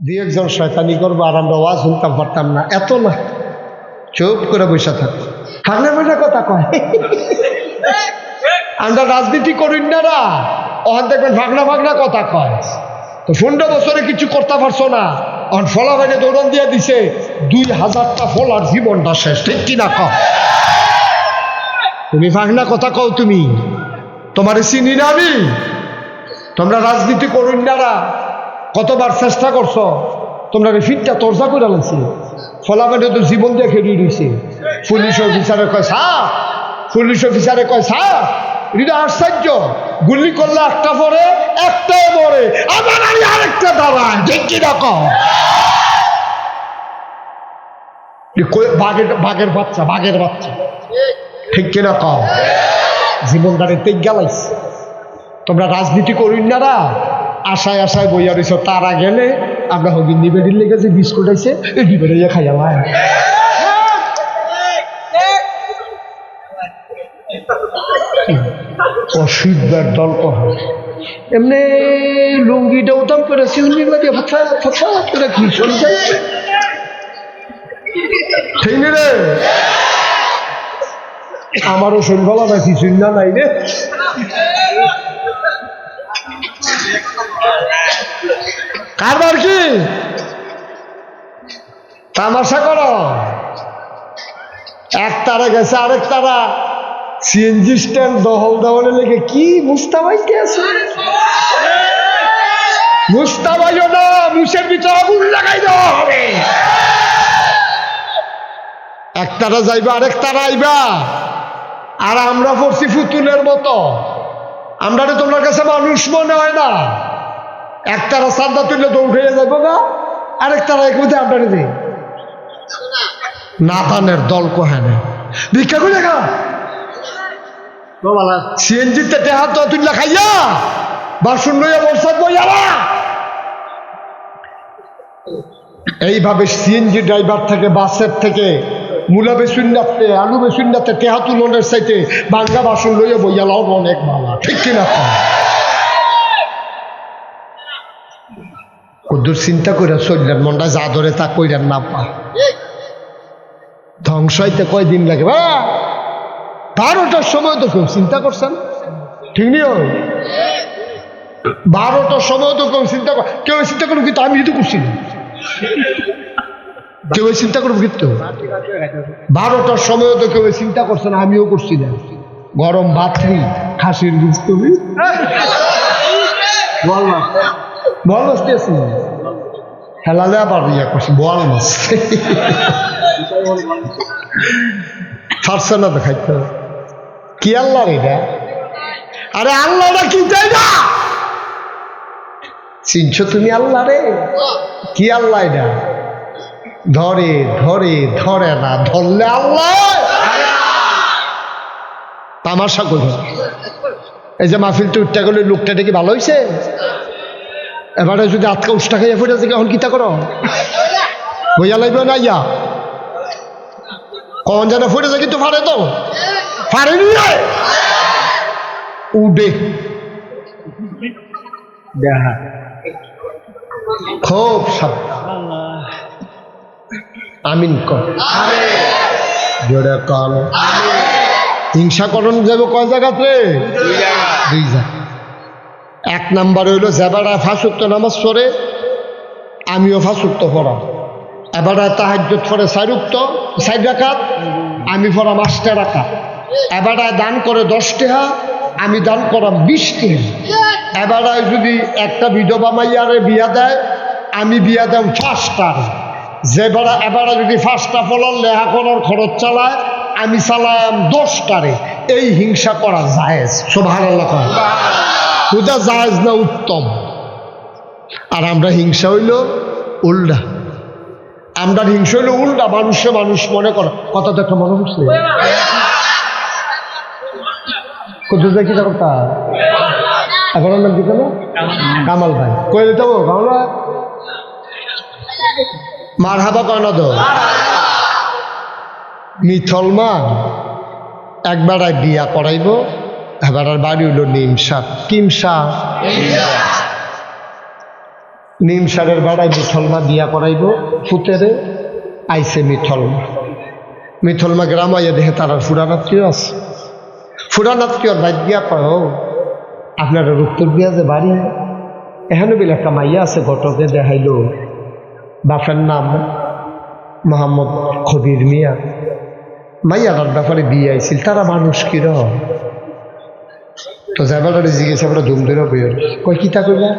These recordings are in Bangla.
দুই একজন শয়তানি করবো আর আমরা ওয়াজ শুনতাম পারতাম না, এত না, চুপ করে বসে থাকো, ভাগনা ভাগনা কথা কয়। আমরা রাজনীতি করি না, ওখান দেখবেন ভাগনা ভাগনা কথা কয়। তো 15 বছরে কিছু করতে পারছো না, অন ফলা বাইরে দৌড়ান দিয়ে দিছে 2000টা ফলার জীবনটা শেষ, ঠিক কিনা কও? তুমি ভাগনা কথা কও, তুমি তোমার চিনি না আমি। তোমরা রাজনীতি করুন না, কতবার চেষ্টা করছো, তোমরা ফিটটা তরজা করে লাগছে, ফলাফলে তো জীবন দিয়ে খেয়ে দিয়েছে। পুলিশ অফিসারে কয় সাপ, পুলিশ অফিসারে কয় সাপ, এটা আশ্চর্য, গুলি করলে একটা পরে একটাও পরে, আবার আমি আরেকটা দাঁড়ায়, ঠিক কিনা কও? বাঘের বাচ্চা, বাঘের বাচ্চা, ঠিক কিনা কও? জীবনটারে তেজ গেলাইছে। তোমরা রাজনীতি করুন না, আশায় আশায় বইয়া রয়েছ, তারা গেলে আমরা হবি নিবেদির লেগে যে বিস্কুট আছে এই নিবেদিয়া খাইয়া ভাই। অসুবিধার দল কহা এমনি লুঙ্গিটা উত্তম করে সিউনি করে কি শুনছে, ঠিক নি রে? আমারও শুনবলা না কি শুন না নাই রে। কারবার কি তামাশা করো? এক তারা গেছে আরেক তারা সিএনজি স্ট্যান্ড দহল দহলে লেগে কি মুস্তাবাইকে আছে, মুস্তাবাইও না, মুসের ভিতরে আগুন লাগাই দেওয়া হবে। এক তারা যাইবা আরেক তারা আইবা, আর আমরা পড়ছি ফুতুলের মতো। আমরা তোমার কাছে মানুষ মনে হয় না। এক তারা সাদা তুললে দৌড় হয়ে যাবো গা, আরেক তারা এক মধ্যে আপনার নাতানের দল কোহানে ভিক্ষা করে খা, সিএনজিতে টেহা তো তুললা খাইয়া বাসন লইয়া বর্ষাত বইয়ারা। এইভাবে সিএনজি ড্রাইভার থেকে, বাসের থেকে, মূলা বেসুন্নাতে, আলু বেসুন্নাতে টেহা তুলনের চাইতে বাঙ্গা বাসন লইয়া বইয়ালাও অনেক ভালো, ঠিক কিনা? কদ্দুর চিন্তা করে চললেন, মনটা যা ধরে তা কইলেন না পা, ধ্বংস হইতে কয়দিন লাগে? 12টার সময় তো কেউ চিন্তা করছেন, ঠিক নিও? 12টার সময় তো কেউ চিন্তা কর, কেউ চিন্তা করবো কিন্তু আমি কিন্তু করছি না, কেউ চিন্তা করবো কিন্তু 12টার সময় তো কেউ চিন্তা করছে না, আমিও করছি না। গরম ভাতরি খাসির গুস্তবি বল মাছ, বল মাছ পেয়েছি হেলালে আবার ইয়া করছি বল মাছ ছাড়ছে না তো খাইতে। কি আল্লাহ এটা? আরে আল্লাহটা কি চাই না, চিনছো তুমি আল্লাহ রে? কি আল্লাহ এটা? ধরে ধরে ধরে না, ধরলে আল্লাহ তামাশা করবে। এই যে মাহফিলটা উঠতে গেলে লোকটা কি ভালো হয়েছে? এবারে যদি আটকা উষ্টা খাইয়া ফুটে আছে, এখন কিতা করো? বইয়া লাগবে না ইয়া কখন যেন ফুটে যায়, কিন্তু ফারে তো ফারেনি উডে খুব সাবধান। আমিন কর, জোরে কল। হিংসা করণ যাবে কয় জায়গাতে? 2 জায়গা। 1 নাম্বার হইল যেবারা 5 ওয়াক্ত নামাজ পড়ে, আমিও 5 ওয়াক্ত পড়াম। এবারে তাহাজ্জুদ পড়ে 4 রাকাত, আমি পড়াম 8 রাকাত। এবারে দান করে 10 টাকা, আমি দান করাম 20 টাকা। এবারে যদি একটা বিধবা মাইয়ারে বিয়া দেয়, আমি বিয়া দেব 5টার। যেবারে এবারে যদি 5টা ফলার লেহা করার খরচ চালায়, আমি চালাম 10টারে। এই হিংসা করা জায়েজ? সুবহানাল্লাহ। ওটা জায়েজ না উত্তম। আর আমরা হিংসা হইল উল্টা, আমরা হিংসা হইল উল্টা, মানুষে মানুষ মনে করে। কথা তো একটা মনে করছে কোথায় কি কথা এখন নাম কি কেন? কামাল ভাই কয়ে দিতে হবো কামাল ভাই মার হাবা কয় না তো। মিথলমান একবার বিয়া করাইব, এবার আর বাড়ি হইল নিমসা। কিমসা নিম সারের বেড়ায় মিথলমা বিয়া করাইব ফুতেরে আইসে মিথলমা গ্রাম আইয়া দেখে তার ফুরানাত্মীয় আছে। ফুরানাত্মীয়র বাইক গিয়া কয় আপনারা রুক্তর বিয়া যে বাড়ি এখানে বলে একটা মাইয়া আছে ঘটকে দেখাইল বাপের নাম মোহাম্মদ খবির মিয়া, মাইয়াটার ব্যাপারে বিয়ে আইছিল, তারা মানুষ কিরম? তো যাইবার জিজ্ঞেস আমরা ধুম ধরে বইয়ের কয় কিতা কইলা?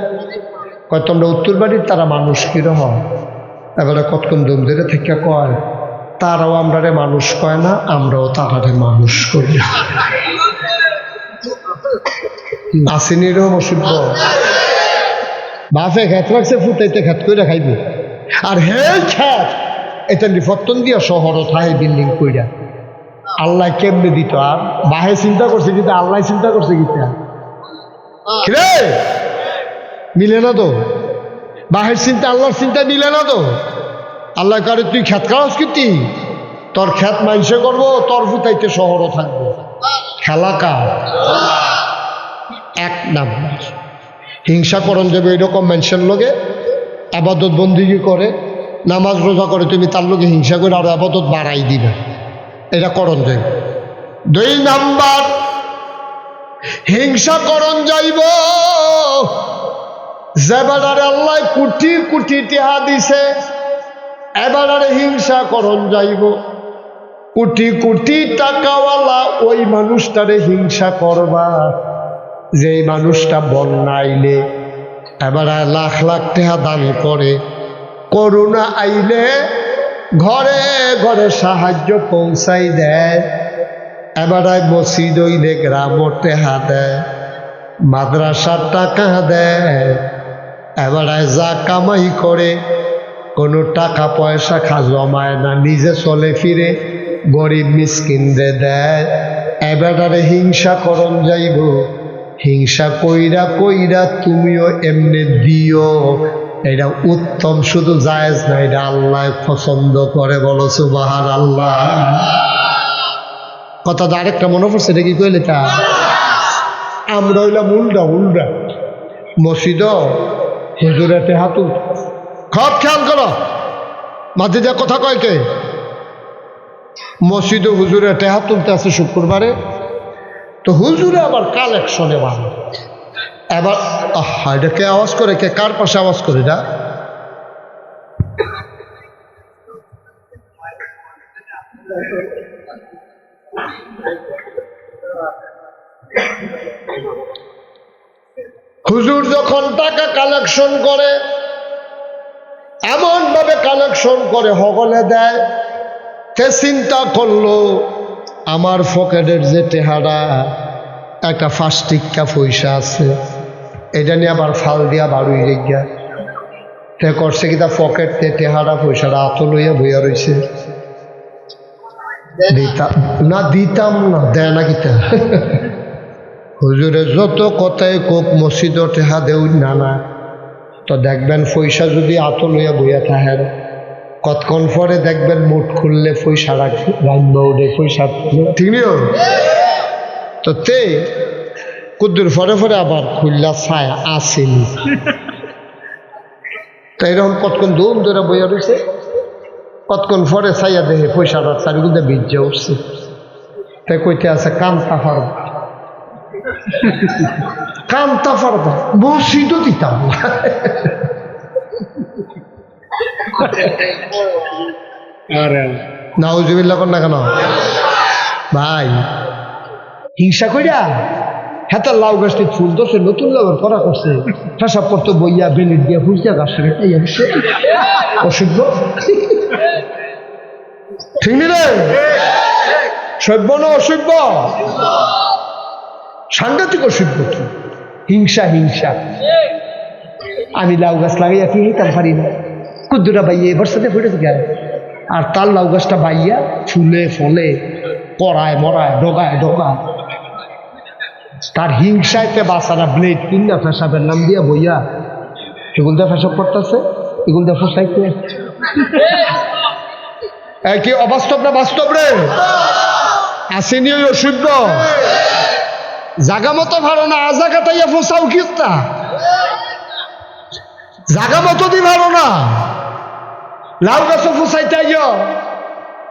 কয় তোমরা উত্তর বাড়ির তারা মানুষ কিরম? এবারে কতক্ষণ ধুম ধরে থেকে কয় তারাও আমরারে মানুষ কয় না, আমরাও তারারে মানুষ করি। আসেনি এরকম অসভ্য বাপে খেত রাখছে ফুটাইতে খেত করে খাইব। আর হে খেত এটা নিফত্তন দিয়া শহর থাই বিল্ডিং কইরা আল্লাহ কেমনে দিত? আর বাহে চিন্তা করছে কিন্তু আল্লাহ চিন্তা করছে কিতা রে? মিলে না তো, বাহের চিন্তা আল্লাহর চিন্তা মিলে না তো। আল্লাহ করে তুই খেত খাওয়াস কিন্তু তোর খেত মাইসে করবো, তোর ফুটাইতে শহরও থাকবো। খেলা কার? এক নাম্বার হিংসা করণ যাবে এরকম মানুষের লোকে আবাদত বন্দিগি করে, নামাজ রোজা করে, তুমি তার লোকে হিংসা করে আরো আবাদত বাড়াই দিবে, এটা করণ যাইব। দুই নাম্বার হিংসা করণ যাইব যেবারে আল্লাহ কোটি কোটি টিহা দিছে, এবারে হিংসা করণ যাইব কোটি কোটি টাকাওয়ালা ওই মানুষটারে হিংসা করবা যে মানুষটা বন্যাইলে এবারে লাখ লাখ টাকা দান করে, করোনা আইলে ঘরে ঘরে সাহায্য পৌঁছাই দেয়, এবারে মসজিদ হইলে গ্রামও টেহা দেয়, মাদ্রাসার টাকা দেয়, এবারে যা কামাই করে কোনো টাকা পয়সা জমায় না, নিজে চলে ফিরে গরিব মিসকিনরে দেয়। এবারে হিংসা করণ যাইব, হিংসা কইরা কইরা তুমিও এমনি দিও, এটা উত্তম, শুধু জায়েজ না, এটা আল্লাহ পছন্দ করে। বলো সুবহানাল্লাহ। কথা তো আরেকটা মনে পড়ছে, এটা কি কইলে তা আমরা হইলাম উল্টা মসজিদ হুজুরেতে হাতু খুব খেয়াল করো, মাঝে যা কথা কয় কে? মসজিদে হুজুরে টেহা তুলতে আছে শুক্রবারে, তো হুজুরে আবার কালেকশনে ভালো। এবার এটা কে আওয়াজ করে? কে কার পাশে আওয়াজ করে? এটা হুজুর যখন টাকা কালেকশন করে এমন ভাবে কালেকশন করে হগলে দেয়, সে চিন্তা করলো আমার পকেটের যে টেহারা একটা ফাস্টিকা পয়সা আছে, এটা নিয়ে আবার ফাল দিয়া বাড়ুই রেগা তে করছে কি, তা পকেট তে টেহারা পয়সাটা আত লইয়া বইয়া রয়েছে। দিতাম না, দেয় না কিতা হুজুরে যত কথাই কোক মসজিদ টেহা দেউ না, তো দেখবেন পয়সা যদি আত লইয়া বইয়া থাকেন, কতক্ষণ পরে দেখবেন মুঠ খুললে পয়সা রাখবো পয়সা, ঠিক নিও তো তে কুদ্দুর পরে পরে আবার খুললা ছায়া আসেনি। তো এরকম কতক্ষণ ধুম ধরে বইয়া রয়েছে, কতক্ষণ পরে ছাইয়া দেখে পয়সাটা চারিগুলো ভিজে উঠছে। তাই কইতে আছে কান্তা পারবা, কান্তা পারবা, মসজিদও দিতাম নাউজুবিল্লাহ কর না কেন ভাই? হিংসা কইরা হ্যাঁ লাউ গাছটি ফুল ধরছে, নতুন লাউয়ের করা করছে, ফেসাব করতো বইয়া বেলিট দিয়া ফুলতে গাছটা অসভ্য, ঠিক নি রে? সভ্য না অসভ্য? সাংঘাতিক অসভ্য। কি হিংসা! হিংসা! আমি লাউ গাছ লাগাইয়া কি তার পারি না, কুদ্দুরা বাইয়ে এবার সাথে ফুটেছে গেল, আর তার লাউ গাছটা বাইয়া ফুলে ফলে করায় মরায় ডগায় ডগায়, তার হিংসাইতে বাসারা ব্লেড কিনা ফেসাবের নাম দিয়া বইয়া এগুলো দিয়ে ফেসব করতেছে, এগুলো দিয়ে ফসাইতে। কি অবাস্তব না বাস্তব রে? আসেনি ওই অসভ্য জাগা মতো ভালো না, আজা কাটাইয়া ফসাও কিস্তা জাগা মতো দি ভালো না লাউ গাছ ফুসাইতে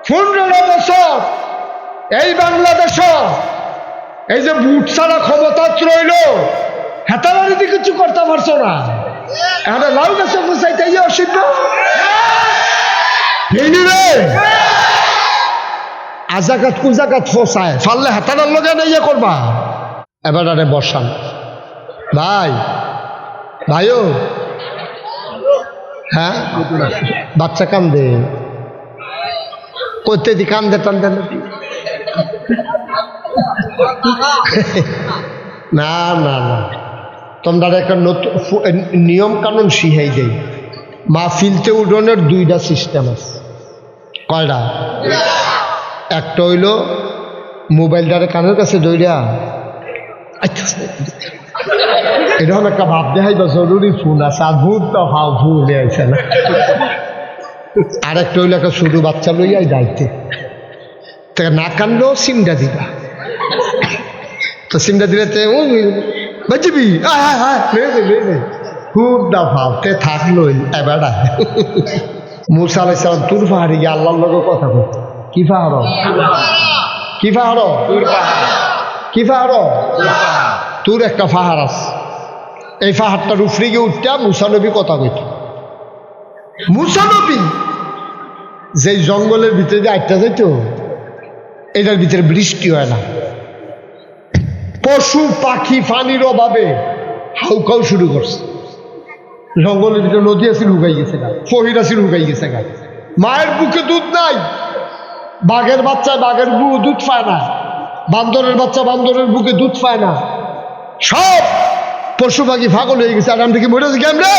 15 বছর এই বাংলাদেশ এই যে বুট ছাড়া ক্ষমতা রইল হেতাবাড়িতে কিছু করতে পারছো না এখন লাউ গাছ ফুসাইতে অসিদ্ধ রে আজাকাত কুজাকাত ফসায় ফাললে হাতাটার লগে না করবা এবার আরে বসান ভাই ভাইও হ্যাঁ বাচ্চা কান্দে করতে দি কান্দে টান্দে না না না তোমরা একটা নতুন নিয়ম কানুন শিখাই দেয় মাহফিলতে উঠোনের 2টা সিস্টেম আছে কয়টা একটা হইল মোবাইলটারে কানের কাছে দইরা এরকম একটা ভাব দেখাই বা জরুরি ফোন আছে আর ভূত তো হাও ভুল আছে না আর একটা হইল একটা ছোট বাচ্চা লইয়াই দায়িত্বে না কানলেও সিমটা দিবা তো সিমটা দিলে বাজিবি খুব দা ভাবতে থাকলো এবার মুসা আলাইহিস সালাম তুর পাহাড়ে গিয়ে আল্লাহর লগে কথা বলতে কি পাহাড় কি পাহাড় কি পাহাড় তোর একটা পাহাড় আছে এই পাহাড়টার উপরে গিয়ে উঠটা মুসা নবী কথা কইত মুসা নবী যে জঙ্গলের ভিতরে দিয়ে আটটা যাইত এটার ভিতরে বৃষ্টি হয় না পশু পাখি পানির অভাবে হাউকাউ শুরু করছে জঙ্গলের ভিতরে নদী আছে লুকাই গেছে গা ফহির আছে লুকাই গেছে গা মায়ের বুকে দুধ নাই বাঘের বাচ্চা বাঘের দুধ পায় না বান্দরের বাচ্চা বান্দরের বুকে দুধ পায় না সব পশু পাখি পাগল হয়ে গেছে আরাম থেকে মরে গেছে রে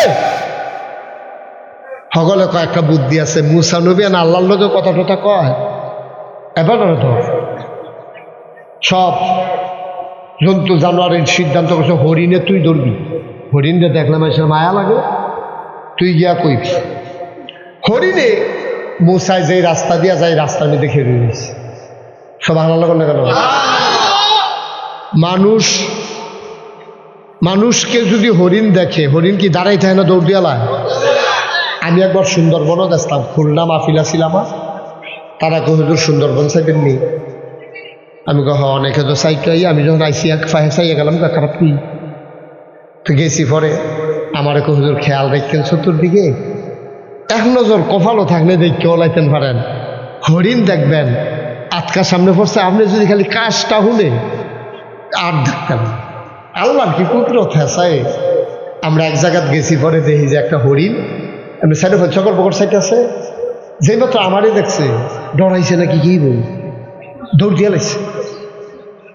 সকলে কয়েকটা বুদ্ধি আছে মুসা নবী আর আল্লাহর লোকের কথা টথা কয় এবার তো সব জন্তু জানোয়ারের সিদ্ধান্ত করছে হরিণে তুই ধরবি হরিণে দেখলাম এসে মায়া লাগে তুই গিয়া কইবি হরিণে মুসায় যে রাস্তা দিয়া যায় রাস্তার মধ্যে খেয়ে দিয়েছে সব আল্লাহ কেন মানুষকে যদি হরিণ দেখে হরিণ কি দাঁড়াই থাকে না দৌড় দিয়ালায় আমি একবার সুন্দরবনও দেখতাম খুলনা মাহফিলা ছিলাম তারা কহিদুর সুন্দরবন চাইবেন নি আমি কহ অনেকে তো চাইকাই আমি যখন আইসি এক ফাহে চাইয়া গেলাম খারাপ কি তো গেছি পরে আমার কহিদুর খেয়াল রাখতেন চতুর্দিকে এক নজর কপালও থাকলে দেখতে ওলাইতেন পারেন হরিণ দেখবেন আটকার সামনে পড়ছে আপনি যদি খালি কাজটা হলে আর দেখতেন আল্লাহর কি কুদরত হেসায় আমরা এক জায়গায় গেছি পরে দেখি যে একটা হরিণ আমি সাইডে চকর পকর সাইড আছে যেই মাত্র আমারই দেখছে ডরাইছে নাকি কি বল দৌড় দিয়ে লাগছে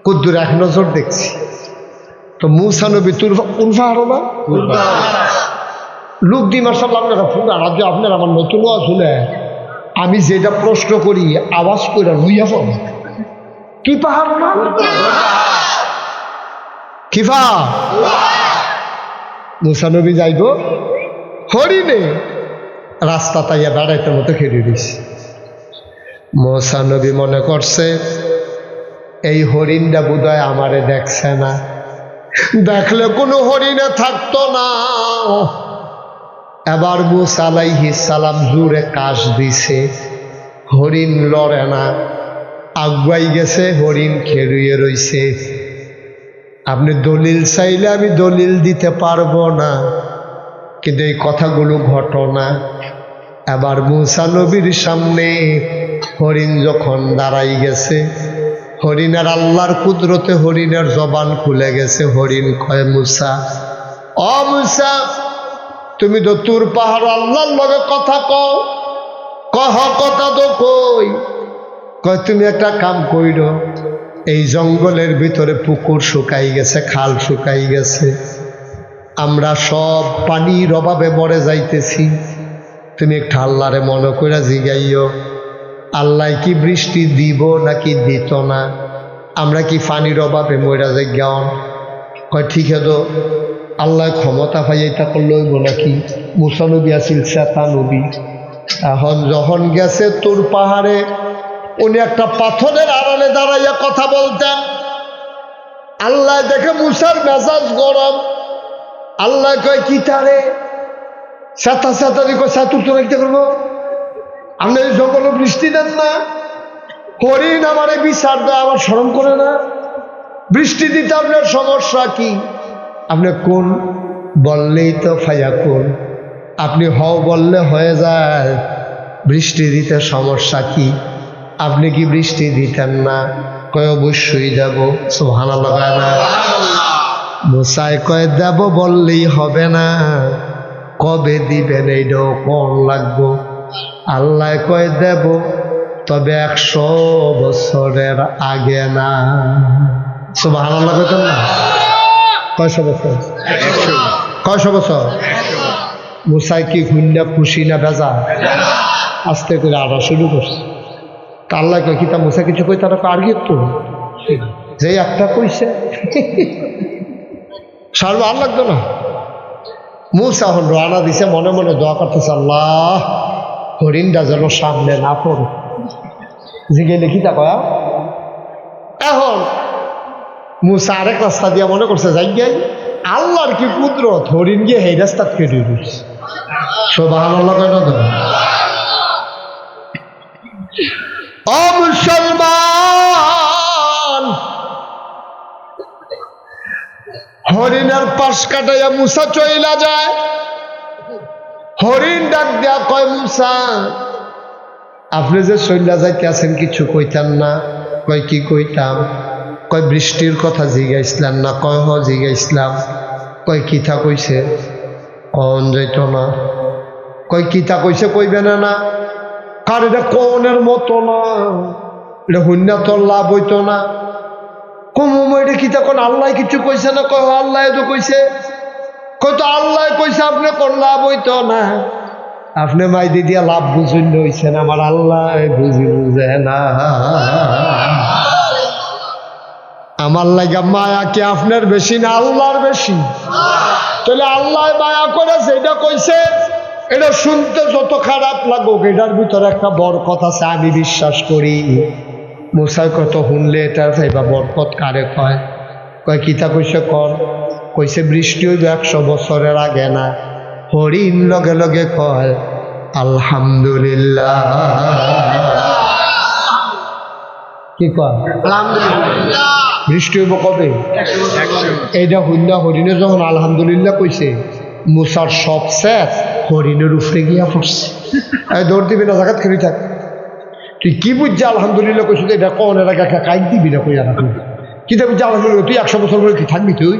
কুদ্দুর এক নজর দেখছি তো মুসা নবী তুর কোন পাহাড় না লোক দি মার্শাল আপনারা ফুল রাজ্য আপনার আমার নতুন শুনে আমি যেটা প্রশ্ন করি আওয়াজ করে লুইয়া পাব কি পাহাড় না কি মুসা নবী যাইব হরিণে রাস্তা তাইয়া বেড়াইতে মতো খেয়ে দিছি মুসা নবী মনে করছে এই হরিণটা বোধহয় আমারে দেখছে না দেখলে কোনো হরিণে থাকতো না এবার মুসা আলাইহিস সালাম জোরে কাশ দিছে হরিণ লড়ে না আগুয়াই গেছে হরিণ খেরুয়ে রইছে আপনি দলিল চাইলে আমি দলিল দিতে পারবো না কিন্তু এই কথাগুলো ঘটনা এবার মুসা নবীর সামনে হরিণ যখন দাঁড়াই গেছে হরিণের আল্লাহর কুদরতে হরিণের জবান খুলে গেছে হরিণ কয় মুসা ও মুসা তুমি তো তুর পাহাড় আল্লাহর লগে কথা কও কহ কথা তো কয় তুমি একটা কাম কইরো এই জঙ্গলের ভিতরে পুকুর শুকাই গেছে খাল শুকাই গেছে আমরা সব পানির অভাবে মরে যাইতেছি তুমি একটু আল্লাহরে মনে কইরা জিগাইও আল্লাহ কি বৃষ্টি দিব নাকি দিত না আমরা কি পানির অভাবে মরা যাই গান কয় ঠিক তো আল্লাহ ক্ষমতা পাইয়াইতা করলে হইব নাকি মুসা নবী আসিল সেতা নবী এখন যখন গেছে তোর পাহাড়ে উনি একটা পাথরের আড়ালে দাঁড়াইয়া কথা বলতেন আল্লাহ দেখে মুসার মেজাজ গরম আল্লাহ কয় কি তারে সাতা সাতারি সাতুর তো রাখতে করবো আপনি এই জঙ্গল বৃষ্টি দেন না, হরিণ আমারে বিচার দেয়, আমার শরম করে না? বৃষ্টি দিতে আপনার সমস্যা কি? আপনি কোন বললেই তো ফাইয়া কোন, আপনি হও বললে হয়ে যায়। বৃষ্টি দিতে সমস্যা কি? আপনি কি বৃষ্টি দিতেন না? কয় অবশ্যই দেব। সুবহানাল্লাহ না? মুসাই কয় দেব বললেই হবে না, কবে দিবেন এইটাও কোন লাগবো। আল্লাহ কয় দেব, তবে 100 বছরের আগে না। সুবহানাল্লাহ কইতেন না? কয়শো বছর? 100 বছর। মুসাই কি হুন্ডা খুশি না বেজা? আস্তে করে আড়া শুরু করছে। আল্লাহ কয় কিতা মুসা কিছু কই তারা আর কি একটু যে একটা কইছে সারবা আর লাগতো না। মুসা এখন রানা দিছে, মনে মনে দোয়া করতেছে, আল্লাহ হরিণটা যেন সামনে না পড়ে। জিগে লিখি তা কয়া। এখন মুসা আরেক রাস্তা দিয়া মনে করছে যাই গাই আল্লাহর কি কুদরত, হরিণ গিয়ে এই রাস্তা কেটে দিচ্ছে। সুবহানাল্লাহ কয় না? ও মুসলমান, হরিণের পাশ কাটাইয়া মুসা চইলা যায়। হরিণ ডাক দেয়া কয় মুসা আপনি যে চইলা যাইতে আছেন কিছু কইতেন না? কয় কি কইতাম? কয় বৃষ্টির কথা জিগাইছিলেন না? কয় হ জিগাইছিলাম। কয় কিথা কইছে? কন যাইত না। কয় কিথা কইছে কইবে না? কার এটা কনের মতো না, এটা হইনা তোর লাভ হইতো না। কম এটা কিতা কোন আল্লাহ কিছু কইছে না? কয় আল্লাহ তো কইছে। কয় তো আল্লাহ কইছে আপনি কোন লাভ হইতো না? আপনি মাইদি দিয়া লাভ বুঝুন হইছেন, আমার আল্লাহ বুঝে না। আমার লাগা মায়া কি আপনার বেশি না আল্লাহর বেশি? তাহলে আল্লাহ মায়া করেছে এটা কইছে, এটা শুনতে যত খারাপ লাগুক এটার ভিতরে একটা বরকত আছে, আমি বিশ্বাস করি। মুসাই কত শুনলে এটা চাইবা বরকত কারে কয়? কয় কিতা কইছে কর? কইছে বৃষ্টি হইব 100 বছরের আগে না। হরিণ লগে লগে কয় আলহামদুলিল্লাহ। কি কয়? আলহামদুলিল্লাহ। বৃষ্টি হইব কবে? এইটা হইনা হরিণে যখন আলহামদুলিল্লাহ কইছে, মুসার সব শেষ হরিণের উপরে গিয়া পড়ছে। দৌড় দিবি না, জায়গাত খেলি থাক। তুই কি বুঝছি আলহামদুলিল্লাহ কইস? এটা কোন এর আগে কাইট দিবি না কইয়া রাখবি কি দেবি? আলহামদুলিল্লাহ তুই 100 বছর পরে কি থাকবি? তুই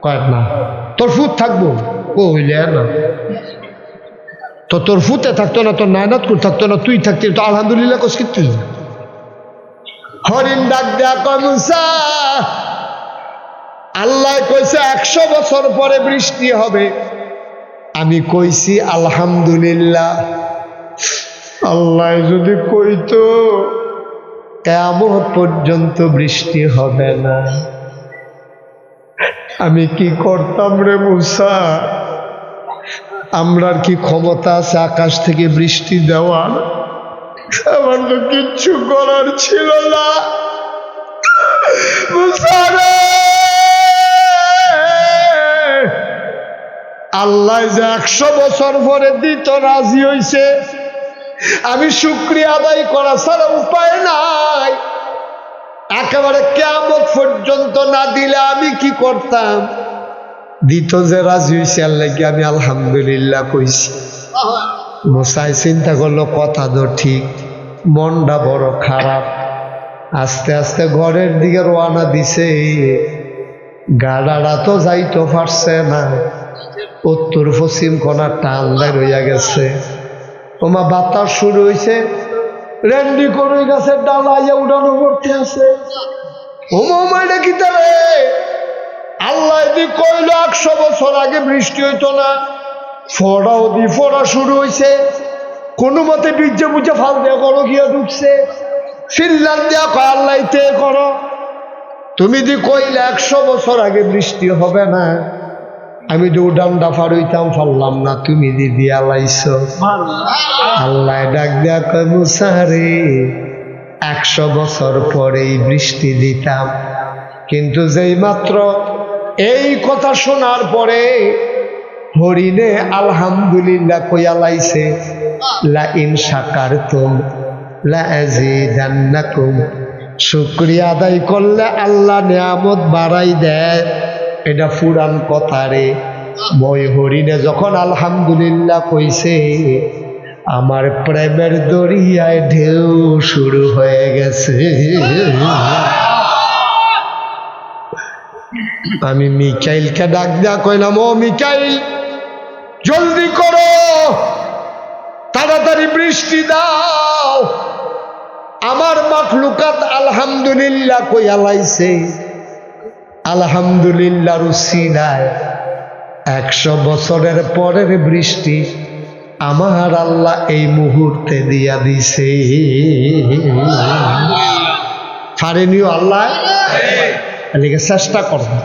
কয়েক না তোর ফুট থাকবো কইলে না তো, তোর ফুটে থাকতো না, তোর নায়নাত করে থাকতো না, তুই থাকতি তো আলহামদুলিল্লাহ কোস কি? হরিণ ডাক দেয়া কয় মুসা আল্লাহ কইছে 100 বছর পরে বৃষ্টি হবে, আমি কইছি আলহামদুলিল্লাহ। আল্লাহ যদি কইতো কিয়ামত পর্যন্ত বৃষ্টি হবে না, আমি কি করতাম রে মুসা? আমরার কি ক্ষমতা আছে আকাশ থেকে বৃষ্টি দেওয়ার? আমার তো কিচ্ছু করার ছিল না মুসা রে। আল্লাহ যে 100 বছর পরে দিত রাজি হইছে, আমি শুকরিয়া আদায় করা ছাড়া উপায় নাই। একেবারে কিয়ামত পর্যন্ত না দিলে আমি কি করতাম? দিত যে রাজি হইছে আল্লাহ, আমি আলহামদুলিল্লাহ কইছি। মুসাই চিন্তা করলো কথা তো ঠিক, মনটা বড় খারাপ। আস্তে আস্তে ঘরের দিকে রওনা দিছে। গাড়াটা তো যাইতে পারছে না, উত্তর পশ্চিম কোনা টান দেয় রইয়া গেছে। ওমা বাতাস শুরু হয়েছে, রেন্ডি করে গাছের ডালা আইয়া উড়ানো করতে আছে। ওমা এটা কি তারে? আল্লাহ দি কইল 100 বছর আগে বৃষ্টি হইতো না, ফোড়াও দি ফোড়া শুরু হয়েছে। কোনো মতে বীর্য বুঝে ফাল দেওয়া করো গিয়া ঢুকছে, সিল্লান দেওয়া কয় আল্লাহ তে করো। তুমি দি কইলে 100 বছর আগে বৃষ্টি হবে না, আমি তো উডানটা ফার হইতাম, ফারলাম না, তুমি দিদি আলাইছ। আল্লাহ ডাক দেয়া কয় মুসা রে, 100 বছর পরেই বৃষ্টি দিতাম, কিন্তু যেই মাত্র এই কথা শোনার পরে হরিণে আলহামদুলিল্লাহ কইয়া লাইছে, লা ইন শাকারতুম লা আযীদান্নাকুম, শুকরিয়া আদায় করলে আল্লাহ নিয়ামত বাড়াই দেয়। এটা পুরান কথা রে। মই হরিণে যখন আলহামদুলিল্লাহ কইছে, আমার প্রেমের দরিয়ায় ঢেউ শুরু হয়ে গেছে। আমি মিকাইলকে ডাক দেয়া কইলাম, ও মিকাইল, জলদি করো, তাড়াতাড়ি বৃষ্টি দাও। আমার মাখলুকাত আলহামদুলিল্লাহ কইয়া লাইছে, আলহামদুলিল্লাহর উসিলায় 100 বছরের পরের বৃষ্টি আমার আল্লাহ এই মুহূর্তে দিয়া দিছে। পারেনিও আল্লাহ, এদিকে চেষ্টা করবে।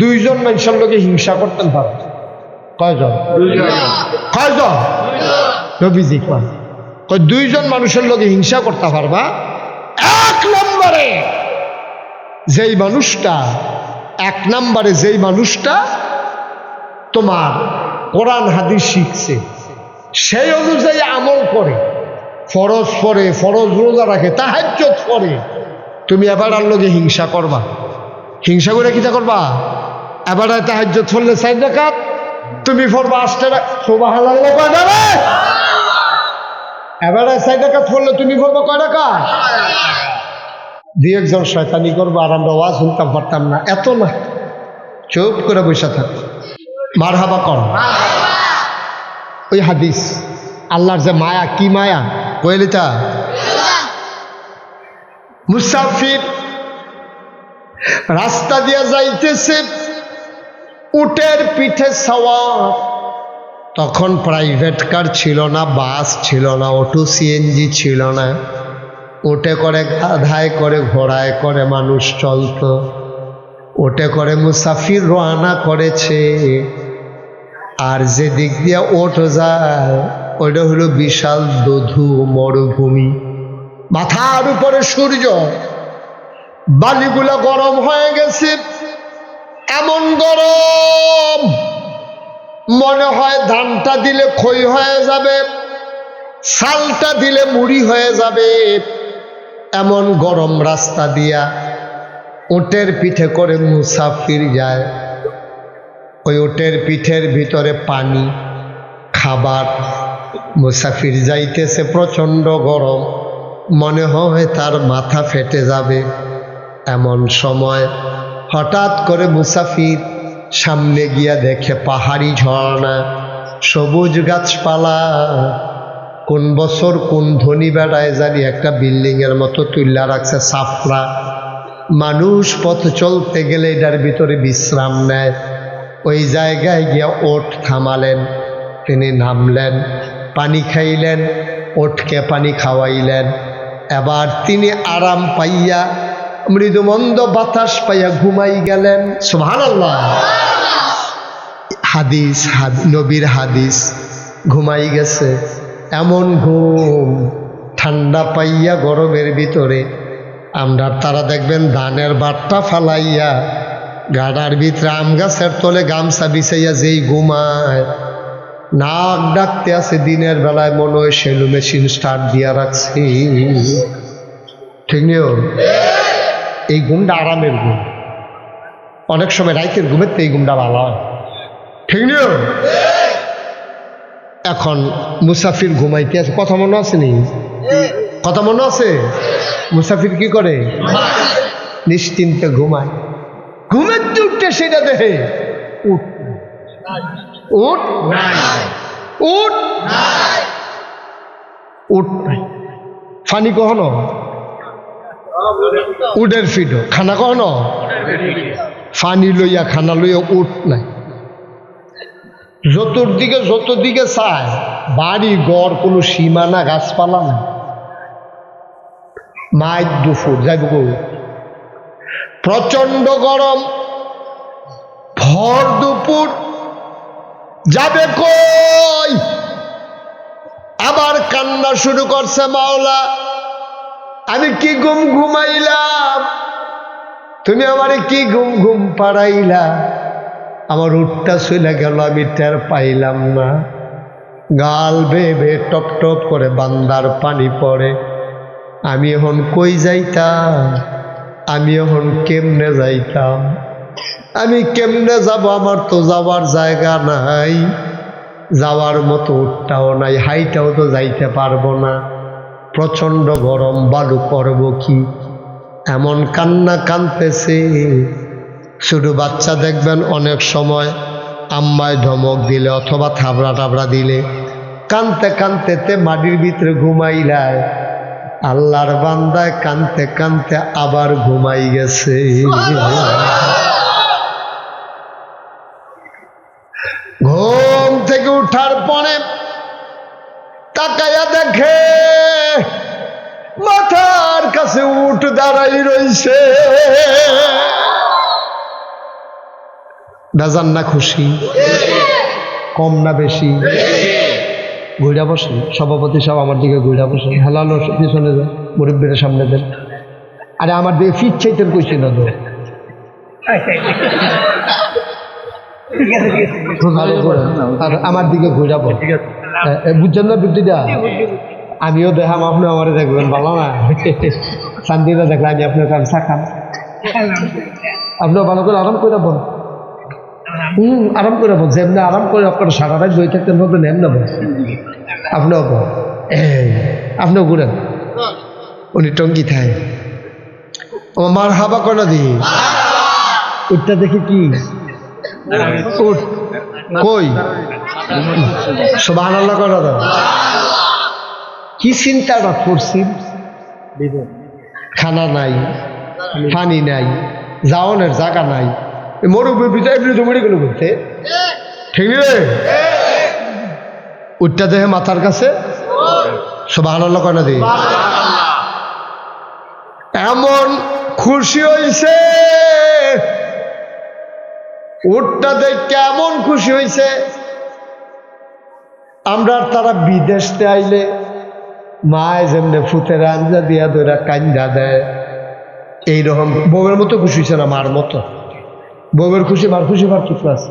2 জন মানুষের লোকে হিংসা করতেন পারবে? কয়জন? কয়জন? নবীজি কয় 2 জন মানুষের লোকে হিংসা করতে পারবা। 1 নম্বরে যেই মানুষটা তোমার কোরআন হাদিস শিখছে, সেই অনুযায়ী আমল করে, ফরজ পড়ে, ফরজ রোজা রাখে, তাহাজ্জুদ পড়ে, তুমি এবার আর লোকে হিংসা করবা। হিংসা করে কিটা করবা? এবার তাহাজ্জুদ পড়লে 4 রাকাত, তুমি পড়বা 8 রাকাত। সুবহানাল্লাহ কয় না রে? এবার 4 রাকাত পড়লে তুমি পড়বা কয় রাকাত? 2 জন শয়তানি করবো আর আমরা ওয়াজ শুনতাম পারতাম না, এত না, চুপ করে বসে থাক। মারহাবা কর। ওই হাদিস, আল্লাহর যে মায়া, কি মায়া কইলিতা? মুসাফির রাস্তা দিয়ে যাইতেছে, উটের পিঠে সওয়ার। তখন প্রাইভেট কার ছিল না, বাস ছিল না, অটো সিএনজি ছিল না। উটে করে, গাধায় করে, ঘোড়ায় করে মানুষ চলত। ওটে করে মুসাফির রওনা করেছে। আর যে দিক দিয়ে ওট যায় ওইটা হলো বিশাল দধু মরুভূমি, মাথার উপরে সূর্য, বালিগুলো গরম হয়ে গেছে, এমন গরম মনে হয় ধানটা দিলে খই হয়ে যাবে, চালটা দিলে মুড়ি হয়ে যাবে, এমন গরম রাস্তা দিয়া উটের পিঠে করে মুসাফির যায়। ওই উটের পিঠের ভিতরে পানি, খাবার, মুসাফির যাইতেছে, প্রচণ্ড গরম, মনে হয় তার মাথা ফেটে যাবে। এমন সময় হঠাৎ করে মুসাফির সামনে গিয়া দেখে পাহাড়ি ঝর্ণা, সবুজ গাছপালা। কোন বছর কোন ধনী বেড়ায় জানি একটা বিল্ডিংয়ের মতো তুল্লা রাখছে, সাফরা। মানুষ পথ চলতে গেলে এটার ভিতরে বিশ্রাম নেয়। ওই জায়গায় গিয়া ওট থামালেন, তিনি নামলেন, পানি খাইলেন, ওটকে পানি খাওয়াইলেন। এবার তিনি আরাম পাইয়া, মৃদুমন্দ বাতাস পাইয়া ঘুমাই গেলেন। সুবহানাল্লাহ। হাদিস, নবীর হাদিস, ঘুমাই গেছে। এমন ঘুম, ঠান্ডা পাইয়া গরমের ভিতরে। আমরা তারা দেখবেন ধানের বাট্টা ফালাইয়া গাড়ার ভিতরে আম গাছের তলে গামছা বিছাইয়া যেই ঘুমায়, নাক ডাকতে আছে, দিনের বেলায় মনে হয় সেলু মেশিন স্টার্ট দিয়া রাখছি। ঠিক নিও? এই ঘুমটা আরামের ঘুম। অনেক সময় রাইতের ঘুমের তো এই ঘুমটা ভালো হয়। ঠিক নিও? এখন মুসাফির ঘুমাইতে আছে, কথা মনে আছে নি? কথা মনে আছে? মুসাফির কি করে? নিশ্চিন্তে ঘুমায়। ঘুমের উঠতে সেটা দেখে উঠ উঠ উঠ উঠ ফানি কখনো উডের ফিডো, খানা কখনো ফানি লইয়া, খানা লইয়া উঠ নাই। যতদিকে চায় বাড়ি ঘর, কোনো সীমানা, গাছপালা নাই। মাইক দুপুর যাইব, প্রচন্ড গরম, ভর দুপুর, যাবে কই? আবার কান্না শুরু করছে, মাওলা আমি কি ঘুমাইলাম, তুমি আমারে কি ঘুম পাড়াইলা। আমার উটটা চলে গেল, আমি টের পাইলাম না। গাল বেয়ে টপ টপ করে বান্দার পানি পড়ে। আমি এখন কই যাইতাম, আমি এখন কেমনে যাইতাম, আমি কেমনে যাব? আমার তো যাওয়ার জায়গা নাই, যাওয়ার মতো উটটাও নাই, হাইটাও তো যাইতে পারবো না, প্রচণ্ড গরম, বালু করব কি? এমন কান্না কাঁদতেছে। শুধু বাচ্চা দেখবেন অনেক সময় আম্মায় ধমক দিলে অথবা থাবড়া টাবড়া দিলে কানতে কানতে মাটির ভিতরে ঘুমাইলায়। আল্লাহর বান্দায় কানতে কানতে আবার ঘুমাই গেছে। ঘুম থেকে উঠার পরে তাকাইয়া দেখে মাথার কাছে উট দাঁড়াই রইছে। বেজান না খুশি? কম না বেশি? ঘুরা বসেন সভাপতি সব আমার দিকে ঘুরা বসেন। হেলানো পিছনে যান, মুরব্বীর সামনে দেন। আরে আমার দিকে ফিট চাইতেন কইছি না তো। আর আমার দিকে ঘুরাবো, বুঝছেন না বুদ্ধিটা? আমিও দেখাম, আপনি আমার দেখবেন, ভালো না? শান্তিটা দেখলে আমি আপনার কাছে থাকাম, আপনিও ভালো করে আরাম করে বল। আরাম করে বল, যেমনি আরাম করে আপনার সারা রাত বই থাকতেন বলবেন এমনি বল। আপনিও বল, আপনিও ঘুরেন। উনি টঙ্গি থাই আমার হাবা কনা দি উঠটা দেখি কি উঠ কই সুবহানাল্লাহ করা দাও। কি চিন্তাটা করছি, খানা নাই, পানি নাই, যাওয়ানের জায়গা নাই, মরুভূমির ভিতরে জমে গেল বলতে, ঠিক রে? উঠটা দেখে মাথার কাছে সুবহানাল্লাহ কনা দি এমন খুশি হইছে, উটটা দেখে কেমন খুশি হইছে। আমরা তারা বিদেশতে আইলে মায় যেমনি ফুতের আঞ্জা দিয়া ধরা কান্দা দেয়, এইরকম বউয়ের মতো খুশি হয়েছে না মার মতো? বউয়ের খুশি মার খুশি পার্থক্য আছে,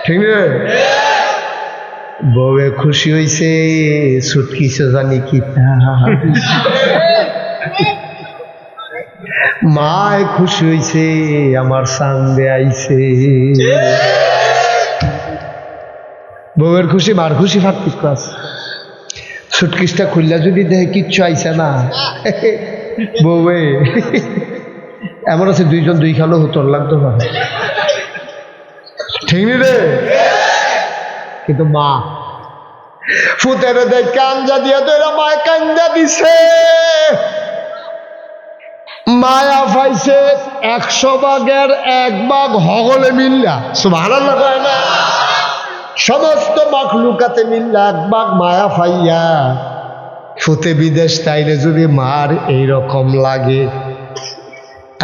ঠিক না? বউয়ে খুশি হইছে, ছুটকিছে জানি কি, মায় খুশি হইছে, আমার সামনে আইছে। বউয়ের খুশি মার খুশি পার্থক্য আছে। সুটকিসটা খুললা যদি দেখে কিচ্ছু আইছে না, বউয়ে এমন আছে দুইজন দুই খালো হুতর লাগতো পারে, ঠিক নি রে? কিন্তু মা ফুতের দেখ কাঞ্জা দিয়া তো এরা মায় কান্দা দিছে, মায়া পাইছে 100 ভাগের 1 ভাগ হগলে মিল্লা, সুবহানাল্লাহ কয় না? সমস্ত মাখলুকাতে মিল্লা 1 ভাগ মায়া পাইয়া ফুতে বিদেশ তাইলে যদি মার এইরকম লাগে,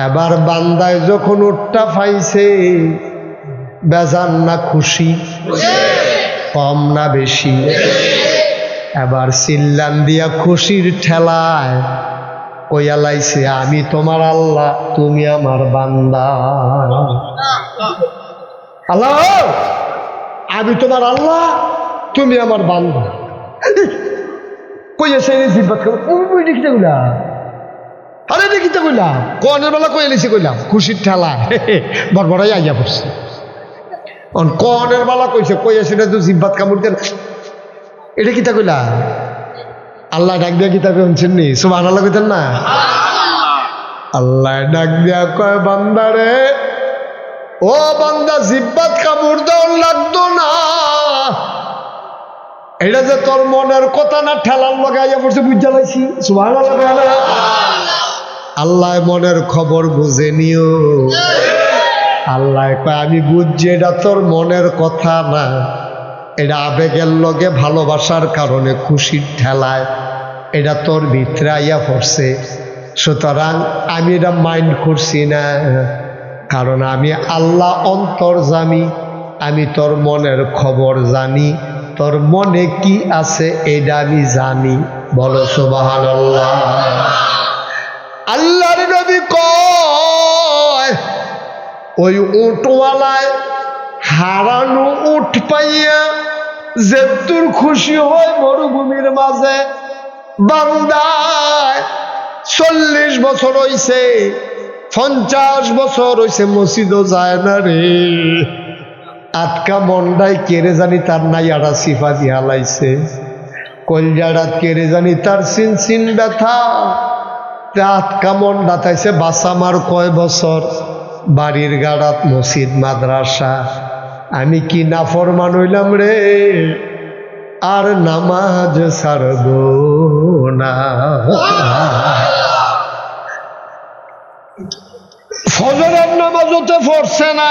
এবার বান্দায় যখন উটটা পাইছে বেজান না খুশি? কম না বেশি? এবার চিল্লান দিয়া খুশির ঠেলায় কইয়া লাইছে, আমি তোমার আল্লাহ, তুমি আমার বান্দা। আল্লাহ, আমি তোমার আল্লাহ, তুমি আমার বান্দা। কইয়াছে জিব্বাত দেখিতে কইলাম, আরে দেখিতে কইলাম, কনের বেলা কইয়া লিছে কইলাম, খুশির ঠেলা বড়বড়াই আইয়া পড়ছে। কনের বেলা কইছে, কইয়াছে না তো জিব্বাত কামড় দেন, এটা কিতা কইলা? আল্লাহ ডাক দিয়া কিতাবে শুনছেন নি? সুবহানাল্লাহ কইতেন না? আল্লাহ ডাক দিয়া কয়, বান্দারে, ও বান্দা, জিব্বাত কামড় দেওয়ার লাগতো না, এটা যে তোর মনের কথা না, ঠেলার লাগাইয়া পড়ছে, বুঝা লাইছি। সুবহানাল্লাহ কয় না? আল্লাহ মনের খবর বুঝে নিও। আল্লাহ কয়, আমি বুঝছি এটা তোর মনের কথা না, এটা আবেগের লগে ভালোবাসার কারণে খুশির ঠেলায় এটা তোর ভিতরে আইয়া পড়ছে, সুতরাং আমি এটা মাইন্ড করছি না, কারণ আমি আল্লাহ অন্তর্যামী, আমি তোর মনের খবর জানি, তোর মনে কি আছে এটা আমি জানি। বলো সুবহানাল্লাহ। আল্লাহর নবী কয়, ওই উটওয়ালায় হারানো উঠ পাইয়া যেতুর খুশি হয় মরুভূমির মাঝে বান্দায় 40 বছর হইছে 50 বছর হইছে মসজিদও যায় না রে আটকা মন্ডায় কেড়ে জানি তার নাই আড়া সিফা দিয়া লাইছে কলজাড়াত কেড়ে জানি তার সিন সিন ব্যথা আটকা মন্ডা তাইছে বাসামার কয় বছর বাড়ির গাড়াত মসজিদ মাদ্রাসা আমি কি নাফরমান হইলাম রে আর নামাজ ছাড়ব না ফজরের নামাজ হতে পড়ছে না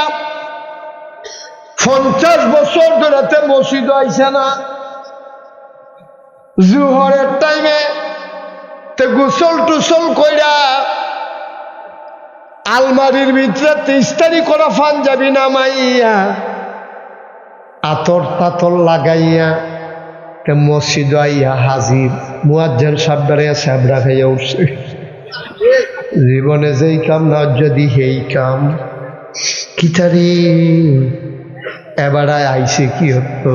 50 বছর ধরে মসজিদ আইছে না জুহরের টাইমে তে গোসল টুসল কইরা আলমারির ভিতরে 23 করা পাঞ্জাবি নামাইয়া আতর তাতর লাগাইয়া তে মসজিদ আইয়া হাজির মুয়াজ্জিন সাহেবরা সাহেবরা খাইয়া উঠছে জীবনে যেই কাম না যদি সেই কাম কিতারি এবারে আইছে কি হতো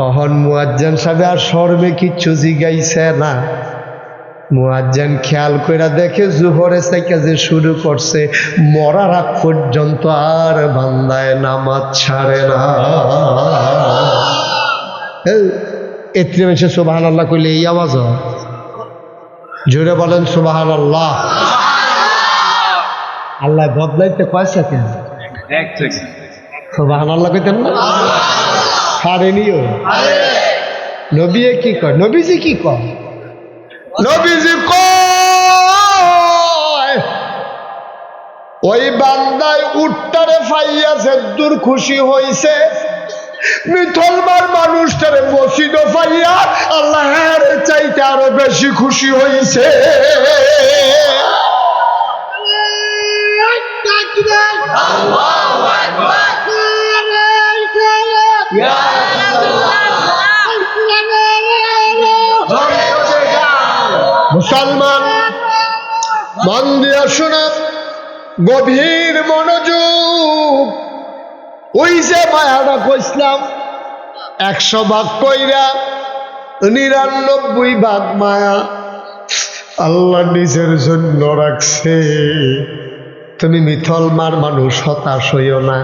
অহন মুয়াজ্জিন সাহেব আর শর্মে কিচ্ছু জিগাইছে না মুয়াজ্জিন খেয়াল কইরা দেখে জোহরে থেকে যে শুরু করছে মরার আগ পর্যন্ত আর বান্দায় নামাজ ছাড়ে না এত্রি মেশে সুবহানাল্লাহ কইলে এই আওয়াজ জোরে বলেন সুবহানাল্লাহ আল্লাহ বদলাইতে কয়সা কেন সুবহানাল্লাহ কইতেন না পারেনিও নবী কি কয় নবীজি কি কয় নবীজি কয় ওই বান্দায় উট্টারে ফাইয়াছে দূর খুশি হইছে মিথলমার মানুষটারে মসজিদ ফাইয়া আল্লাহর চাইতে আরো বেশি খুশি হইছে মুসলমান মন দিয়া শোনা গভীর মনোযোগ ওই যে মায়াটা কইছিলাম 100 ভাগ কইরা 99 ভাগ মায়া আল্লাহ নিজের জন্য রাখছে তুমি মিথলমার মানুষ হতাশ হইও না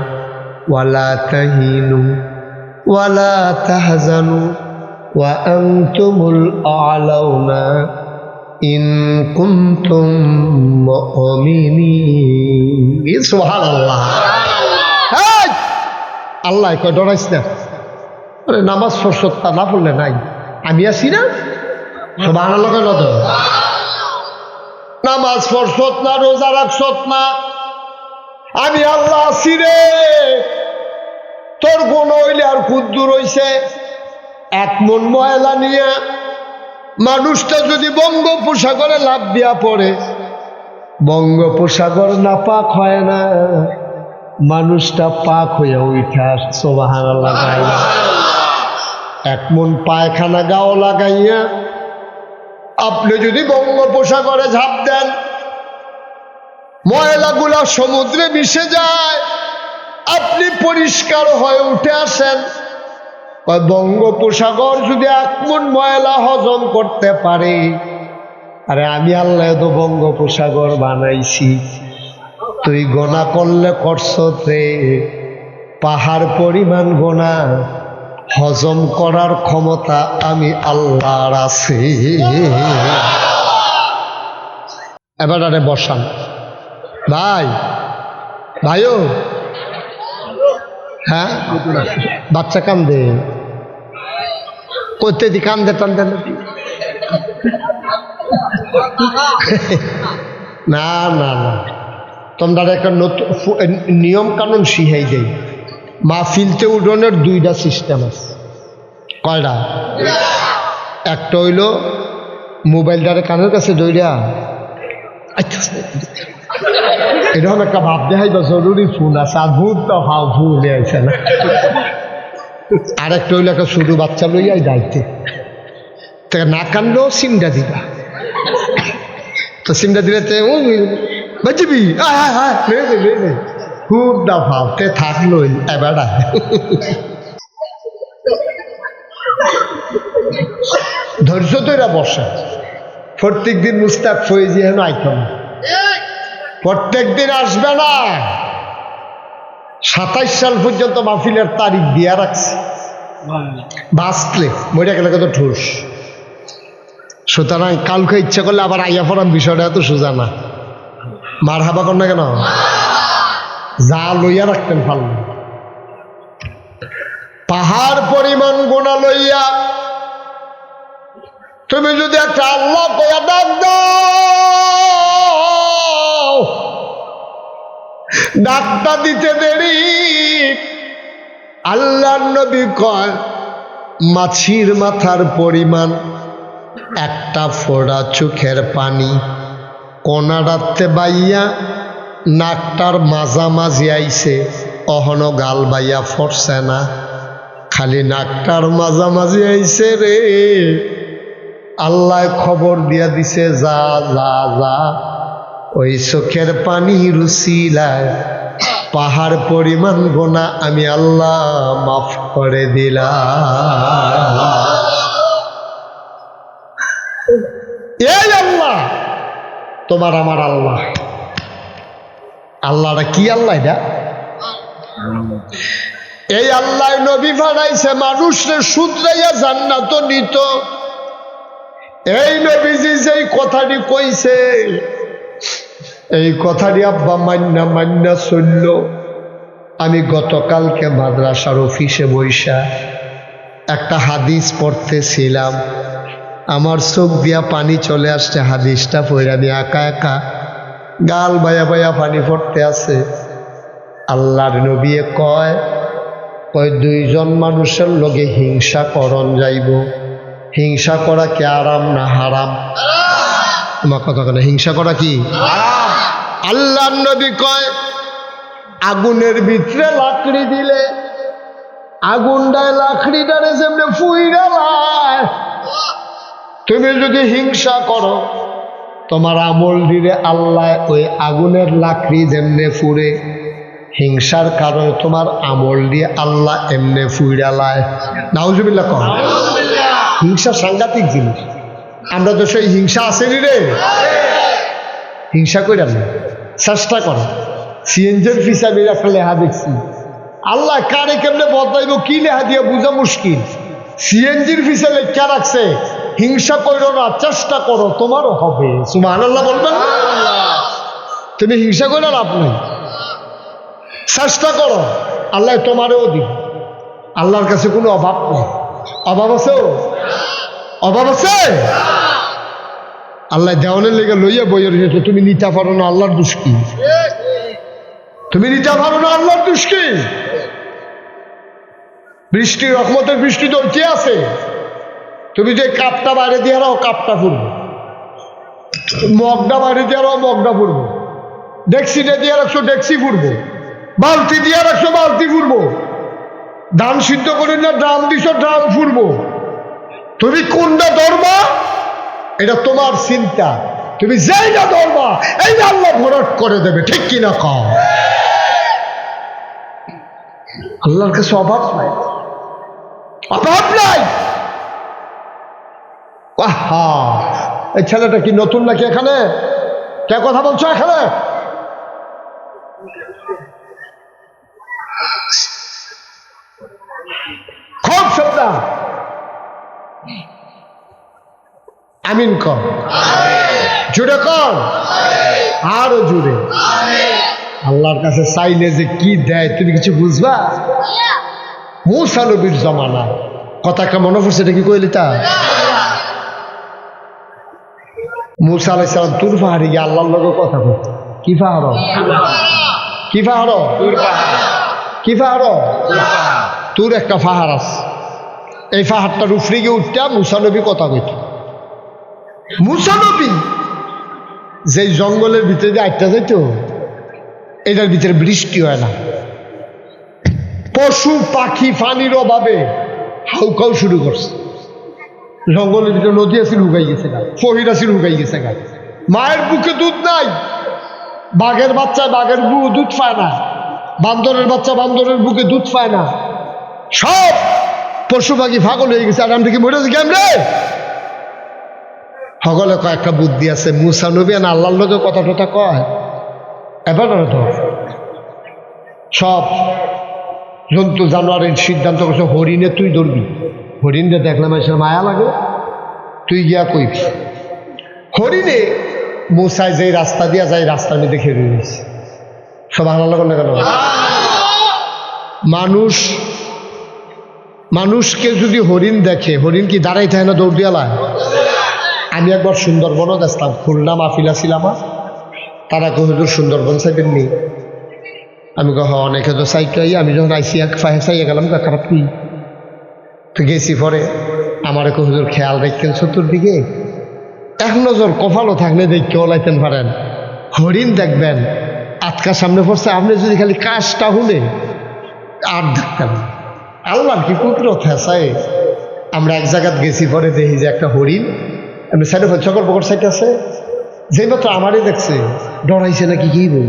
ওয়ালা তাহিনু ওয়ালা তাহজানু ওয়া আনতুমুল আ'লাউনা ইন কুনতুম মুমিনিন সুবহানাল্লাহ আল্লাহ কয় ডরাইস না আরে নামাজ ফরসত্তা না পড়লে নাই আমি আছি না সুবহানাল্লাহ কয় তো নামাজ ফরসত না রোজা রাখছত না আমি আল্লাহ আছি রে তোর গুণ হইলে আর কুদ্দুর হইছে 1 মন ময়লা নিয়ে মানুষটা যদি বঙ্গোপসাগরে লাফ দিয়া পড়ে বঙ্গোপসাগর না পাক হয় না মানুষটা পাক হইয়া উঠা সুবহানাল্লাহ 1 মন পায়খানা গাও লাগাইয়া আপনি যদি বঙ্গোপসাগরে ঝাঁপ দেন ময়লাগুলা সমুদ্রে মিশে যায় আপনি পরিষ্কার হয়ে উঠে আসেন বঙ্গোপসাগর যদি 1 মন ময়লা হজম করতে পারে আরে আমি আল্লাহ তো বঙ্গোপসাগর বানাইছি তুই গোনা করলে করছত রে পাহাড় পরিমাণ গোনা হজম করার ক্ষমতা আমি আল্লাহর আছে এবার আরে বসান ভাই ভাইও হ্যাঁ বাচ্চা কান্দে করতে দি কান্দে টান্দে না না না তোমরা একটা নতুন নিয়ম কানুন শিখাই দেয় মাহফিলতে উঠোনের 2টা সিস্টেম আছে কয়টা একটা হইল মোবাইলটারে কানের কাছে দইরা এরকম একটা ভাব দেখাইবা জরুরি ফোন আছে আর ভূত তো হাও ভুলে আইছে না আরেকটা হইল একটা ছোট বাচ্চা লইয়াই দায়িত্বে না কানলেও সিমটা দিবা তো সিমটা দিলে বাঁচবি খুব দাফাতে থাকলো এবার ধৈর্য তো এরা বসা প্রত্যেক দিন মুস্তাক ফয়েজি হেন আইকন প্রত্যেক দিন আসবে না 27 সাল পর্যন্ত মাহফিলের তারিখ দিয়া রাখছে বাঁচলে মরে গেলে কত ঠোস সুতরাং কালকে ইচ্ছা করলে আবার আইয়া পড়াম বিষয়টা এত সোজা না মার হাবা কর না কেন যা লইয়া রাখতেন ভালো পাহাড় পরিমাণ গোনা লইয়া তুমি যদি একটা আল্লাহ কইয়া ডাক দাও ডাকটা দিতে দেরি আল্লাহর নবী কয় মাছির মাথার পরিমাণ একটা ফোড়া চোখের পানি কোনাডাতে বাইয়া নাকটার মাঝামাঝি আইছে অহন গাল বাইয়া ফরছে না খালি নাকটার মাঝামাঝি আইছে রে আল্লাহ খবর দিয়া দিছে যা যা যা ওই চোখের পানি রুসিলায় পাহাড় পরিমাণ গোনা আমি আল্লাহ মাফ করে দিলাম এই আল্লাহ তোমার আমার আল্লাহ আল্লাহটা কি আল্লাহ এটা এই আল্লাহ নবী বানাইছে মানুষরে শুধরাইয়া জান্নাত নিত এই নবীজি যেই কথাটি কইছে এই কথাটি আব্বা মান্না চলল আমি গতকালকে মাদ্রাসার অফিসে বইসা একটা হাদিস পড়তেছিলাম আমার চোখ দিয়া পানি চলে আসছে হাদিসটা পড়ে আমি একা একা গাল বায়া বায়া পানি পড়তে আছে আল্লাহর নবী কয় ওই দুইজন মানুষের লগে হিংসা করন যাইব হিংসা করা কি আরাম না হারাম তোমার কথা কেন হিংসা করা কি আল্লাহর নবী কয় আগুনের ভিতরে লাকড়ি দিলে আগুনটায় লাকড়িটারে যেমনি ফুইরা লাই তুমি যদি হিংসা করো তোমার আমল দিলে আল্লাহ ওই আগুনের লাকড়ি যেমনে ফুরে হিংসার কারণে তোমার আমল দিয়ে আল্লাহ এমনে ফুইরা লায় নাউজুবিল্লাহ কহ হিংসা সাংঘাতিক জিনিস আমরা তো সেই হিংসা আসেনি রে হিংসা কইরা না চেষ্টা করো সিএনজির হিসাবে একটা লেহা দেখছি আল্লাহ কারে কেমনে বদলাইব কি লেহা দিয়ে বোঝা মুশকিল সিএনজির ফিসে লেখা রাখছে হিংসা করো না চেষ্টা করো তোমারও হবে সুবহানাল্লাহ বলবেন তুমি হিংসা করো লাভ নাই চেষ্টা করো আল্লাহ তোমারও দিবে আল্লাহর কাছে কোনো অভাব নেই অভাব আছে অভাব আছে আল্লাহ দেওয়ানের লেগে লইয়া বইয়ের যেত তুমি নিতে পারো না আল্লাহর দোষ কি তুমি নিতে পারো না আল্লাহর দোষ কি বৃষ্টি রহমতের বৃষ্টি তো কে আছে তুমি যে কাপটা বাইরে দিয়ে রাও কাপটা ফুরবো মগটা বাইরে দিয়ে রাও মগটা ফুরবো ডেক্সিটা দিয়ে রাখছো ডেক্সি ফুরবো বালতি দিয়ে রাখছো বালতি ফুরবো ধান সিদ্ধ করি না ড্রাম দিছো ড্রাম ফুরবো তুমি কোনটা ধরবা এটা তোমার চিন্তা তুমি যেইটা ধরবা এই আল্লাহ ভরাট করে দেবে ঠিক কিনা কও আল্লাহর কাছে অভাব নাই অভাব নাই আহা এই ছেলেটা কি নতুন নাকি এখানে কে কথা বলছো এখানে খুব শব্দ আমিন কর জুড়ে কর আরো জুড়ে আল্লাহর কাছে চাইলে যে কি দেয় তুমি কিছু বুঝবা মুসা নবীর জমানা কথা একটা মনে পড়ছে এটা কি কইলি তা মুসা আলাইহিস সালাম তুর পাহাড়ে গিয়ে আল্লাহর লগে কথা বলতো কি পাহাড় কি পাহাড় কি পাহাড় তুর একটা পাহাড় আছে এই পাহাড়টার উপরে গিয়ে উঠতে মুসা নবী কথা কইত মুসা নবী যে জঙ্গলের ভিতরে দিয়ে আটটা যাইত এটার ভিতরে বৃষ্টি হয় না পশু পাখি পানির অভাবে হাউকাউ শুরু করছে জঙ্গলের ভিতরে নদী আছে ঢুকাই গেছে গা ফহির আছে ঢুকাই গেছে গা মায়ের বুকে দুধ নাই বাঘের বাচ্চায় বাঘের বুড়ো দুধ পায় না বান্দরের বাচ্চা বান্দরের বুকে দুধ পায় না, সব পশু পাখি পাগল হয়ে গেছে। আরাম থেকে মরে গেছে কেমন রে? সকলে কয়েকটা বুদ্ধি আছে। মুসা নবী আর আল্লাহর লোকের কথা টথা কয় এবার তো সব জন্তু জানোয়ারের সিদ্ধান্ত করছে হরিণে তুই ধরবি। হরিণে দেখলাম এসে মায়া লাগে, তুই গিয়া কইবি। হরিণে মুসায় যে রাস্তা দিয়া যায় রাস্তা নিয়ে দেখে রয়েছে। সব আল্লাহ না কেন? মানুষকে যদি হরিণ দেখে, হরিণ কি দাঁড়াই থাকে না, দৌড় দিয়া লায়? আমি একবার সুন্দরবনও দেখলাম, খুলনা মাহফিল ছিল আমার। তারা কই হুজুর সুন্দরবন চাইবেন নি? আমি কহ অনেকে তো চাইকাই। আমি যখন আইসি চাইয়া গেলাম খারাপ কি তো গেছি। পরে আমার কহ হুজুর খেয়াল রাখতেন চতুর্দিকে, এক নজর কপালও থাকলে দেখতে ওলাইতেন পারেন। হরিণ দেখবেন আটকার সামনে পড়ছে, আপনি যদি খালি কাজটা শুনে আর দেখতেন। আল্লাহর কি কুদরত হেসায়। আমরা এক জায়গায় গেছি, পরে দেখি যে একটা হরিণ এমনি সাইডে সকল পকর সাইড আছে, যেই মাত্র আমারই দেখছে ডরাইছে নাকি কি বল,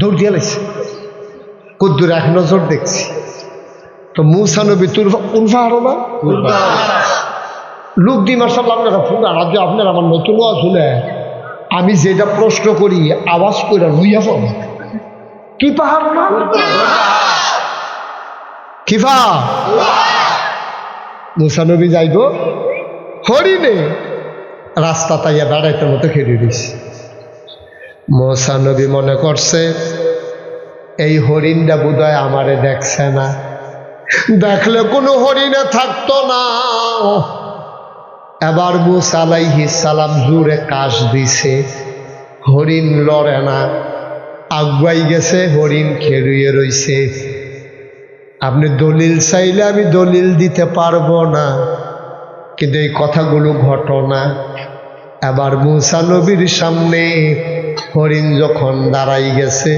দৌড় দিয়ে লাগছে। কুদ্দুর এক নজর দেখছি তো মুসা নবী তুর উলফা হারো না লোক দি মার্শাল আপনারা পুরা রাজ্য আপনার আমার নতুন শুনে আমি যেটা প্রশ্ন করি আওয়াজ করে রইয়া পড় কি পাহাড় না খিফা মুসা নবী যাইব হরিণে রাস্তা তাইয়া বেড়াইতে মতো খেয়ে দিয়েছে। মুসা নবী মনে করছে এই হরিণটা বোধহয় আমারে দেখছে না, দেখলে কোনো হরিণে থাকতো না। এবার মুসা আলাইহিস সালাম জোরে কাশ দিছে, হরিণ লড়ে না, আগুয়াই গেছে, হরিণ খেরুয়ে রইছে। আপনি দলিল চাইলে আমি দলিল দিতে পারবো না, কিন্তু এই কথাগুলো ঘটনা। এবার মুসা নবীর সামনে হরিণ যখন দাঁড়াই গেছে,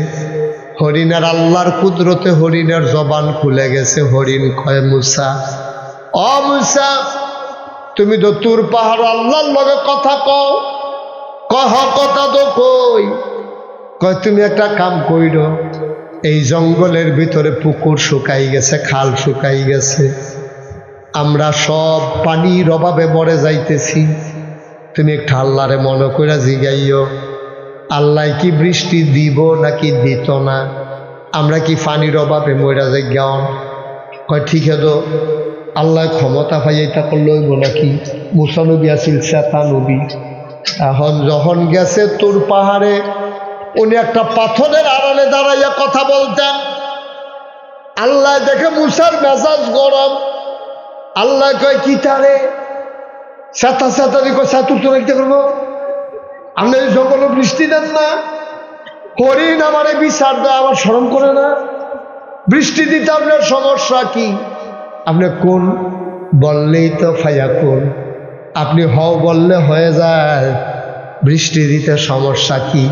হরিণের আল্লাহর কুদরতে হরিণের জবান খুলে গেছে। হরিণ কয় মুসা, ও মুসা তুমি তো তুর পাহাড় আল্লাহর লগে কথা কও, কহ কথা তো কই। কয় তুমি একটা কাম কইরো, এই জঙ্গলের ভিতরে পুকুর শুকাই গেছে, খাল শুকাই গেছে, আমরা সব পানির অভাবে মরে যাইতেছি। তুমি একটু আল্লাহরে মনে কইরা জিগাইও, আল্লাহ কি বৃষ্টি দিব নাকি দিত না, আমরা কি পানির অভাবে মরা যাই গান। কয় ঠিক আছে আল্লাহ ক্ষমতা পাইয়াইতা করলে হইব নাকি? মুসা নবী আসিল সেতা নবী। এখন যখন গেছে তোর পাহাড়ে, উনি একটা পাথরের আড়ালে দাঁড়াইয়া কথা বলতেন। আল্লাহ দেখে মুসার মেজাজ গরম। আল্লাহ কয় কি তারে সেতা সেতারি কয় সেতুর তো রাখতে করবো, আপনি এই জঙ্গল বৃষ্টি দেন না, হরিণ আমারে বিচার দেয়, আমার শরম করে না? বৃষ্টি দিতে আপনার সমস্যা কি? আপনি কোন বললেই তো ফাইয়া কোন, আপনি হও বললে হয়ে যায়, বৃষ্টি দিতে সমস্যা কি?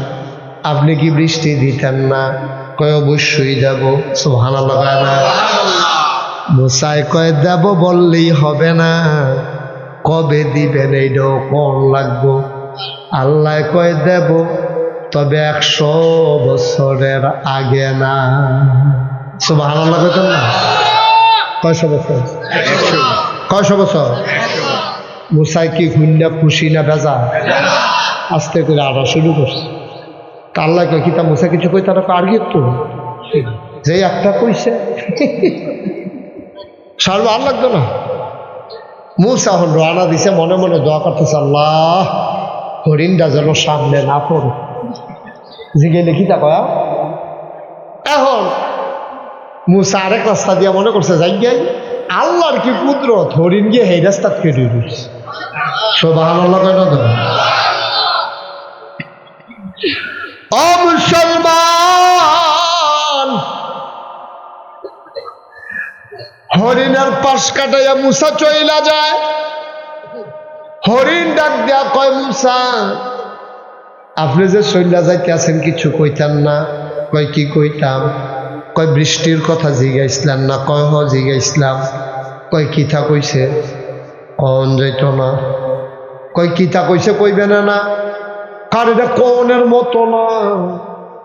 আপনি কি বৃষ্টি দিতেন না? কয় অবশ্যই দেব। সুবহানাল্লাহ না? মুসাই কয় দেব বললেই হবে না, কবে দিবেন এইটাও কোন লাগবো। আল্লাহ কয় দেব, তবে 100 বছরের আগে না। সুবহানাল্লাহ কইতেন না? কয়শো বছর? 100 বছর। মুসাই কি হুন্ডা খুশি না বেজা? আস্তে করে আড়া শুরু করছে। তা আল্লাহ কয় কি তা মুসা কিছু কই তারা আর কি তো যে একটা কইছে সারবা আর লাগতো না। মুসা হল রানা দিছে, মনে মনে দোয়া করতেছে আল্লাহ হরিণটা যেন সামনে না পড়ে। জিগে লিখি তা কয়া। এখন মুসা আরেক রাস্তা দিয়া মনে করছে যাই গাই, আল্লাহর কি কুদরত, হরিণ গিয়ে এই রাস্তা কেটে দিচ্ছে। সুবহানাল্লাহ কয় না তো? ও মুসলমান, হরিণের পাশ কাটাইয়া মুসা চইলা যায়। হরিণ ডাক দেয়া কয় মুসা আপনি যে চইলা যাইতে আছেন কিছু কইতেন না? কয় কি কইতাম? কয় বৃষ্টির কথা জিগাইছিলেন না? কয় হ জিগাইছিলাম। কয় কিতা কইছে? কন যাইত না। কয় কিতা কইছে কইবে না? না কার এটা কনের মতো না,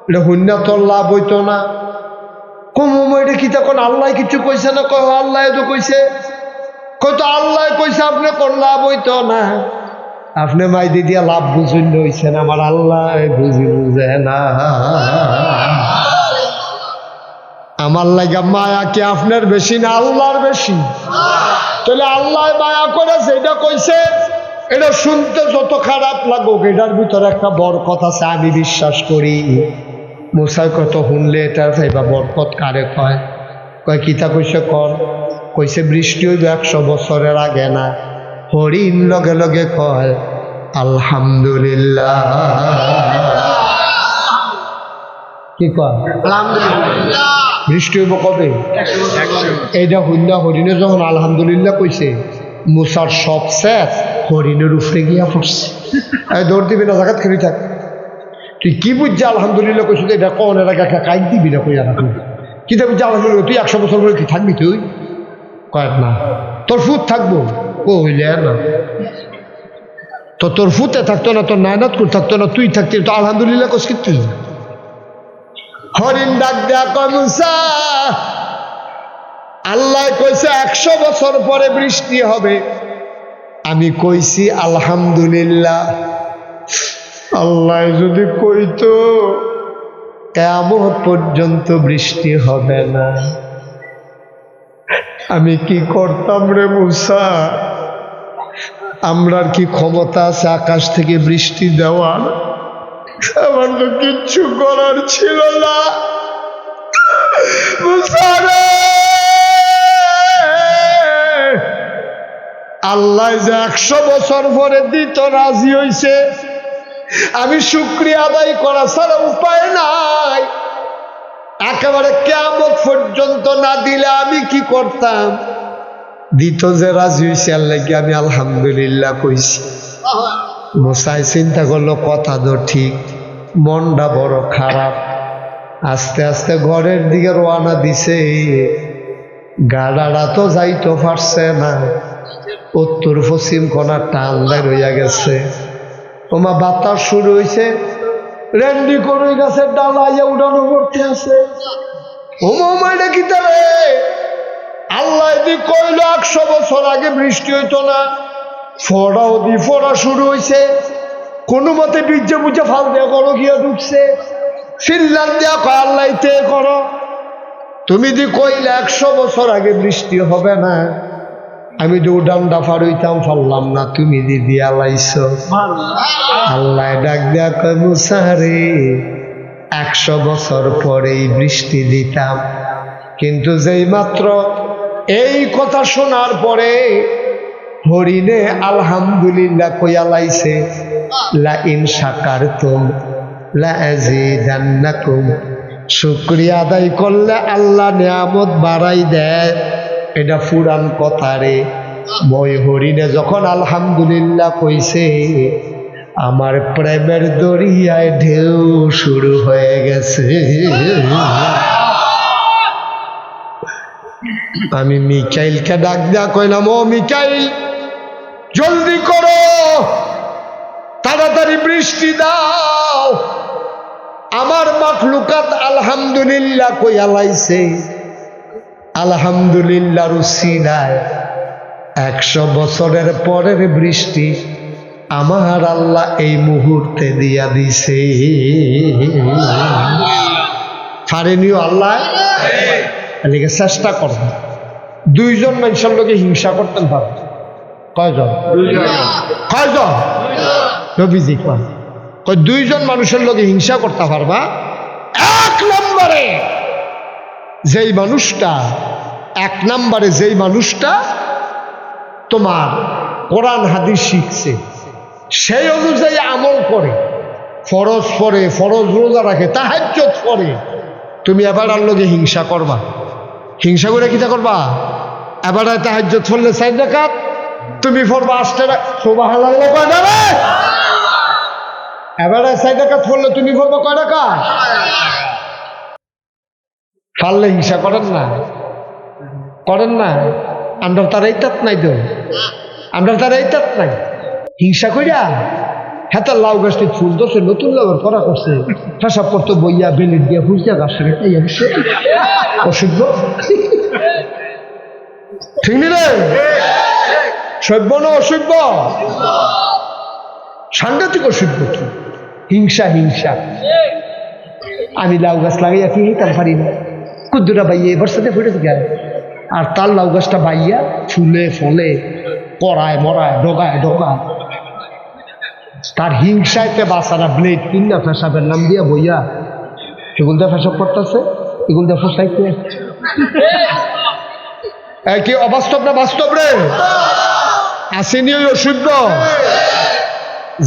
এটা হইনা তোর লাভ হইতো না। আপনি কি তখন আল্লাহ কিছু কইছে না? কয় আল্লাহ তো কইছে। কয় তো আল্লাহ কইছে, আপনি কোন লাভ হইতো না? আপনি মাইদি দিয়া লাভ বুঝুন হইছেন, আমার আল্লাহ বুঝে না। আমার লাগা মায়া কি আপনার বেশি না আল্লাহর বেশি? তাহলে আল্লাহ মায়া করেছে এটা কইছে, এটা শুনতে যত খারাপ লাগুক এটার ভিতরে একটা বরকত আছে, আমি বিশ্বাস করি। মুসাই কত শুনলে এটা এবার বরকত কারে কয়? কয় কিতা কইছে কর? কইছে বৃষ্টি হইব 100 বছরের আগে না। হরিণ লগে লগে কয় আলহামদুলিল্লাহ। কি কয়? আলহামদুলিল্লাহ। বৃষ্টি হইব কবে? এইটা হুন্ডা হরিণে যখন আলহামদুলিল্লাহ কইছে, মুসার সব শেষ, হরিণের উপরে গিয়া পড়ছে। দৌড় দিবি না, জায়গাত খেলি থাক। তুই কি বুঝছি আলহামদুলিল্লাহ কইছিস? এটা কন এর আগে কাইট দিবি না কইয়া রাখবি। কি দেবি যে আলহামদুলিল্লাহ? তুই 100 বছর পরে কি থাকবি? তুই কয়েক না তোর ফুট থাকবো কইলে না তো, তোর ফুটে থাকতো না, তোর নায়নাত করে থাকতো না, তুই থাকতি তো আলহামদুলিল্লাহ কস কি? হরিণ ডাক দেয়া কয় মুসা, আল্লাহ কইছে 100 বছর পরে বৃষ্টি হবে, আমি কইছি আলহামদুলিল্লাহ। আল্লাহ যদি কইতো কিয়ামত পর্যন্ত বৃষ্টি হবে না, আমি কি করতাম রে মুসা? আমরার কি ক্ষমতা আছে আকাশ থেকে বৃষ্টি দেওয়ার? আমার তো কিচ্ছু করার ছিল না মুসা রে। আল্লাহ যে 100 বছর পরে দিত রাজি হইছে, আমি শুকরিয়া আদায় করা ছাড়া উপায় নাই। একেবারে কিয়ামত পর্যন্ত না দিলে আমি কি করতাম? দিত যে রাজি হইছে, আল্লাহ কি আমি আলহামদুলিল্লাহ কইছি। মুসাই চিন্তা করলো কথা তো ঠিক, মনটা বড় খারাপ। আস্তে আস্তে ঘরের দিকে রওনা দিছে। গাড়াটা তো যাইতে পারছে না, উত্তর পশ্চিম কোনার টান দেয় রইয়া গেছে। ওমা বাতাস শুরু হয়েছে, রেন্ডি করে গাছের ডালা আইয়া উড়ানো করতে আছে। ওমা এটা কি তারে? আল্লাহ দি কইল 100 বছর আগে বৃষ্টি হইতো না, ফড়াও দি ফড়া শুরু হয়েছে। কোনো মতে বীর্য বুঝে ফাল দেওয়া করো গিয়া ঢুকছে, সিল্লান দেওয়া কয় আল্লাহ তে করো। তুমি দি কইলে 100 বছর আগে বৃষ্টি হবে না, আমি যে ডান্ডা ফার হইতাম ফারলাম না, তুমি দিদি আলাইছ। আল্লাহ ডাক দেয়া কয় মুসা রে, 100 বছর পরেই বৃষ্টি দিতাম, কিন্তু যেই মাত্র এই কথা শোনার পরে হরিণে আলহামদুলিল্লাহ কইয়া লাইছে, লা ইন শাকারতুম লা আযীদান্নাকুম, শুকরিয়া আদায় করলে আল্লাহ নিয়ামত বাড়াই দেয়। এটা পুরান কথা রে। মই হরিণে যখন আলহামদুলিল্লাহ কইছে, আমার প্রেমের দরিয়ায় ঢেউ শুরু হয়ে গেছে। আমি মিকাইলকে ডাক দেয়া কইলাম, ও মিকাইল, জলদি করো, তাড়াতাড়ি বৃষ্টি দাও। আমার মাখলুকাত আলহামদুলিল্লাহ কইয়া লাইছে, আলহামদুলিল্লাহর উসিলায় 100 বছরের পরের বৃষ্টি আমার আল্লাহ এই মুহূর্তে দিয়া দিছে। পারেনিও আল্লাহ, এদিকে চেষ্টা করবে। 2 জন মানুষের লোকে হিংসা করতেন পারবে। কয়জন? কয়জন? নবীজি কয় 2 জন মানুষের লোকে হিংসা করতে পারবা। 1 নম্বরে যেই মানুষটা তোমার কোরআন হাদিস শিখছে, সেই অনুযায়ী আমল করে, ফরজ পড়ে, ফরজ রোজা রাখে, তাহাজ্জুদ পড়ে, তুমি এবার আর লোকে হিংসা করবা। হিংসা করে কিটা করবা? এবার তাহাজ্জুদ পড়লে 4 রাকাত, তুমি পড়বা 8 রাকাত। সুবহানাল্লাহ কয় না রে? এবার 4 রাকাত পড়লে তুমি পড়বা কয় রাকাত? পারলে হিংসা করেন না? করেন না? আমরা তার এই তাত নাই তো, আমরা তার এই তাত নাই। হিংসা কইরা হেতার লাউ গাছটি ফুল ধরছে, নতুন লাউয়ের করা করছে, পেশাব করতো বইয়া বেলিট দিয়া ফুলটা গাছের এই অসভ্য। ঠিক নি রে? সভ্য না অসভ্য? সাংঘাতিক অসভ্য। হিংসা হিংসা। আমি লাউ গাছ লাগাইয়া কি হিতাম পারি না, কুদ্দুরা বাইয়ে এবার সাথে ফুটেছে গেল, আর তার লাউ গাছটা বাইয়া ফুলে ফলে করায় মরায় ডগায় ডগায়। তার হিংসাইতে বাসারা ব্লেড কিনা ফেসাবের নাম দিয়া বইয়া এগুল দিয়ে ফেসাব করতেছে, এগুল দিয়ে ফসাইতে। কি অবাস্তব না বাস্তব রে? আসেনি ওই অসভ্য।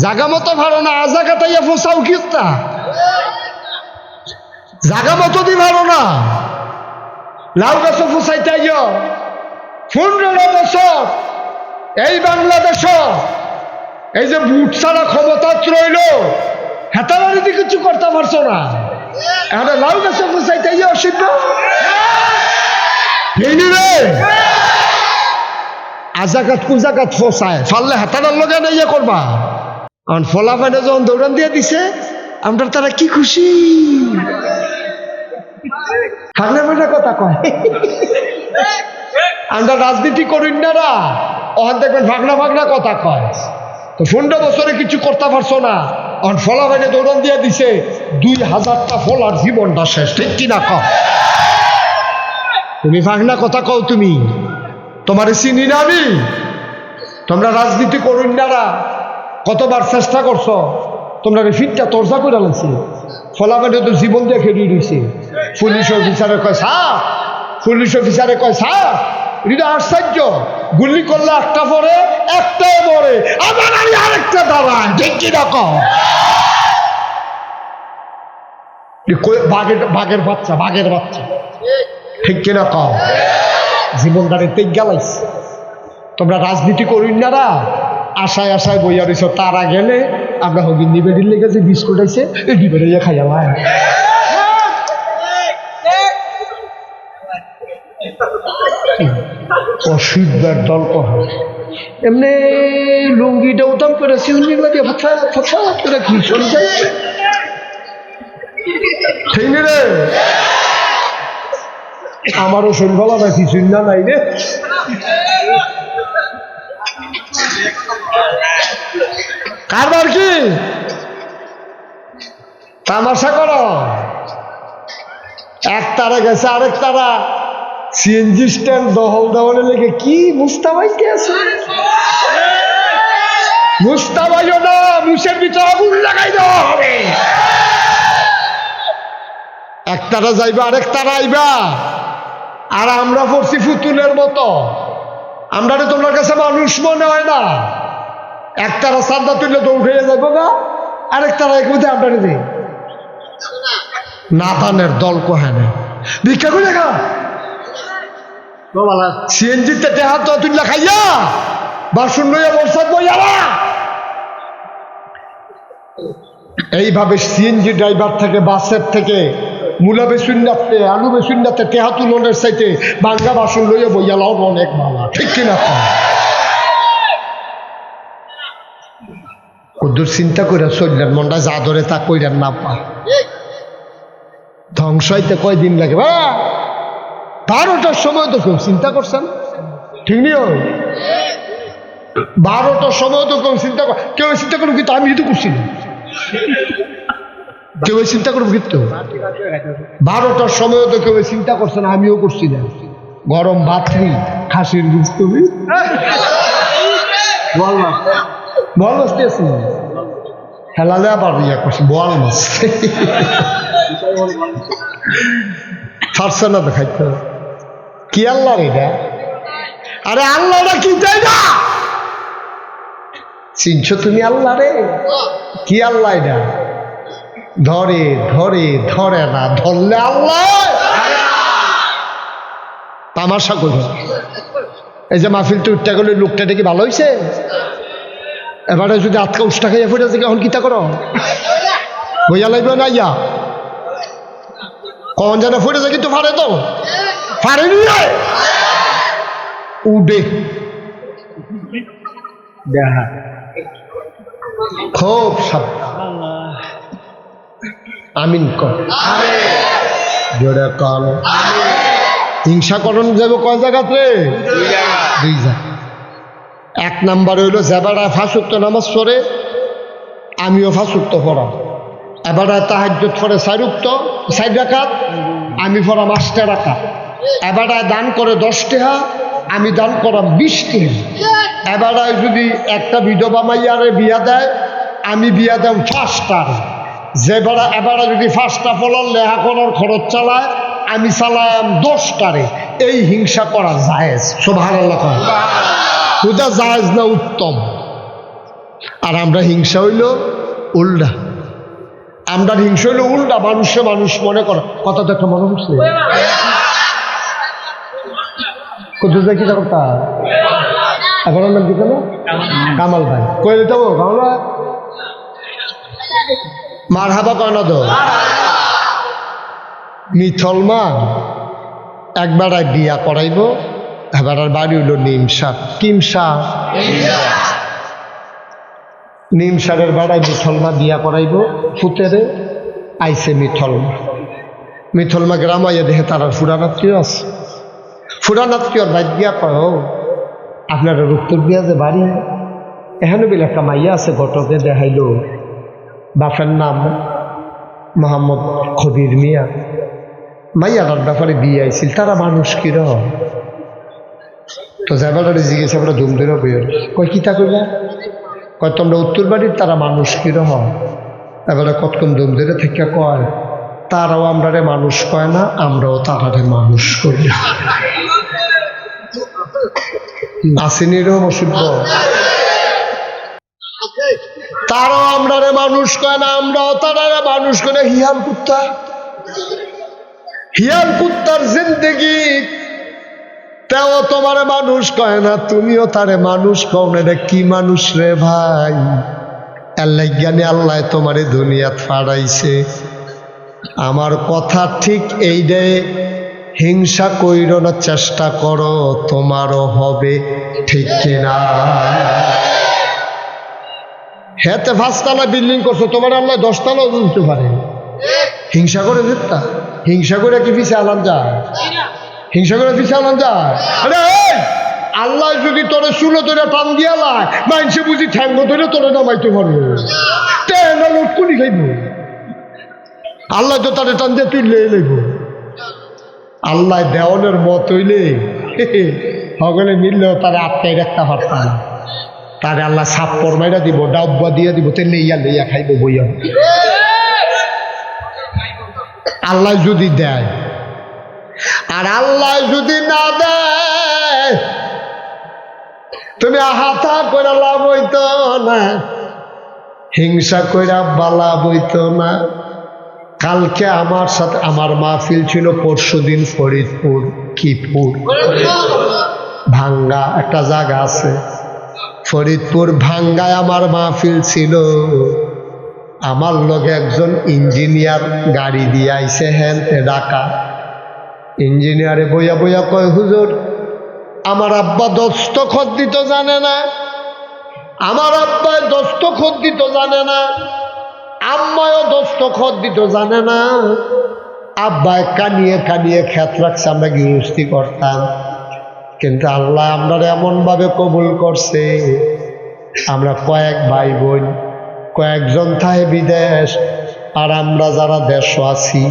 জাগা মতো ভালো না, আজাগা তাইয়া ফসাও কিস্তা, জাগা মতো দি ভালো না। লাউ গাছ ফুসাইতে 15 বছর এই বাংলাদেশ এই যে বুট ছাড়া ক্ষমতা রইল, হেতাবাড়ি দিয়ে কিছু করতে পারছো না, এখন লাউ গাছ ফুসাইতে অসভ্য। রে আজাগাত কুজাগাত ফসায় ফাললে হেতাটার লগে না ইয়ে করবা। কারণ ফলা ফাইনে যখন দৌড়ান দিয়ে দিছে, আমরা তারা কি খুশি। ভাগনা ভাগনা কথা কয়, আমরা রাজনীতি করিন না রা, ওখান দেখবেন ভাগনা ভাগনা কথা কয়। তো 15 বছরে কিছু করতে পারছো না, অন ফলা ভাইনে দৌড়ান দিয়ে দিছে, 2000টা ফলার জীবনটা শেষ। ঠিক কিনা কও? তুমি ভাগনা কথা কও, তুমি তোমার চিনি না আমি। তোমরা রাজনীতি করিন না রা, কতবার চেষ্টা করছো, তোমরা ফিটটা তরজা করে লাগছে, ফলাফলে তো জীবন দিয়ে খেয়ে দিয়েছে। পুলিশ অফিসারে কয় সাপ, পুলিশ অফিসারে কয় সাপ, এটা আশ্চর্য, গুলি করলে একটা পরে একটাও মরে, আবার আমি আরেকটা দাঁড়ায়। ঠিক কিরকম? বাঘের বাচ্চা, বাঘের বাচ্চা। ঠিক কিরকম? জীবনটারে তেজ গেলাইছে। তোমরা রাজনীতি করিন না রা, আশায় আশায় বইয়া রয়েছ, তারা গেলে আমরা হগিন নিবেদির লেগে যে বিস্কুট আছে এই নিবেদিয়া খাইয়া ভাই। অসুবিধার দল কহ এমনি লুঙ্গিটা উতাম করে সিউনি লাগে ফছা ফছা করে কি চলে যায়। ঠিক নি রে? আমারও শৈলবালা না কিছুই না নাই রে। কারবার কি তামাশা করো? এক তারা গেছে আরেক তারা সিএনজি স্ট্যান্ড দহল দহলে লেগে কি মুস্তাবাইতে আছে। মুস্তাবাইও না, মুসের ভিতরে আগুন লাগাই দেওয়া হবে। এক তারা যাইবা আরেক তারা আইবা, আর আমরা পড়ছি ফুতুলের মতো। আমরা তোমার কাছে মানুষ মনে হয় না। এক তারা সাদা তুললে দৌড়ে যাবো গা, আরেক তারা এক মধ্যে আমরা দিই নাতানের দল কোহানে ভিক্ষা করে খা সিএনজিতে টেহা তো তুললা খাইয়া বাসন লইয়া বর্ষাত বইয়ারা। এইভাবে সিএনজি ড্রাইভার থেকে, বাসের থেকে, মূলা বেসুন্নাতে, আলু বেসুন্নাতে টেহা তুলনের চাইতে বাঙ্গা বাসন লইয়া বইয়ালাও অনেক ভালো। ঠিক কিনা? কদ্দুর চিন্তা করে চললেন, মনটা যা ধরে তা কইলেন না পা ধ্বংস হইতে কয়দিন লাগে। 12টার সময় তো কেউ চিন্তা করছেন? ঠিক নিও 12টার সময় তো কেউ চিন্তা কেউ চিন্তা করবো, কিন্তু আমি তো করছি না। কেউ চিন্তা করবো কিন্তু 12টার সময় তো কেউ চিন্তা করছে না, আমিও করছি না। গরম ভাতরি খাসির গুস্তবি বল মাছ দিয়েছি হেলালে আবার ইয়া করছি বল মাছ ছাড়ছে না দেখাইতে। কি আল্লাহ এটা? আরে আল্লাহটা কি চাই না? চিনছো তুমি আল্লাহ রে? কি আল্লাহ এটা? ধরে ধরে ধরে না, ধরলে আল্লাহ তামাশা করবে। এই যে মাহফিলটা উঠতে গেলে লোকটা কি ভালো হয়েছে? এবারে যদি আটকা উষ্টা খাইয়া ফুটে থেকে এখন কিতা করো বইয়া লাগবে না ইয়া কখন যেন ফুটে যায়, কিন্তু ফারে তো ফারেনি উডে খুব সাবধান। আমিন কর, জোরে কল। হিংসা করণ যাবে কয় জায়গাতে? দুই জায়গা। এক নাম্বার হইল যেবারা ফাঁসুক্ত নামাজ পড়ে, আমিও ফাঁসুক্ত পড়াম। এবারে তাহাজ্জুদ পড়ে 4 রাকাত, আমি পড়াম 8 রাকাত। এবারে দান করে 10 টাকা, আমি দান করাম 20 টাকা। এবারে যদি একটা বিধবা মাইয়ারে বিয়া দেয়, আমি বিয়া দেব 5টার। যেবারে এবারে যদি 5টা ফলার লেহা করার খরচ চালায়, আমি চালাম 10টারে। এই হিংসা করা জায়েজ? সুবহানাল্লাহ। ওটা জায়েজ না উত্তম? আর আমরা হিংসা হইল উল্টা। আমরা হিংসা হইল উল্টা, মানুষে মানুষ মনে করে। কথাটা একটা মনে হচ্ছে কোথায় কি কথা? এখন নাম কি জানো? কামাল ভাই। কই দিতে হবো কামাল ভাই? মার হাবা কয় না তো? মিথলমান একবার বিয়া করাইব, এবার আর বাড়ি হইল নিমসা। কিমসা? নিমসারের বেড়ায় মিথলমা বিয়া করাইব, ফুতেরে আইসে মিথলমা। মিথলমা গ্রাম আইয়া দেখে তার ফুরানাত্মীয় আছে। ফুরানাত্মীয়র বাইক গিয়া কয়, আপনার রুক্তর বিয়া যে বাড়ি, এখানে বিলে একটা মাইয়া আছে, ঘটকে দেখাইল। বাপের নাম মোহাম্মদ খবির মিয়া। মাইয়াটার ব্যাপারে বিয়ে আইছিল, তারা মানুষ কিরম? তো যাবার জিজ্ঞেস আমরা ধুম ধরে বইয়ের কয় কিতা কইলা? কয় তোমরা উত্তর বাড়ির, তারা মানুষ কিরম? এবারে কতক্ষণ ধুম ধরে থেকে কয়, তারাও আমরারে মানুষ কয় না, আমরাও তারারে মানুষ করি না। আসেনি এরকম অসভ্য? তারাও আমরারে মানুষ কয় না, আমরাও তারারে মানুষ করে। হিয়াল কুত্তা, হিয়াল কুত্তার জিন্দেগি, তেও তোমার মানুষ কয় না, তুমিও তারে মানুষ কও না। এটা কি মানুষ রে ভাই? আল্লাহ জ্ঞানী, আল্লাহ তোমারে দুনিয়াত ফাড়াইছে। আমার কথা ঠিক এই রে, হিংসা কইরো না, চেষ্টা করো, তোমারও হবে, ঠিক কিনা? হেতে 5 তলা বিল্ডিং করছো, তোমার আল্লাহ 10 তলাও দিতে পারে। হিংসা করে দিতা? হিংসা করে কি পিছিয়ে আলাম যায়? হিংসা করে পিছিয়ে আলাম যায়? আরে আল্লাহ যদি তোরে চুলো ধরে টান দিয়া লাই, মানুষে বুঝি ঠ্যাঙ্গ ধরে তোরে নামাইতে পারবে? টেনা লটকুনি খাইব। আল্লাহ তো তারে টান দিয়ে তুই লেয়ে লইব। আল্লাহ দেওয়ানের মত হইলে সকলে মিললেও তারে আটকাই রাখতে পারতাম। তারে আল্লাহ সাপ্পর মাইরা দিব, ডাব্বা দিয়ে দিব, তেলে ইয়া লইয়া খাইব বইয়া। আল্লাহ যদি দেয়, আর আল্লাহ যদি না দেয়, তুমি আহাতা করে লাভ হইত না, হিংসা কইরা বালা বইত না। কালকে আমার সাথে আমার মাহফিল ছিল, পরশুদিন ফরিদপুর কিপুর ভাঙ্গা একটা জায়গা আছে, ফরিদপুর ভাঙ্গায় আমার মাহফিল ছিল। আমার লগে একজন ইঞ্জিনিয়ার গাড়ি দিয়ে আইসে, হেনতে ঢাকা। ইঞ্জিনিয়ারে বইয়া বইয়া কয়, হুজুর আমার আব্বা দস্তখত দিতে জানে না, আমার আব্বা দস্তখত দিতে জানে না, আম্মায়ও দস্তখত দিতে জানে না। আব্বায় কানিয়ে কানিয়ে খেত রাখছে, আমরা গৃহস্থী করতাম। কিন্তু আল্লাহ আমরা এমন ভাবে কবুল করছে, আমরা কয়েক ভাই বোন, কয়েকজন থাকে বিদেশ, আর আমরা যারা দেশ আছি,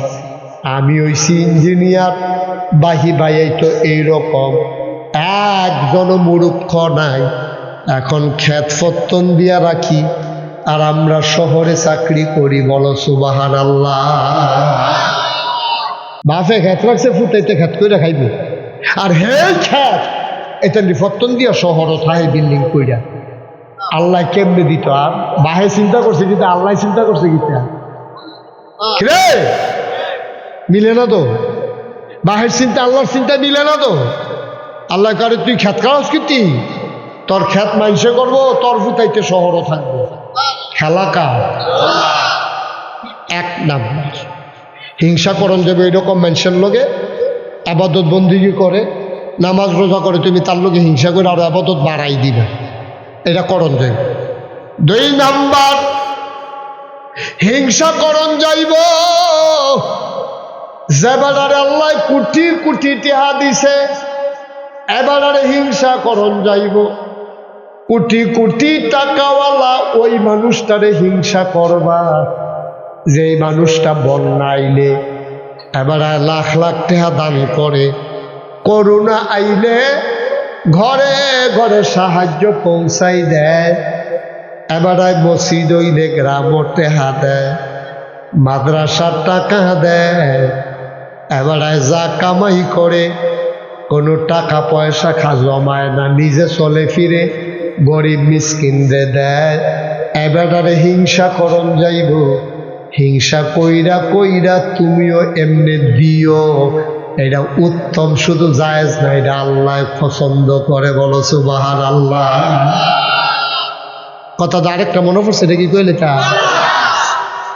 আমি হইছি ইঞ্জিনিয়ার, বাহি ভাই তো এইরকম একজনও মূর্খ নাই। এখন ক্ষেত ফত্তন দিয়া রাখি, আর আমরা শহরে চাকরি করি। বলো সুবহানাল্লাহ। বাপে ক্ষেত রাখছে, ফুটাইতে ক্ষেত করে খাইব। আর হে ক্ষেত এটা ফত্তন দিয়া শহরও থাকে বিল্ডিং কইরা। আল্লাহ কেমনে দিত? আর বাহে চিন্তা করছে কিন্তু আল্লাহ চিন্তা করছে কিতা? রে মিলে না তো, বাহের চিন্তা আল্লাহর চিন্তা মিলে না তো। আল্লাহ কারে তুই খেত খাওয়াস কিতি, তোর খেত মাইসে করবো, তোর ফুটাইতে শহরও থাকবো। খেলা কার? এক নাম্বার হিংসা করণ যাবে এরকম মানুষের লগে, আবাদত বন্দিগি করে, নামাজ রোজা করে, তুমি তার লগে হিংসা করে আরো আবাদত বাড়াই দিবে, এটা করণ যাবে। দুই নাম্বার হিংসা করণ যাইব যে বেটারে আল্লাহ কোটি কোটি টাকা দিছে এবারে হিংসা করণ যাইব কোটি কোটি টাকাওয়ালা ওই মানুষটারে হিংসা করবা যে মানুষটা বন্যাইলে এবারে লাখ লাখ টাকা দান করে করোনা আইলে ঘরে ঘরে সাহায্য পৌঁছাই দেয় এবারে মসজিদ হইলে গ্রামর টাকা দেয় মাদ্রাসার টাকা দেয় এবারে যা কামাই করে কোনো টাকা পয়সা জমায় না নিজে চলে ফিরে গরিব মিসকিনরে দেয় এবারে হিংসা করণ যাইব হিংসা কইরা কইরা তুমিও এমনি দিও এটা উত্তম শুধু জায়েজ না এটা আল্লাহ পছন্দ করে বলো সুবহানাল্লাহ কথা তো আরেকটা মনে পড়ছে এটা কি কইলে তা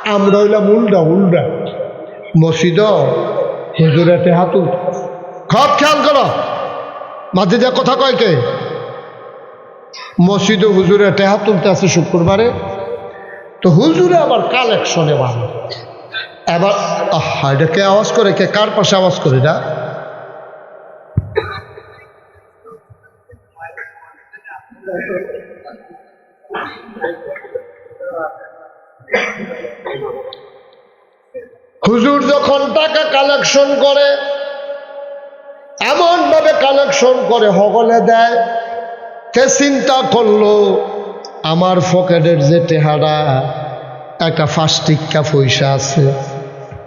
আমরা হইলাম উল্টা উল্টা মসজিদ হুজুরেতে হাতু খুব খেয়াল করো মাঝে যা কথা কয় কে মসজিদে হুজুরে টেহা তুলতে আছে শুক্রবারে তো হুজুরে আবার কালেকশনে ভালো এবার এটা কে আওয়াজ করে কে কার পাশে আওয়াজ করে এটা হুজুর যখন টাকা কালেকশন করে এমন ভাবে কালেকশন করে হগলে দেয় তে চিন্তা করলো আমার পকেটের যে টেহারা একটা ফার্স্ট টিক্কা পয়সা আছে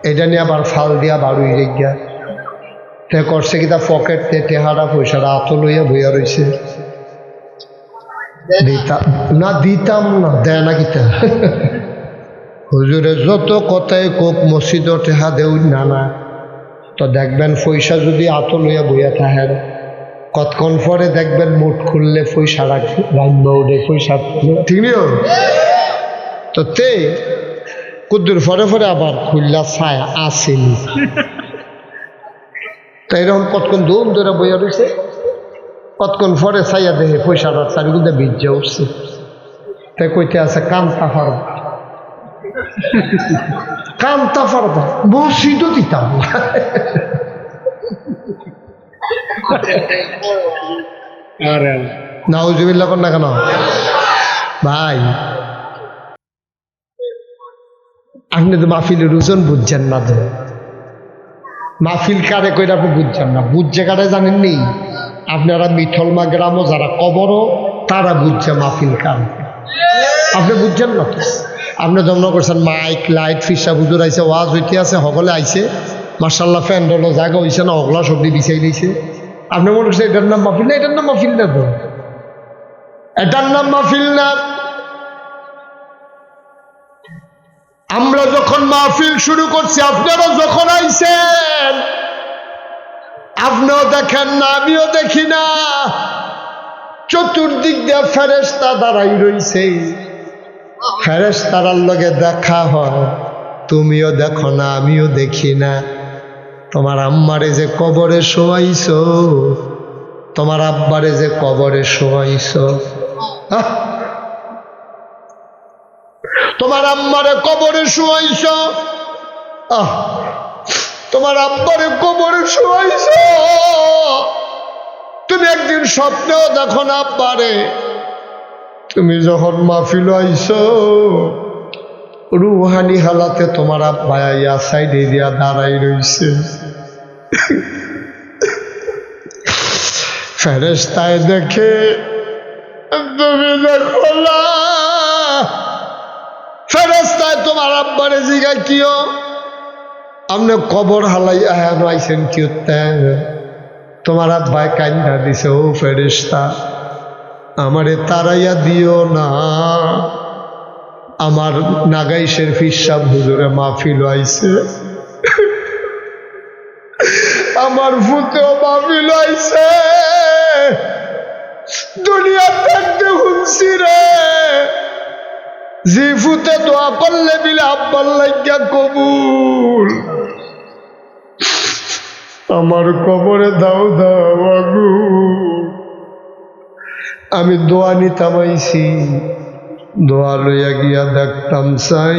এটা নিয়ে আবার ফাল দিয়া বাড়ুই রেগা তে করছে কি তা পকেট তে টেহারা পয়সাটা আত লইয়া বইয়া রয়েছে দিতাম না দেয় না কিতা হুজুরে যত কথাই কোক মসজিদ টেহা দেউ না না তো দেখবেন পয়সা যদি আত লইয়া বইয়া থাকেন কতক্ষণ পরে দেখবেন মুঠ খুললে পয়সা রাখবে পয়সা ঠিক নেই তো তে কুদ্দুর ফরে ফরে আবার খুললা ছায়া আসেনি তো এরকম কতক্ষণ ধুম ধরে বইয়া রয়েছে কতক্ষণ পরে ছাইয়া দেখে পয়সাটা চারিগুলো বীর্য উঠছে তাই কইতে আছে কান্তা ফারবা কান্তা ফারবা মসজিদও দিতাম নাউজুবিল্লাহ কর না কেন ভাই আপনি তো মাহফিলের ওজন বুঝছেন না তো মাহফিল কারে কইরা আপনি বুঝছেন না বুঝছে কারে জানেন নি আপনারা মিঠলমা গ্রামও যারা কবরও তারা বুঝছে মাহফিল কার আপনি বুঝছেন না তো আপনি জন্ম করছেন মাইক লাইট ফিসা হুজুর আইছে ওয়াজ হইতে আছে সকলে আইছে মার্শাল্লাহ ফ্যান্ডল জায়গা হইছে না অগলা সবজি বিছাই দিয়েছে আপনি মনে করছেন এটার নাম মাহফিল না এটার নাম মাহফিল না তো এটার নাম মাহফিল না আমরা যখন মাহফিল শুরু করছি আপনারা যখন আইছেন আপনিও দেখেন না আমিও দেখি না চতুর্দিক দিয়ে ফেরেশতা দাঁড়াই রইছে ফেরেশতার লগে দেখা হয় তুমিও দেখো না আমিও দেখি না তোমার আম্মারে যে কবরে শোয়াইছো তোমার আব্বারে যে কবরে শোয়াইছো তোমার আম্মারে কবরে শোয়াইছো তোমার আব্বারে কবরে শোয়াইছো তুমি একদিন স্বপ্নেও দেখো না আব্বারে তুমি যখন মাহফিল আইছো রুহানি হালাতে তোমার আব্বা ইয়া সাইডে দিয়া দাঁড়াই রইছে ফেরেশতায় দেখে তুমি দেখো না ফেরেশতায় তোমার আব্বারে জিগা কিও আপনি কবর হালাই আয়ানো আইছেন কি তোমার আব্বায় কান্না দিছে ও ফেরেশতা আমারে তারাইয়া দিও না আমার নাগাইশের ফিসাব হুজুরে মাহফিল আইছে আমার ফুতেও মাহফিল আইছে দুনিয়া থাকতে শুনছি রে জি ফুতে দোয়া করলে বিলে আব্বার লাগিয়া কবুল আমার কবরে দাও দাও আগু আমি দোয়া নিতাম আইছি দোয়া লইয়া গিয়া দেখতাম চাই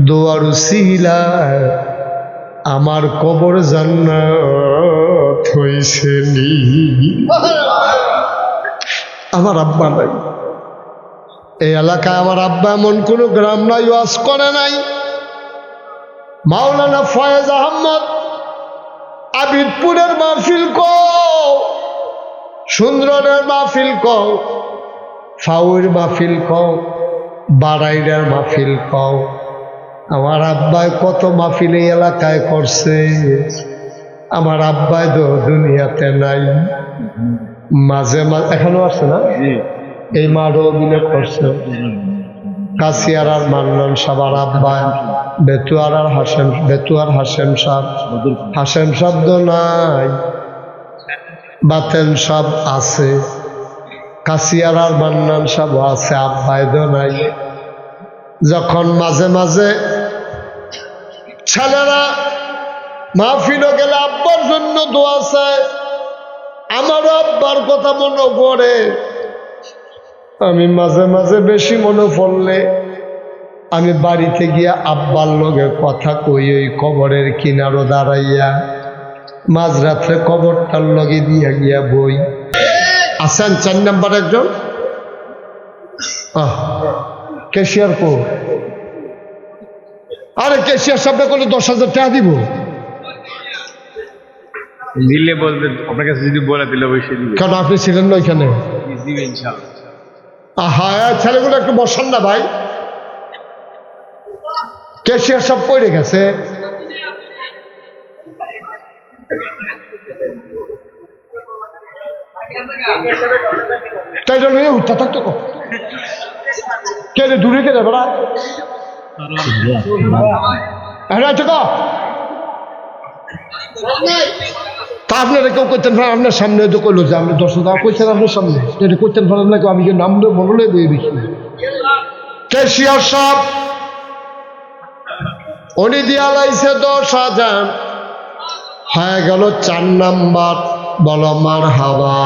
দোয়ার উসিলায় আমার কবর জান্নাত হইছে নি। আমার আব্বা নাই, এই এলাকায় আমার আব্বা এমন কোনো গ্রাম নাই ওয়াজ করে নাই। মাওলানা ফয়েজ আহমদ আবিদপুরের মাহফিল কও, সুন্দরের মাহফিল কও, ফাউর মাহফিল কও, বাড়াইরের মাহফিল কও, আমার আব্বাই কত মাহফিল এই এলাকায় করছে। আমার আব্বাই তো দুনিয়াতে নাই, মাঝে মাঝে এখনো আছে না, এই মারও অভিনয় করছে। কাসিয়ার আর মান্নান সাবার আব্বাই, বেতুয়ার আর হাসেম, বেতুয়ার হাসেম সাহ, হাসেম শব্দ নাই, বাতেন সব আছে। কাসিয়ার আর মান্নান সব আছে, আব্বাই তো নাই। যখন মাঝে মাঝে ছেলেরা মাহফিলে গেলে আব্বার জন্য দোয়া চায়, আমারও আব্বার কথা মনে পড়ে। আমি মাঝে মাঝে বেশি মনে পড়লে আমি বাড়িতে গিয়া আব্বার লগে কথা কই, ওই কবরের কিনারও দাঁড়াইয়া মাঝরাত্রে কবরটার লগে দিয়া গিয়া বই। আছেন 4 নাম্বার একজন ক্যাশিয়ার কো? আরে ক্যাশিয়ার সামনে করলে 10,000 টাকা দিব, দিলে বলবেন, আপনার কাছে যদি বলে দিলে অবশ্যই দিবে। কারণ আপনি ছিলেন না ওইখানে। হ্যাঁ, ছেলেগুলো একটু বসান না ভাই, ক্যাশিয়ার সব পড়ে গেছে। তাই জন্য উঠতে থাকতো কে দূরে কে যাবে তা আপনারা কেউ করতেন পারেন, আপনার সামনে তো করলো যে আপনি 10,000 কইছেন আপনার সামনে, এটা করতেন পারেন না কেউ? আমি নাম বললে বই বেশি ক্যাশিয়ার সব উনি দিয়া লাইছে 10,000, হয়ে গেল 4 নাম্বার। বলো মার হাবা,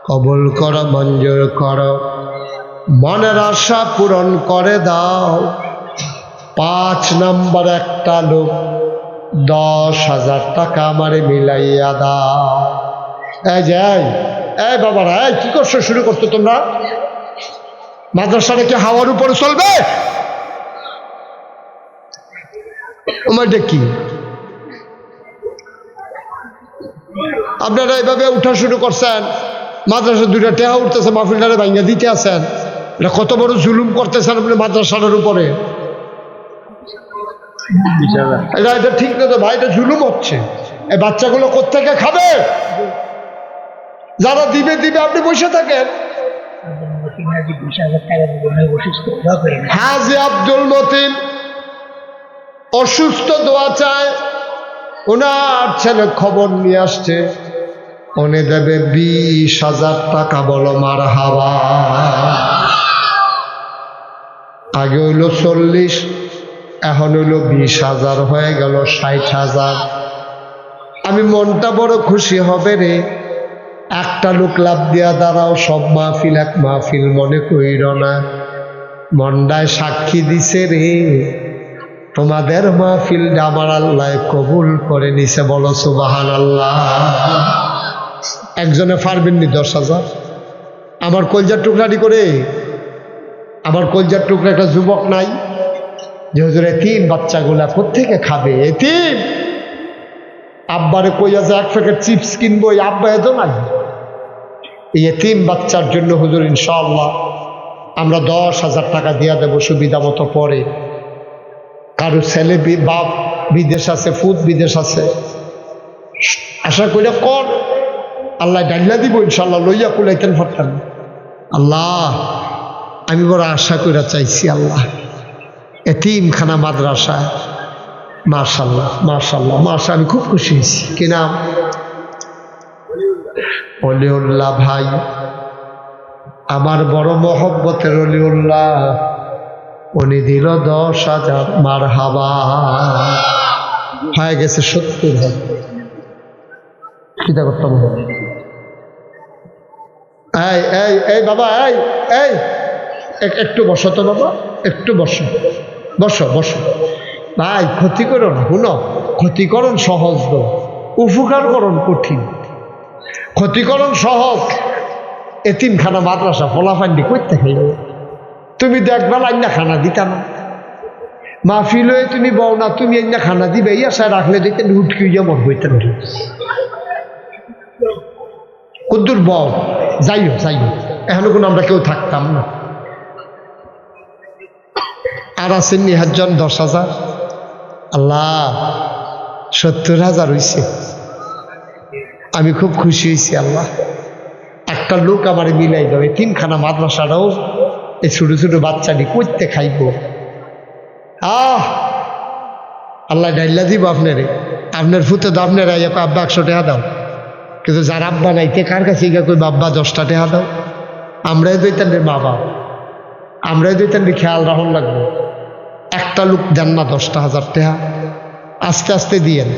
কবুল করো, মঞ্জুর করো, মনের আশা পূরণ করে দাও। 5 নাম্বার একটা লোক 10,000 টাকা আমারে মিলাইয়া দাও। এই যে এই বাবারা, এই কি করছো, শুরু করছো তোমরা? মাদ্রাসাটা কি হাওয়ার উপরে চলবে? আমারটা কি আপনারা এইভাবে উঠা শুরু করছেন? মাদ্রাসা 2টা টেহা উঠতেছে, মাহফিলটারে ভাঙ্গা দিতে আছেন। এটা কত বড় জুলুম করতেছেন আপনি মাদ্রাসাটার উপরে। এটা ঠিক না তো ভাই, এটা জুলুম হচ্ছে। এই বাচ্চাগুলো কোত্থেকে খাবে? যারা দিবে দিবে, আপনি বসে থাকেন। হাজি আব্দুল মতিন অসুস্থ, দোয়া চায়। ওনার ছেলে খবর নিয়ে আসছে, উনি দেবে 20,000 টাকা। বলো মার হাবা। আগে হইল 40, এখন হইল 20,000, হয়ে গেল 60,000। আমি মনটা বড় খুশি হবে রে। একটা লোক লাভ দিয়া দাঁড়াও, সব মাহফিল এক মাহফিল মনে কইর না। মন্ডায় সাক্ষী দিছে রে, তোমাদের মাহফিলটা আমার আল্লাহ কবুল করে নিছে। বলো সুবহানাল্লাহ। একজনে পারবেননি 10,000? আমার কলজার টুকরাটি করে, আমার কলজার টুকরা একটা যুবক নাই যে হুজুর এতিম বাচ্চাগুলা কোত্থেকে খাবে? এতিম আব্বারে কইয়া যে 1 প্যাকেট চিপস কিনবো, এই আব্বা এত নাই। এই এতিম বাচ্চার জন্য হুজুর ইনশাআল্লাহ আমরা 10,000 টাকা দিয়া দেবো সুবিধা মতো। পরে কারো ছেলে বাপ বিদেশ আছে, ফুদ বিদেশ আছে, আশা কইরা কর, আল্লাহ ডাল্লা দিব ইনশাআল্লাহ, লইয়া কুলাইতেন পারতেন। আল্লাহ আমি বড় আশা কইরা চাইছি, আল্লাহ এতিমখানা মাদ্রাসা, মাশাআল্লাহ মাশাআল্লাহ মাশা, আমি খুব খুশি হয়েছি। কি নাম? অলিউল্লাহ ভাই, আমার বড় মহব্বতের অলিউল্লাহ। উনি দিল 10,000। মার হাবা। হয়ে গেছে 70,000। চিন্তা করতাম এই এই এই বাবা, এই এই একটু বসো তো বাবা, একটু বসো, বসো বসো। ভাই ক্ষতি করো না, শুনো, ক্ষতিকরণ সহজ তো, উপকারকরণ কঠিন। ক্ষতিকরণ সহজ, এতিমখানা মাদ্রাসা ফলাফান্ডি করতে খাইব। তুমি দেখবা আইনা খানা দিতা না, মাহফিল হয়ে তুমি বও না, তুমি আইনা খানা দিবে, এই আশায় রাখলে দিতে হুটকি যেমন হইতেন। কদ্দুর বও, যাইও যাইও, এখনো কোনো আমরা কেউ থাকতাম না। আর আছেন নিহাজন 10,000, আল্লাহ 70,000 হইছে। আমি খুব খুশি হয়েছি। আল্লাহ একটা লোক আমার মিলাই দেবে, তিনখানা মাদ্রাসাটাও এই ছোট ছোট বাচ্চাটি করতে খাইব। আল্লাহ ডাইল্লা দিব আপনারে, আপনার ফুতে তো আপনার আব্বা 100 টাকা দাও, কিন্তু যার আব্বা নাইতে কার কাছে গিয়ে কই বাব্বা 10টা টাকা দাও। আমরাই দইতেন রে বাবা, আমরাই দইতেন রে, খেয়াল রাখুন লাগবো। একটা লোক দেন না 10,000 টাকা, আস্তে আস্তে দিয়েন,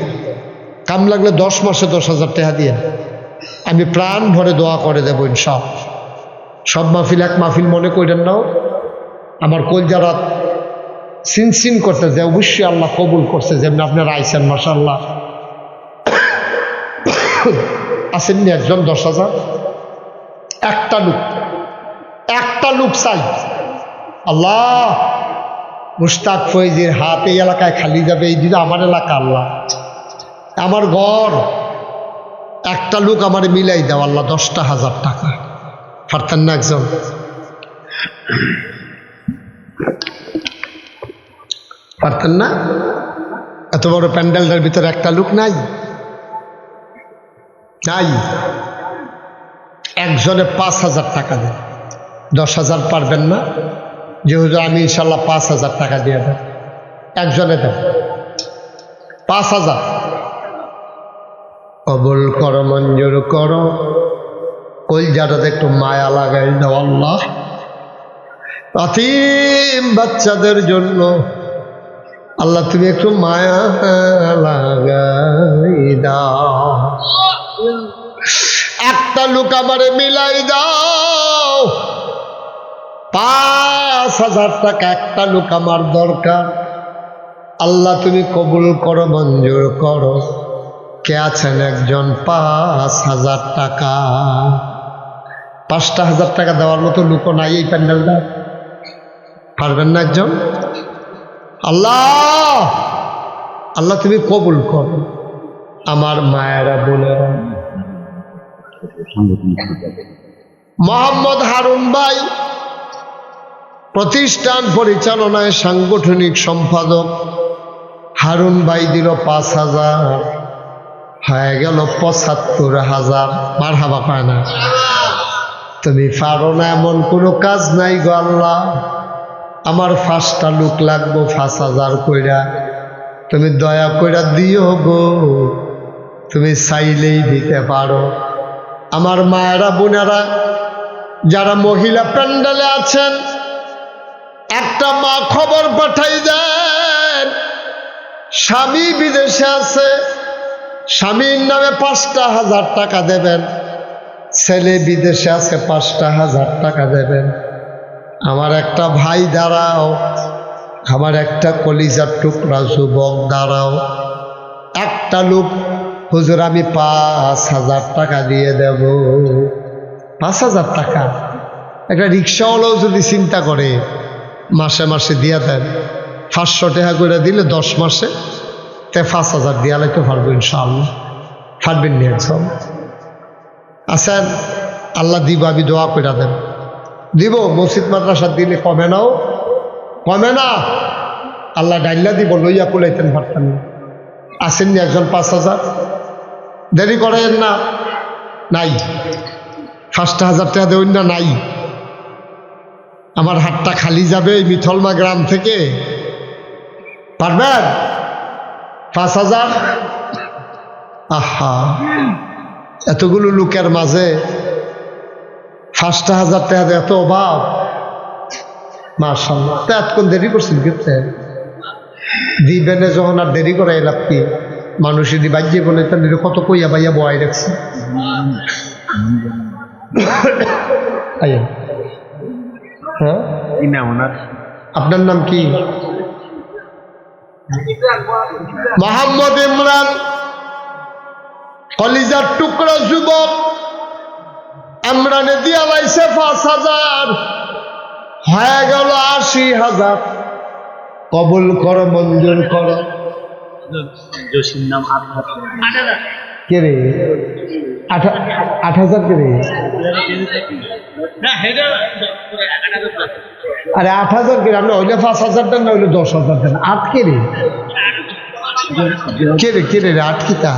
কাম লাগলে 10 মাসে 10,000 টাকা দিয়েন। আমি প্রাণ ভরে দোয়া করে দেবো ইনশাআল্লাহ। সব মাহফিল এক মাহফিল মনে করেন নাও, আমার কলজারা সিনসিন করতে যে অবশ্যই আল্লাহ কবুল করছে। যেমন আপনারা আইসেন মাশাআল্লাহ, আসেননি একজন 10,000, একটা লোক চাই। আল্লাহ মুশতাক ফয়েজের হাত এই এলাকায় খালি যাবে, এই দিন আমার এলাকা, আল্লাহ আমার ঘর, একটা লোক আমার মিলাই দাও আল্লাহ 10,000 টাকা। পারতেন না একজন? পারতেন না? এত বড় প্যান্ডেলটার ভিতরে একটা লোক নাই, নাই। একজনে 5,000 টাকা দেন, 10,000 পারবেন না? যেহেতু আমি ইনশাল্লাহ 5,000 টাকা দিয়ে দেন, একজনে দেন 5,000। কবুল করো, মঞ্জুর করো, কলজাটাতে একটু মায়া লাগাই দাও আল্লাহ। এতিম বাচ্চাদের জন্য আল্লাহ তুমি একটু মায়া লাগাই দাও। একটা লোক আমারে মিলাই দাও, 5,000 টাকা একটা লোক আমার দরকার। আল্লাহ তুমি কবুল করো, মঞ্জুর করো। কে আছেন একজন 5,000 টাকা? 5,000 টাকা দেওয়ার মতো লোক নাই এই প্যান্ডেলটা, পারবেন না একজন? আল্লাহ আল্লাহ তুমি কবুল করো। আমার মায়েরা বোনেরা, মোহাম্মদ হারুন ভাই প্রতিষ্ঠান পরিচালনায় সাংগঠনিক সম্পাদক, হারুন ভাই দিল 5,000, হয়ে গেল 75,000। মারহাবা পায় না? তুমি পারো না এমন কোনো কাজ নাই গো আল্লাহ। আমার 5টা লোক লাগবো 5,000 কইরা, তুমি দয়া কইরা দিও গো, তুমি চাইলেই দিতে পারো। আমার মায়েরা বোনেরা যারা মহিলা প্যান্ডেলে আছেন, একটা মা খবর পাঠাই দেন, স্বামী বিদেশে আছে, স্বামীর নামে 5,000 টাকা দেবেন, ছেলে বিদেশে আছে 5,000 টাকা দেবেন। আমার একটা ভাই দাঁড়াও, আমার একটা কলিজার টুকরা যুবক দাঁড়াও। একটা লোক, হুজুর আমি 5,000 টাকা দিয়ে দেব। 5,000 টাকা একটা রিক্সাওয়ালাও যদি চিন্তা করে মাসে মাসে দিয়া দেন, 500 টাকা করে দিলে 10 মাসে 5,000 দিয়া লাইতে পারবো ইনশাআল্লাহ। পারবেন নি একজন? আছেন? আল্লাহ দিব, আমি দোয়া করে দেন, দিব। মসজিদ মাদ্রাসা দিলে কমে নাও, কমে না, আল্লাহ ডাইল্লা দিব, লইয়া কুলাইতেন পারতেন না। আসেননি একজন 5,000? দেরি করেন না, নাই 5,000 টাকা দেবেন না, নাই। আমার হাতটা খালি যাবে এই মিথলমা গ্রাম থেকে, পারবেন? 5,000? আহা, এতগুলো লোকের মাঝে 5,000 টাকা এত অভাব। মাশাআল্লাহ, তা এতক্ষণ দেরি করছেন কিন্তু দিবেনে যখন আর দেরি করে লাভ কি? মানুষেরই বাজ্যে বলে তাদের কত কইয়া বাইয়া বয়াই রাখছে। আইয়া। হ্যাঁ, কি নাম ওনার? আপনার নাম কি? মোহাম্মদ ইমরান, কলিজার টুকরা যুবক। ইমরানে দিয়া লাইছে 5,000, হয়ে গেল 80,000। কবুল কর, মঞ্জুর কর। জসির নাম 8,000 কে রে? 8,000 কে রে? আরে 8,000 কে রে? আপনি হইলে 5,000 দেন, না হইলে 10,000 দেন। 8 কে রে? কে রে? কে রে? 8 কি তা?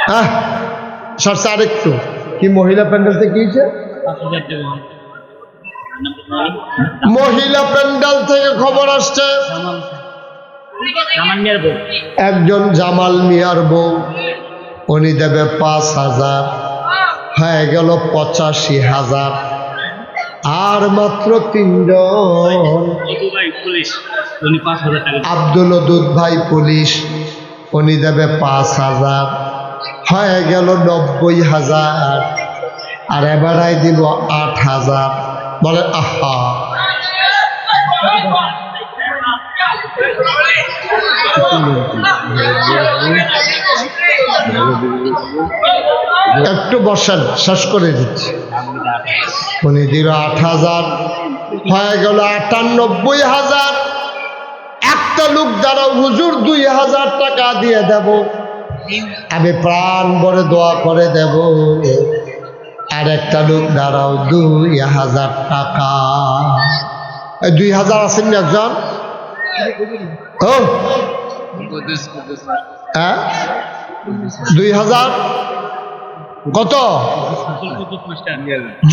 হ্যাঁ, সরষে আরেকটু কি মহিলা প্যান্ডেল থেকে গিয়েছে? মহিলা প্যান্ডেল থেকে খবর আসছে একজন জামাল মিয়ার বউ, উনি দেবে 5,000, হয়ে গেল 85,000। আর মাত্র 3 জন। আব্দুল ওদুদ ভাই পুলিশ, উনি দেবে 5,000, হয়ে গেল 90,000। আর এবারাই দিব 8,000। বলে আহা, একটু বসেন, শেষ করে দিচ্ছি। উনি দিল 8,000, হয়ে গেল 98,000। একটা লোক দ্বারা হুজুর 2,000 টাকা দিয়ে দেব, আমি প্রাণ ভরে দোয়া করে দেব। আর একটা লোক দ্বারাও 2,000 টাকা। 2,000 আছেন না একজন? হ্যাঁ, 2,000 কত?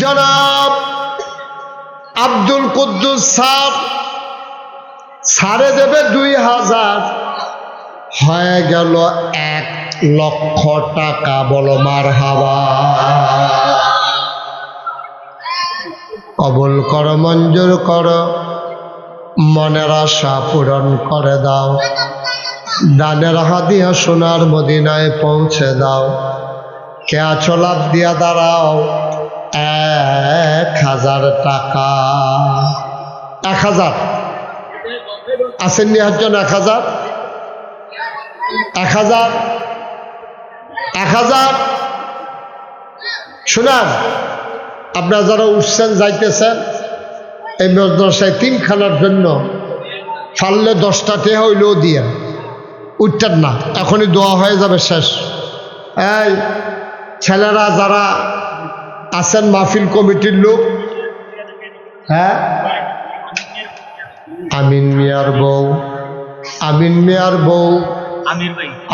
জনাব আব্দুল কুদ্দুস স্যার, সারে দেবে 2,000, হয়ে গেল 1,00,000 টাকা। বলো মারহাবা। কবুল কর, মঞ্জুর কর, মনের আশা পূরণ করে দাও। দানের হাদিয়া সোনার মদিনায় পৌঁছে দাও। কে আছো লাভ দিয়া দাঁড়াও। 1,000 টাকা। 1,000 আসেন নি একজন? 1,000 1,000 1,000। শোনান, আপনারা যারা উঠছেন যাইতেছেন এই মাদ্রাসায় 3 খানার জন্য, পারলে 10টা টেহা হইলেও দিয়ে উঠতেন না, এখনই দোয়া হয়ে যাবে শেষ। এই ছেলেরা যারা আছেন মাহফিল কমিটির লোক, হ্যাঁ, আমিন মিয়ার বউ, আমিন মিয়ার বউ,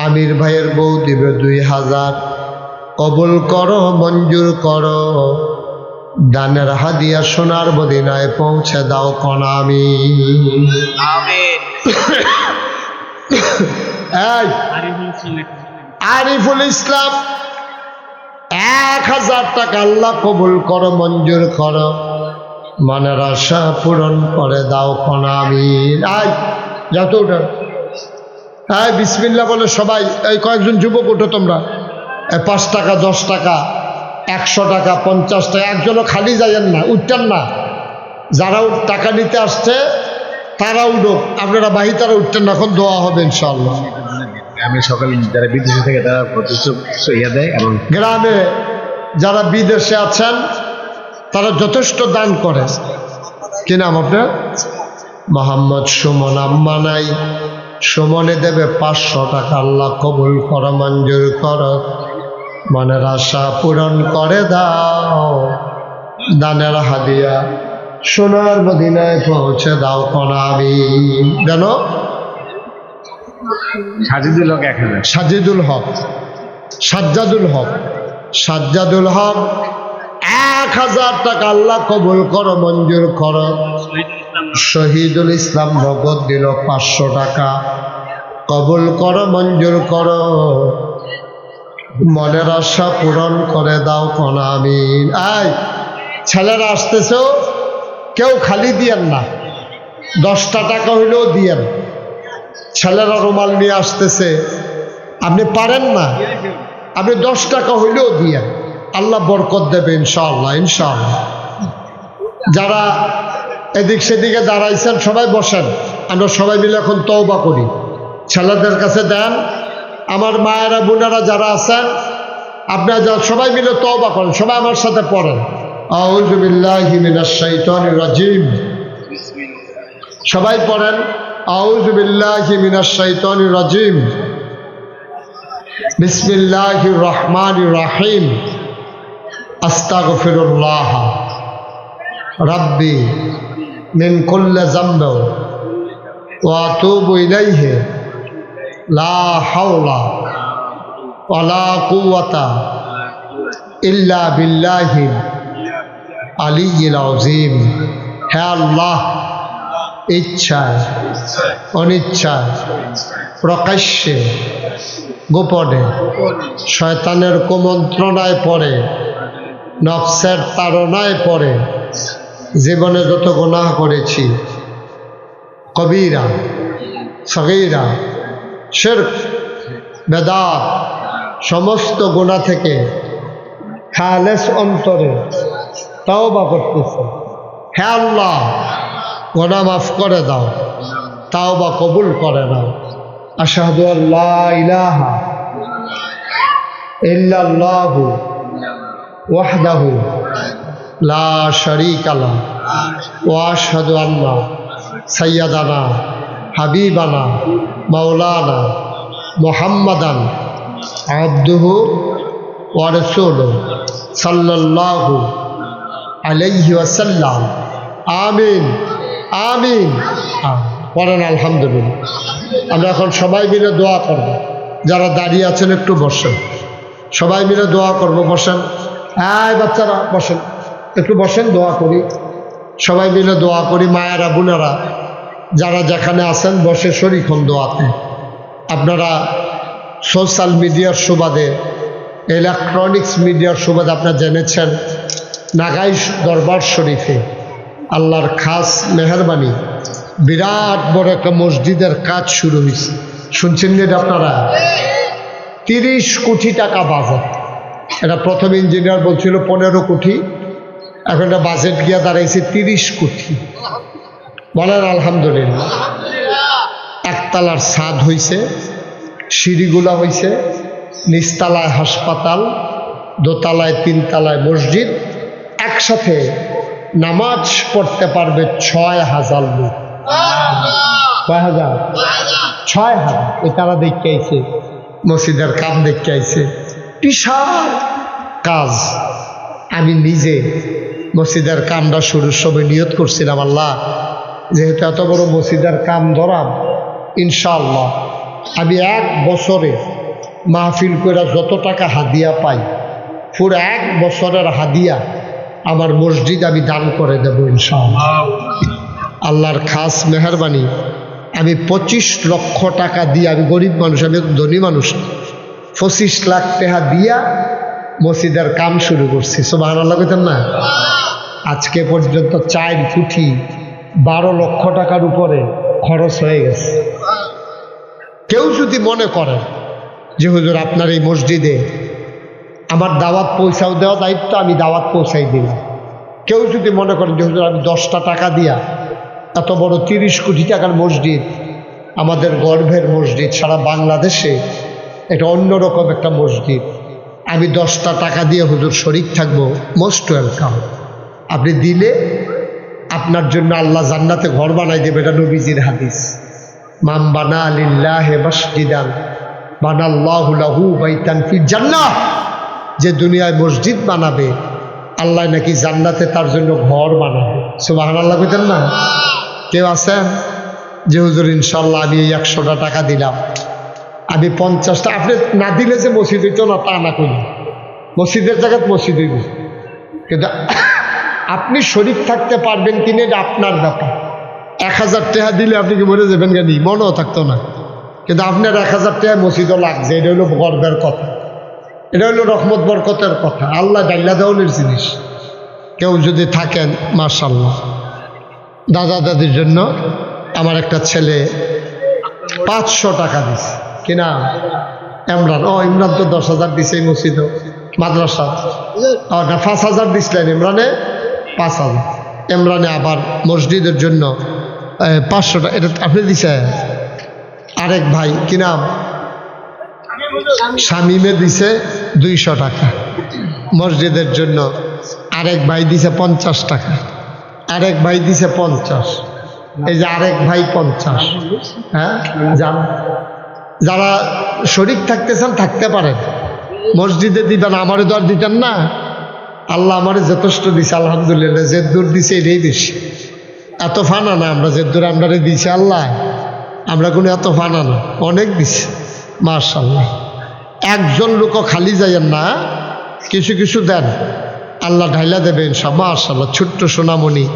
আমির ভাইয়ের বউ দিবে 2,000। কবুল করো, মঞ্জুর করো, দানের হাদিয়া সোনার মদিনায় পৌঁছে দাও। কোন আমিন। এই আরিফুল ইসলাম 1,000 টাকা। আল্লাহ কবুল করো, মঞ্জুর করো, মনের আশা পূরণ করে দাও। কোন আমিন। আয় যত উঠো, হ্যাঁ বিসমিল্লাহ বলে সবাই। এই কয়েকজন যুবক উঠো তোমরা। 5 টাকা, 10 টাকা, 100 টাকা, 50 টাকা, একজনও খালি যাইয়েন না, উঠতেন না। যারা টাকা নিতে আসছে তারা উঠুক, আপনারা বাহি তারা উঠতেন না। এখন দোয়া হবে ইনশাআল্লাহ। আমি সকালে যারা বিদেশে থাকে তারা ইয়ে দেয়, এবং গ্রামে যারা বিদেশে আছেন তারা যথেষ্ট দান করে। কি নাম আপনার? মোহাম্মদ সুমন। আম্মা নাই, সুমনে দেবে 500 টাকা। আল্লাহ কবুল কর, মঞ্জুর কর, মনের আশা পূরণ করে দাও। দানের হাদিয়া সোনার মদিনায় পৌঁছে দাও। কোন আমিন। যেন সাজিদুল হক 1,000, সাজিদুল হক, সাজ্জাদুল হক, সাজ্জাদুল হক 1,000 টাকা। আল্লাহ কবুল করো, মঞ্জুর করো। শহীদুল ইসলাম নগদ দিল 500 টাকা। কবুল করো, মঞ্জুর করো, মনের আশা পূরণ করে দাও। কোন আমিন। এই ছেলেরা আসতেছেও, কেউ খালি দিয়েন না, 10টা টাকা হইলেও দিয়েন। ছেলেরা রুমাল নিয়ে আসতেছে, আপনি পারেন না, আপনি 10 টাকা হইলেও দিয়া আল্লাহ বরকত দেবে ইনশাআল্লাহ, ইনশাআল্লাহ। যারা এদিক সেদিকে দাঁড়াইছেন সবাই বসেন, আমরা সবাই মিলে এখন তওবা করি। ছেলেদের কাছে দেন, আমার মায়েরা বোনেরা যারা আছেন আপনারা সবাই মিলে তওবা করেন, সবাই আমার সাথে পড়েন আউযু বিল্লাহি মিনাশ শাইতানির রাজিম। সবাই পড়েন আউযু বিল্লাহি মিনাশ শাইতানির রাজিম, বিসমিল্লাহির রহমানির রহিম, আস্তাগফিরুল্লাহ রাব্বি মিন কুল্লি যামবি ওয়া আতুবু ইলাইহি লা হাওলা ওয়ালা কুওয়াতা ইল্লা বিল্লাহিল আলিয়্যিল আযীম। হে আল্লাহ, ইচ্ছায় অনিচ্ছায় প্রকাশ্যে গোপনে শয়তানের কুমন্ত্রণায় পড়ে নফসের তাড়নায় পড়ে জীবনে যত গুনাহ করেছি, কবিরা সগীরা শিরক বেদাত সমস্ত গুনাহ থেকে খালেস অন্তরে তওবা করতেছি। হে আল্লাহ, গুনাহ মাফ করে দাও, তওবা কবুল করে নাও। আশহাদু আল্লা ইলাহা ইল্লাল্লাহু ওয়াহদাহু লা শারীকা লাহু ওয়া আশহাদু আন্না সাইয়্যিদানা হাবিবানা মাওলানা মুহাম্মাদান আবদুহু ওয়া রাসূলুহু সাল্লাল্লাহু আলাইহি ওয়াসাল্লাম। আমিন আমিন। পড়েন আলহামদুলিল্লাহ। আমরা এখন সবাই মিলে দোয়া করব। যারা দাঁড়িয়ে আছেন একটু বসেন, সবাই মিলে দোয়া করব। বসেন, হ্যাঁ বাচ্চারা বসেন, একটু বসেন, দোয়া করি, সবাই মিলে দোয়া করি। মায়েরা বোনেরা যারা যেখানে আছেন বসে শরীক হন দোয়াতে। আপনারা সোশ্যাল মিডিয়ার সুবাদে, ইলেকট্রনিক্স মিডিয়ার সুবাদে আপনারা জেনেছেন নাগাই দরবার শরীফে আল্লাহর খাস মেহরবানি বিরাট বড় একটা মসজিদের কাজ শুরু হয়েছে। শুনছেন যে আপনারা 30 কোটি টাকা বাজেট। এটা প্রথম ইঞ্জিনিয়ার বলছিল 15 কোটি, এখন এটা বাজেট গিয়া দাঁড়াইছে 30 কোটি। বলেন আলহামদুলিল্লাহ। একতলার ছাদ হইছে, সিঁড়িগুলা হইছে, নিচতলায় হাসপাতাল, দোতলায় 3 তলায় মসজিদ, একসাথে নামাজ পড়তে পারবে 6000 লোক। কয় হাজার? 6000। ওই তারা দেখতে আইছে, মসজিদের কাম দেখতে আইছে, বিশাল কাজ। আমি নিজে মসজিদের কামটা শুরুর সময় নিয়ত করছিলাম, আল্লাহ যেহেতু এত বড় মসজিদের কাম ধরাম, ইনশাআল্লাহ আমি 1 বছরে মাহফিল করে যত টাকা হাদিয়া পাই পুরো 1 বছরের হাদিয়া আমার মসজিদ আমি দান করে দেবো ইনশাআল্লাহ। আল্লাহর খাস মেহরবানি আমি 25 লক্ষ টাকা দিয়ে, আমি গরিব মানুষ, আমি ধনী মানুষ, 25 লাখ টাকা দিয়া মসজিদের কাম শুরু করছি। সুবহানাল্লাহ কইতেন না? আজকে পর্যন্ত 4 কোটি 12 লক্ষ টাকার উপরে খরচ হয়ে গেছে। কেউ যদি মনে করেন যে হুজুর আপনার এই মসজিদে আমার দাওয়াত পৌঁছাও দেওয়া দায়িত্ব, আমি দাওয়াত পৌঁছাই দিলাম। কেউ যদি মনে করেন যে হুজুর আমি 10টা টাকা দিয়া এত বড় 30 কোটি টাকার মসজিদ, আমাদের গর্ভের মসজিদ, সারা বাংলাদেশে এটা অন্যরকম একটা মসজিদ, আমি 10টা টাকা দিয়ে হুজুর শরীক থাকবো, মোস্ট ওয়েলকাম। আপনি দিলে আপনার জন্য আল্লাহ জান্নাতে ঘর বানাই দেবে। এটা নবীজির হাদিস, মাম বানা লিল্লাহি মাসজিদান বানাল্লাহু লাহু বাইতান ফিল জান্নাহ। যে দুনিয়ায় মসজিদ বানাবে আল্লাহ নাকি জান্নাতে তার জন্য ঘর বানাবে। সুবহানাল্লাহ কইতেন না? কেউ আছেন যে হুজুর ইনশাল্লাহ আমি এই 100টা টাকা দিলাম, আমি 50টা, আপনি না দিলে যে মসজিদ হইতো না তা না করি, মসজিদের জায়গায় মসজিদ হইব, কিন্তু আপনি শরীক থাকতে পারবেন কিনা এটা আপনার ব্যাপার। 1000 টাকা দিলে আপনি কি মরে যাবেন কেন? মনেও থাকতো না, কিন্তু আপনার 1000 টাকায় মসজিদও লাগছে। এটা হলো গর্বের কথা, এটা হলো রহমত বরকতের কথা, আল্লাহ ডাইলা দেওয়ানের জিনিস। কেউ যদি থাকেন মাশাআল্লাহ। দাদা দাদির জন্য আমার একটা ছেলে 500 টাকা দিচ্ছে, কিনা ইমরান, ইমরান তো 10,000 দিছে এই মসজিদে মাদ্রাসা। না 5,000 দিছিলেন ইমরানে, 5,000। ইমরানে আবার মসজিদের জন্য 500 টাকা এটা আপনি দিছে। আরেক ভাই কি নাম, শামিমে দিছে 200 টাকা মসজিদের জন্য। আরেক ভাই দিছে 50 টাকা, আরেক ভাই দিছে 50। এই যে আরেক ভাই 50। হ্যাঁ, যান, যারা শরীক থাকতে চান থাকতে পারেন, মসজিদে দিবেন। আমারে তো আর দিতেন না, আল্লাহ আমারে যথেষ্ট দিছে আলহামদুলিল্লাহ। যে দূর দিছে এটাই বেশি, এত ফানা না আমরা। যে দূর আমরা দিছে আল্লাহ, আমরা কোনো এত ফানা না, অনেক দিছে মাশাআল্লাহ। একজন লোকও খালি যাইয়েন না, কিছু কিছু দেন, আল্লাহ ঢাইলা দেবে ইনশাআল্লাহ। মাশাআল্লাহ, ছোট্ট সোনামণি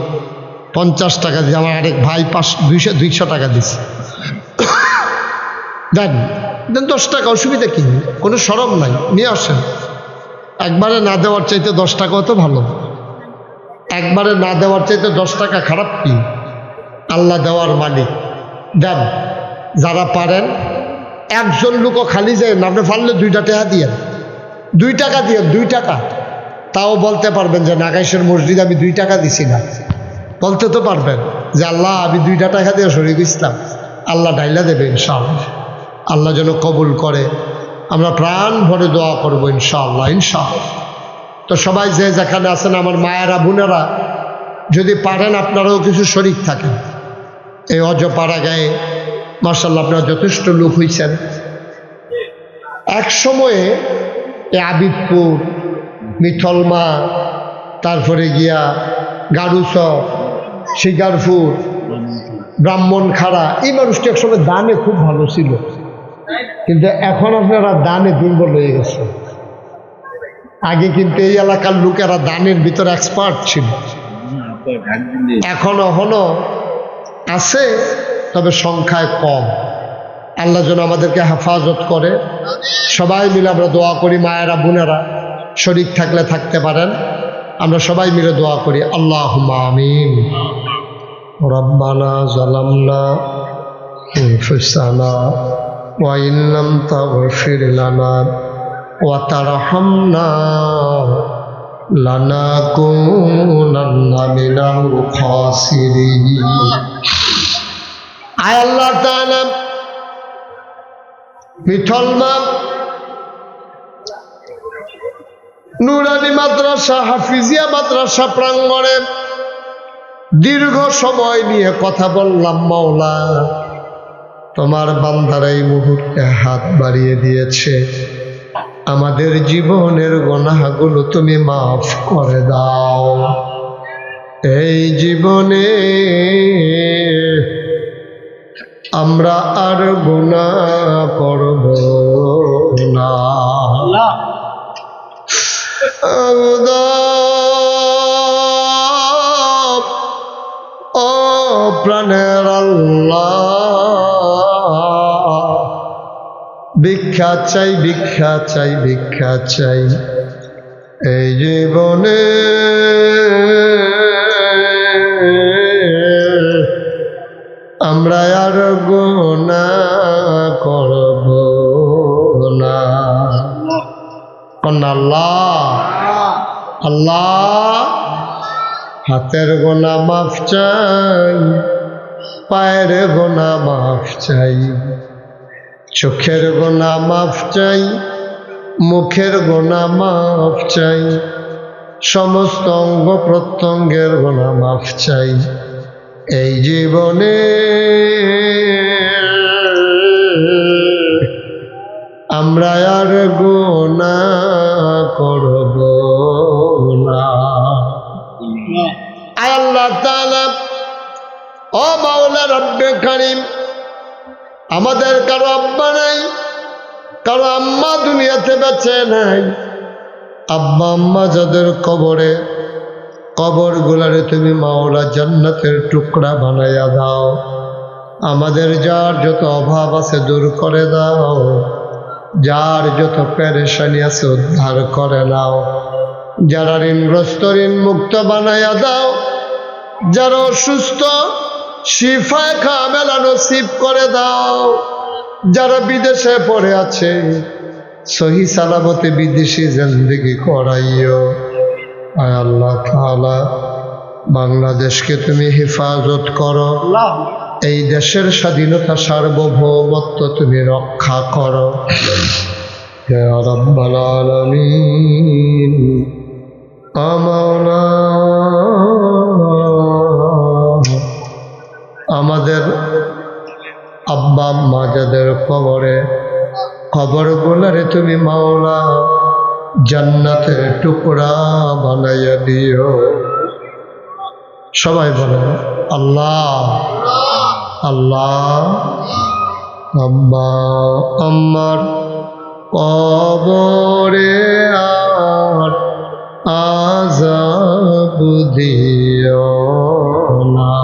50 টাকা দিয়ে, আমার আরেক ভাই 200 টাকা দিছে। দেন দেন 10 টাকা, অসুবিধা কি, কোনো শরম নাই, নিয়ে আসেন। একবারে না দেওয়ার চাইতে 10 টাকাও তো ভালো। একবারে না দেওয়ার চাইতে 10 টাকা খারাপ কি? আল্লাহ দেওয়ার মালিক, দেন যারা পারেন। একজন লোকও খালি যায় না, আপনি পারলে 2 টাকা দিয়ে, 2 টাকা দিয়ে, 2 টাকা। তাও বলতে পারবেন যে নাগাইশের মসজিদ আমি 2 টাকা দিছি না, বলতে তো পারবেন যে আল্লাহ আমি 2 টাকা দিয়ে শরীক ইসলাম। আল্লাহ ডাইলা দেবে ইনশাআল্লাহ। আল্লাহ যেন কবুল করে, আমরা প্রাণ ভরে দোয়া করবো ইনশাআল্লাহ, ইনশাআল্লাহ। তো সবাই যে যেখানে আছেন আমার মায়েরা বোনেরা, যদি পারেন আপনারাও কিছু শরীক থাকেন এই অজপাড়া গায়ে। মাশাআল্লাহ, আপনারা যথেষ্ট লোক হয়েছেন। এক সময়ে এই আবিদপুর, মিথলমা, তারপরে গিয়া গাড়ুচর, শিকারপুর, ব্রাহ্মণখাড়া, এই মানুষটি একসময় দানে খুব ভালো ছিল, কিন্তু এখন আপনারা দানে দুর্বল হয়ে গেছে। আগে কিন্তু এই এলাকার লোকেরা দানের ভিতরে এক্সপার্ট ছিল, এখনো আছে, তবে সংখ্যায় কম। আল্লাহ যেন আমাদেরকে হেফাজত করে। সবাই মিলে আমরা দোয়া করি, মায়েরা বোনেরা শরীক থাকলে থাকতে পারেন, আমরা সবাই মিলে দোয়া করি। আল্লাহুম্মা আমিন। রব্বানা যালামনা আনফুসানা ওয়া ইন লাম তাগফির লানা ওয়া তারহামনা লানাকুনান্না মিনাল খাসিরিন। আয় আল্লাহ তাআলা, মিথলমা নুরানি মাদ্রাসা, হাফিজিয়া মাদ্রাসা প্রাঙ্গণে দীর্ঘ সময় নিয়ে কথা বললাম। মাওলা, তোমার বান্দারা এই মুহূর্তে হাত বাড়িয়ে দিয়েছে, আমাদের জীবনের গুনাহগুলো তুমি মাফ করে দাও। এই জীবনে আমরা আর গুনাহ করব না। ও প্রাণের আল্লাহ, ভিক্ষা চাই, ভিক্ষা চাই, ভিক্ষা চাই। এই জীবনে আমরা আর গুনাহ করব না। আল্লাহ আল্লাহ, হাতের গোনা মাফ চাই, পায়ের গোনা মাফ চাই, চোখের গোনা মাফ চাই, মুখের গোনা মাফ চাই, সমস্ত অঙ্গ প্রত্যঙ্গের গোনা মাফ চাই। এই জীবনে আমরা আর গুনাহ করব না। আয় আল্লাহ তাআলা, ও মাওলা রব্বে কারীম, আমাদের কারো আব্বা নাই, কারো আম্মা দুনিয়াতে বেঁচে নাই। আব্বা আম্মা যাদের কবরে, কবরগুলারে তুমি মাওলা জান্নাতের টুকরা বানাইয়া দাও। আমাদের যার যত অভাব আছে দূর করে দাও, যার যত পেরেশানি আছে উদ্ধার করে নাও, যারা ঋণগ্রস্ত ঋণ মুক্ত বানাইয়া দাও, যারা অসুস্থ শিফায়ে কামেলা নসিব করে দাও, যারা বিদেশে পড়ে আছে সহি সালামতে বিদেশি জিন্দেগি করাইও। আয় আল্লাহ তাআলা, বাংলাদেশকে তুমি হেফাজত করো, এই দেশের স্বাধীনতা সার্বভৌমত্ব তুমি রক্ষা করো ইয়া রাব্বাল আলামিন। আমাওলা, আমাদের আব্বা আম্মা যাদের কবরগুলারে তুমি মাওলা জান্নাতের টুকরা বানাইয়া দিও। সবাই বলেন আল্লাহ আল্লাহ। আব্বা আম্মার কবরে আর আযাব দিও না,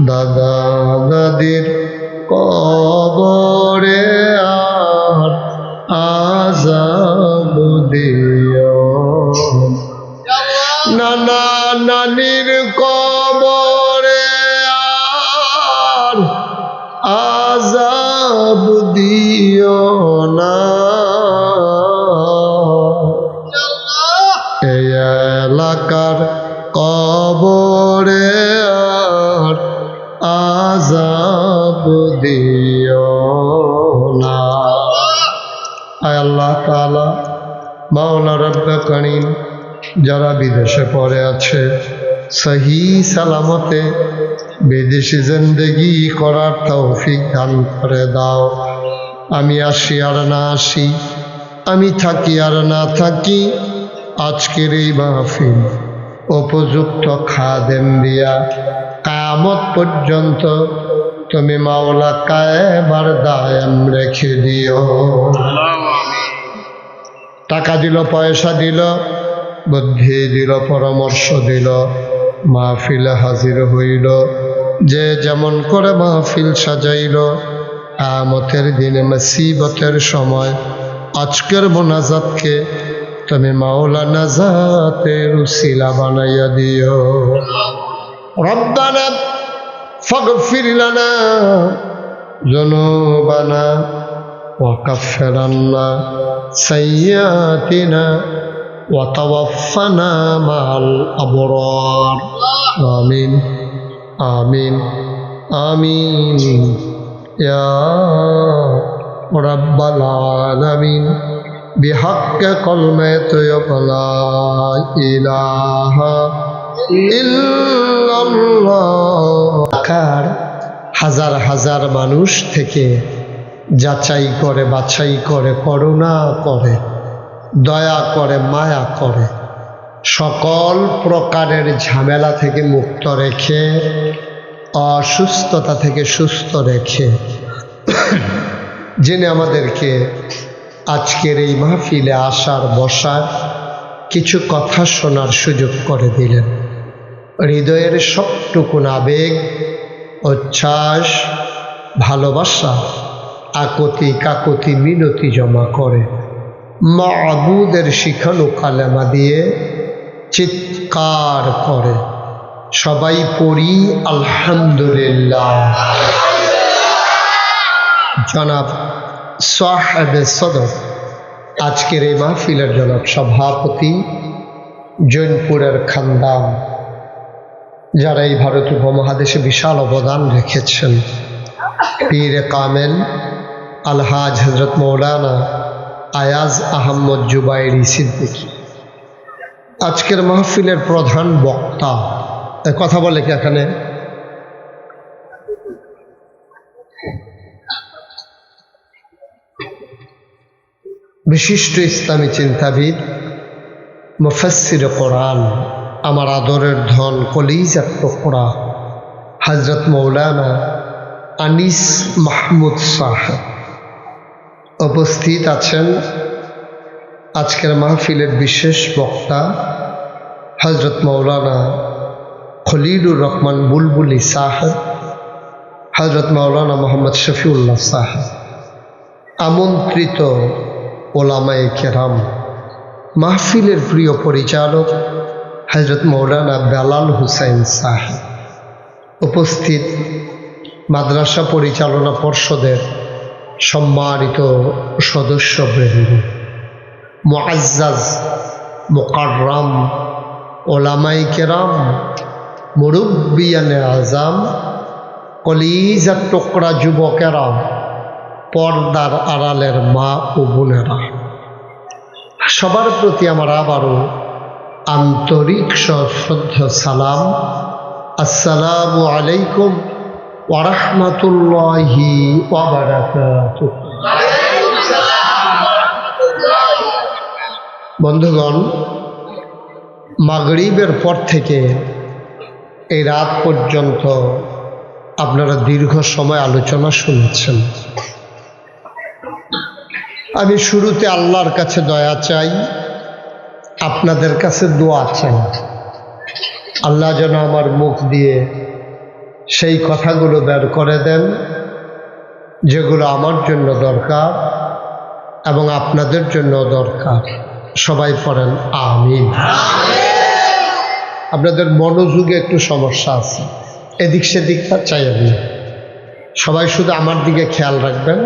দাদা দাদির কবরে আর আযাব দিও, নানা নানির কবরে আর আযাব দিও না, এই এলাকার কবরে আর আযাব দিও না। আয় আল্লাহ তাআলা, মাওলা রব্বে কারীম, যারা বিদেশে পড়ে আছে সহি সালামতে বিদেশি জিন্দেগি করার তৌফিক দান করে দাও। আমি আসি আর না আসি, আমি থাকি আর না থাকি, আজকের এই মাহফিল উপযুক্ত খাদেম দিয়া কিয়ামত পর্যন্ত তুমি মাওলা কায়েম আর দায়েম রেখে দিও। টাকা দিল, পয়সা দিল, বুদ্ধি দিল, পরামর্শ দিল, মাহফিলে হাজির হইল, যে যেমন করে মাহফিল সাজাইল, কিয়ামতের দিনে মুসিবতের সময় আজকের মোনাজাতকে তুমি মাওলা নাজাতের উসিলা বানাইয়া দিও। রব্বানা ফাগফির লানা যুনুবানা ওয়া কাফির আন্না সাইয়্যাতিনা ওয়া তাওয়াফানা মাআল আবরার। আমিন আমিন আমিন ইয়া রাব্বাল আলামিন। বিহক কলমে তৈয়ব লা ইলাহা ইল্লাল্লাহ। হাজার হাজার মানুষ থেকে যাচাই করে, বাছাই করে, করুণা করে, দয়া করে, মায়া করে, সকল প্রকারের ঝামেলা থেকে মুক্ত রেখে, অসুস্থতা থেকে সুস্থ রেখে যিনি আমাদেরকে আজকের এই মাহফিলে আসার বসার কিছু কথা শোনার সুযোগ করে দিলেন। হৃদয়ের সবটুকুন আবেগ, উচ্ছ্বাস, ভালোবাসা, আকুতি কাকুতি মিনতি জমা করে মাবুদের শিখানো কালেমা দিয়ে চিৎকার করে সবাই পড়ি আলহামদুলিল্লাহ। জনাব সাহেবে সদর, আজকের এই মাহফিলের জনাব সভাপতি, জৈনপুরের খানদান, যারা এই ভারত উপমহাদেশে বিশাল অবদান রেখেছেন, পীর কামেল আলহাজ হজরত মৌলানা আয়াজ আহমদ জুবাইরি সিদ্দিকী, আজকের মাহফিলের প্রধান বক্তা। কথা বলে কি এখানে? বিশিষ্ট ইসলামী চিন্তাবিদ, মুফাসসির কোরআন, আমার আদরের ধন, কলিজার টুকরা হজরত মৌলানা আনিস মাহমুদ সাহেব উপস্থিত আছেন। আজকের মাহফিলের বিশেষ বক্তা হজরত মৌলানা খলিলুর রহমান বুলবুলি সাহেব, হজরত মৌলানা মোহাম্মদ শফিউল্লাহ সাহেব, আমন্ত্রিত ওলামায়ে কেরাম, মাহফিলের প্রিয় পরিচালক হজরত মৌলানা বেলাল হুসাইন সাহেব, উপস্থিত মাদ্রাসা পরিচালনা পর্ষদের সম্মানিত সদস্যবৃন্দ, মুআজ্জাজ মুকাররম ওলামায়ে কেরাম, মুরব্বিয়ানে আজম, কলিজার টুকরা যুবকেরা, পর্দার আড়ালের মা ও বোনেরা, সবার প্রতি আমার আবারও আন্তরিক সশ্রদ্ধ সালাম। আসসালামু আলাইকুম ওয়া রাহমাতুল্লাহি ওয়া বারাকাতুহু। বন্ধুগণ, মাগরিবের পর থেকে এই রাত পর্যন্ত আপনারা দীর্ঘ সময় আলোচনা শুনেছেন। আমি শুরুতে আল্লাহর কাছে দয়া চাই, আপনাদের কাছে দোয়া চাই। আল্লাহ যেন আমার মুখ দিয়ে সেই কথাগুলো বের করে দেন যেগুলো আমার জন্য দরকার এবং আপনাদের জন্য দরকার। সবাই পড়েন আমিন। আপনাদের মনোযোগে একটু সমস্যা আছে, এদিক সেদিকটা চাই আমি। সবাই শুধু আমার দিকে খেয়াল রাখবেন,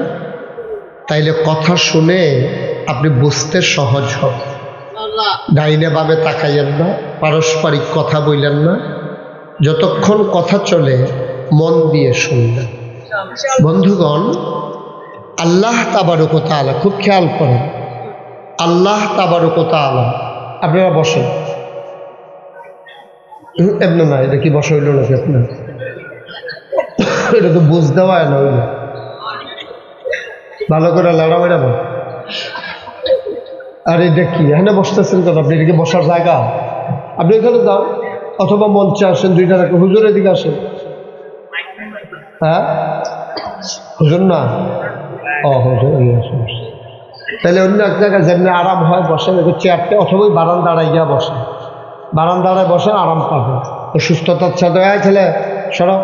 তাইলে কথা শুনে আপনি বুঝতে সহজ হবে। ডাইনে বামে তাকাইয়েন না, পারস্পরিক কথা বললেন না, যতক্ষণ কথা চলে মন দিয়ে শুনবেন। বন্ধুগণ, আল্লাহ তাবারক ওয়া তাআলা, খুব খেয়াল করেন, আল্লাহ তাবারক ওয়া তাআলা, আপনারা বসেন। এমনি না, এটা কি বসা হইল নাকি আপনার? এটা তো বুঝ দেওয়া না, হইল ভালো করে লড়া বেড়া বল। আর এটা কি এখানে বসতেছেন কেন? আপনি এটা কি বসার জায়গা? আপনি এখানে যান, অথবা মঞ্চে আসেন, দুইটা রাখেন, হুজুরের দিকে আসেন। হ্যাঁ, হুজুর না? ও হুজুর, তাহলে অন্য এক জায়গায় যেমনি আরাম হয় বসেন, চেয়ারটা, অথবা বারান্দাড়ায় গিয়া বসেন। বারান্দাড়ায় বসে আরাম পাবেন, সুস্থতার সাথে। ছেলে সরব,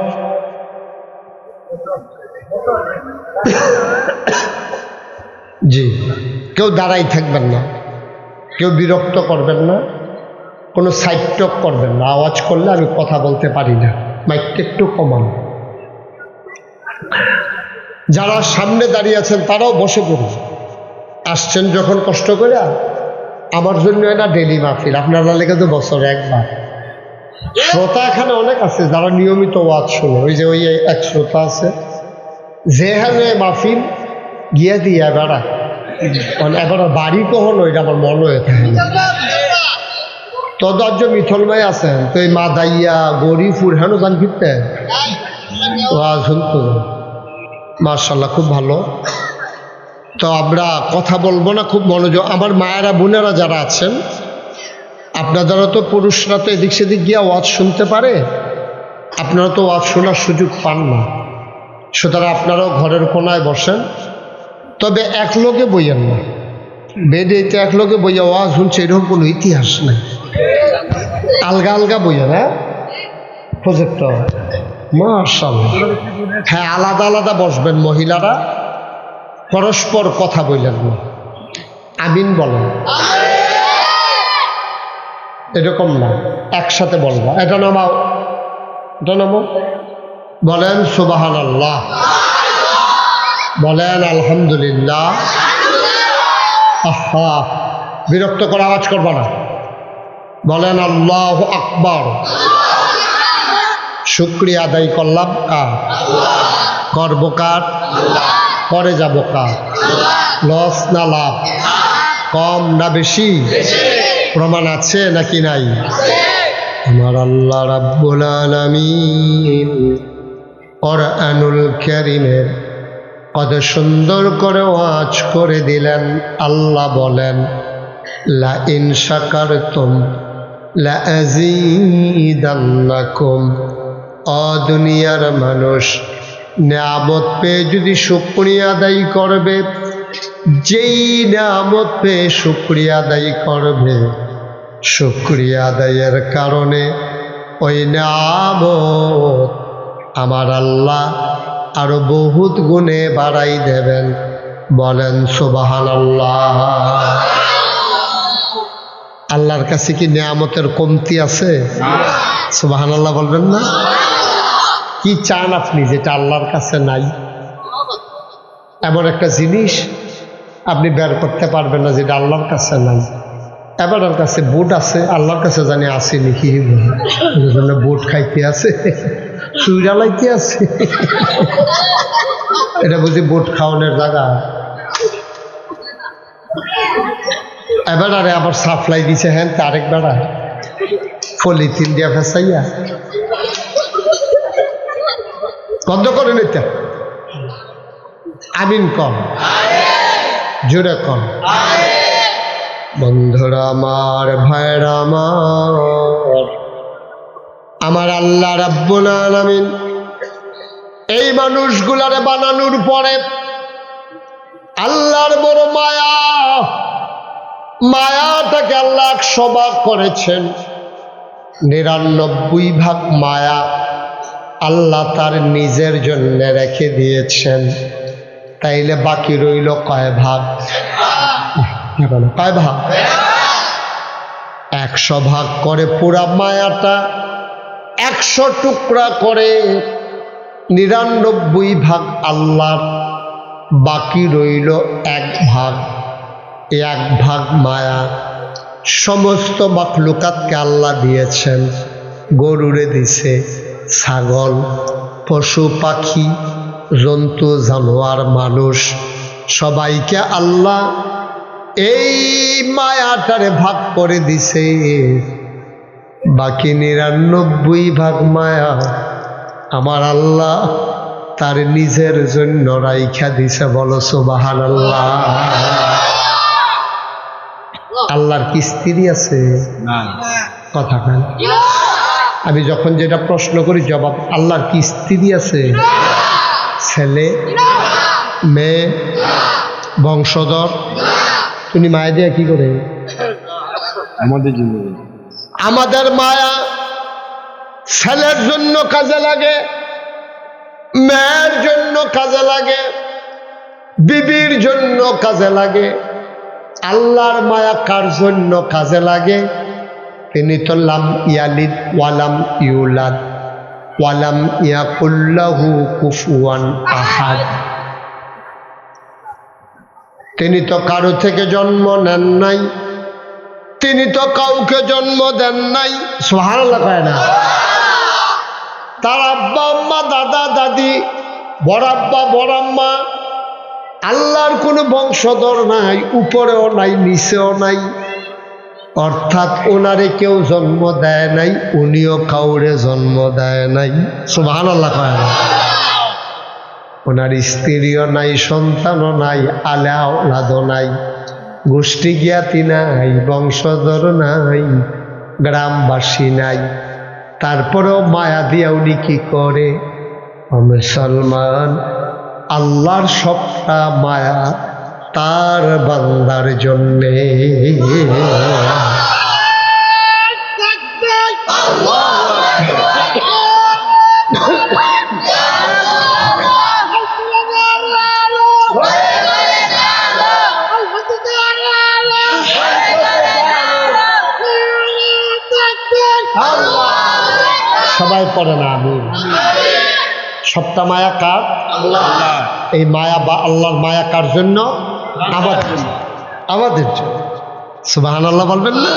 জি, কেউ দাঁড়াই থাকবেন না, কেউ বিরক্ত করবেন না, কোনো সাইড টক করবেন না। আওয়াজ করলে আমি কথা বলতে পারি না, মাইকটা একটু কমান। যারা সামনে দাঁড়িয়ে আছেন তারাও বসে পড়ুন। আসছেন যখন কষ্ট করে, আমার জন্য না ডেলি মাহফিল, আপনারা লেগে তো বছরে একবার। শ্রোতা এখানে অনেক আছে যারা নিয়মিত ওয়াজ শোনে। ওই যে ওই এক শ্রোতা আছে, যেখানে মাহফিল গিয়া দিয়া বেড়া, এবার বাড়ি কখন ওইটা আমার মনে হয়ে থাকে। তদার্য মিথল ভাই আছেন তো, এই মা দাইয়া গরিপুর হেন যান ফিরতে ওয়াজ শুনতো। মার্শাল্লাহ, খুব ভালো। তো আমরা কথা বলবো না, খুব মনোযোগ। আমার মায়েরা বোনেরা যারা আছেন, আপনাদেরও তো পুরুষরা তো এদিক সেদিক গিয়া ওয়াজ শুনতে পারে, আপনারা তো ওয়াজ শোনার সুযোগ পান না। সুতরাং আপনারাও ঘরের কোনায় বসেন, তবে এক লোকে বইয়েন না। বেডেতে এক লোকে বইয়া ওয়াজ শুনছে এরকম কোনো ইতিহাস নেই। আলগা আলগা বইয়েন। হ্যাঁ, প্রজেক্টর, মাশাআল্লাহ। হ্যাঁ, আলাদা আলাদা বসবেন। মহিলারা পরস্পর কথা বললেন না, আমিন বলেন, এরকম না, একসাথে বলবা। এটা নামাও, এটা নামাও, বলেন সুবহানাল্লাহ, বলেন আলহামদুলিল্লাহ। আহা, বিরক্ত করে আওয়াজ করবা না। বলেন আল্লাহু আকবার। শুকরিয়া আদায় করলাম কার? করব কার? করে যাব কার? লস না লাভ? কম না বেশি? প্রমাণ আছে নাকি নাই? আমার আল্লাহ রাব্বুল আলামিন কুরআনুল কারীমের কত সুন্দর করে ওয়াজ করে দিলেন। আল্লাহ বলেন, লা ইন শাকারতুম লা আযীদান্নাকুম। ও দুনিয়ার মানুষ, নিয়ামত পেয়ে যদি শুকরিয়া আদায় করবে, যেই নিয়ামত পেয়ে শুকরিয়া আদায় করবে, শুকরিয়া আদায়ের কারণে ওই নিয়ামত আমার আল্লাহ আরো বহুত গুণে বাড়াই দেবেন। বলেন সুবহানাল্লাহ। আল্লাহর কাছে কি নিয়ামতের কমতি আছে? সুবহানাল্লাহ বলবেন না? কি চান আপনি যেটা আল্লাহর কাছে নাই? এমন একটা জিনিস আপনি বের করতে পারবেন না, যেটা আল্লাহর কাছে নাই। এবার ওর কাছে বুট আছে, আল্লাহর কাছে জানি আসেনি কি জন্য বুট খাইতে আছে, চুইরালাইতে আছে। এটা বুঝি বুট খাওয়ানোর জায়গা। এবার আরে আবার সাপ্লাই দিছে, হ্যাঁ আরেক বেড়া পলিথিন দিয়া ফেসাইয়া বন্ধ করে নিতে। আমিন কম, জোরে কম। বন্ধুরা আমার, ভাইরা আমার আল্লাহ রাব্বুল আলামিন এই মানুষগুলারে বানানোর পরে আল্লাহর বড় মায়া, মায়াটাকে আল্লাহ 100 ভাগ করেছেন। 99 ভাগ মায়া আল্লাহ তার নিজের জন্য রেখে দিয়েছেন। তাইলে বাকি রইল কয় ভাগ? কয় ভাগ? 100 ভাগ করে পুরা মায়াটা 100 টুকরা করে 99 ভাগ আল্লাহর, বাকি রইল 1 ভাগ। 1 ভাগ মায়া সমস্ত মাখলুকাতকে আল্লাহ দিয়েছেন। গরুরে দিছে, ছাগল, পশু পাখি, জন্তু জানোয়ার, মানুষ, সবাইকে আল্লাহ এই মায়াটারে ভাগ করে দিছে। বাকি 99 ভাগ মায়া আমার আল্লাহ তার নিজের জন্য রাইখা দিছে। বলো সুবহানাল্লাহ। আল্লাহর কি স্ত্রী আছে? কথা কেন? আমি যখন যেটা প্রশ্ন করি জবাব, আল্লাহর কি স্ত্রী আছে? ছেলে, মেয়ে, বংশধর? তুমি মায়া দিয়ে কি করে? আমাদের মায়া ছেলের জন্য কাজে লাগে, মেয়ের জন্য কাজে লাগে, বিবির জন্য কাজে লাগে। আল্লাহর মায়া কার জন্য কাজে লাগে? তিনি তো লাম ইয়ালিদ ওয়ালাম ইউলাদ ওয়ালাম ইয়াকুল লাহু কুফুয়ান আহাদ। তিনি তো কারো থেকে জন্ম নেন নাই, তিনি তো কাউকে জন্ম দেন নাই। সুবহানাল্লাহ কয় না? তার আব্বা আম্মা, দাদা দাদি, বড় আব্বা বড় আম্মা, আল্লাহর কোনো বংশধর নাই, উপরেও নাই নিচেও নাই। অর্থাৎ ওনারে কেউ জন্ম দেয় নাই, উনিও কাউরে জন্ম দেয় নাই। সুবহানাল্লাহ কয় না? ওনার স্ত্রীও নাই, সন্তানও নাই, আওলাদও নাই, গোষ্ঠী জ্ঞাতি নাই, বংশধর নাই, গ্রামবাসী নাই। তারপরেও মায়া দিয়া উনি কি করে? মুসলমান, আল্লাহর সবটা মায়া তার বান্দার জন্যে। সবাই পড়ে না আমি। সবটা মায়া কার? এই মায়া বা আল্লাহর মায়া কার জন্য? আমাদের জন্য। সুবহানাল্লাহ বলবেন না?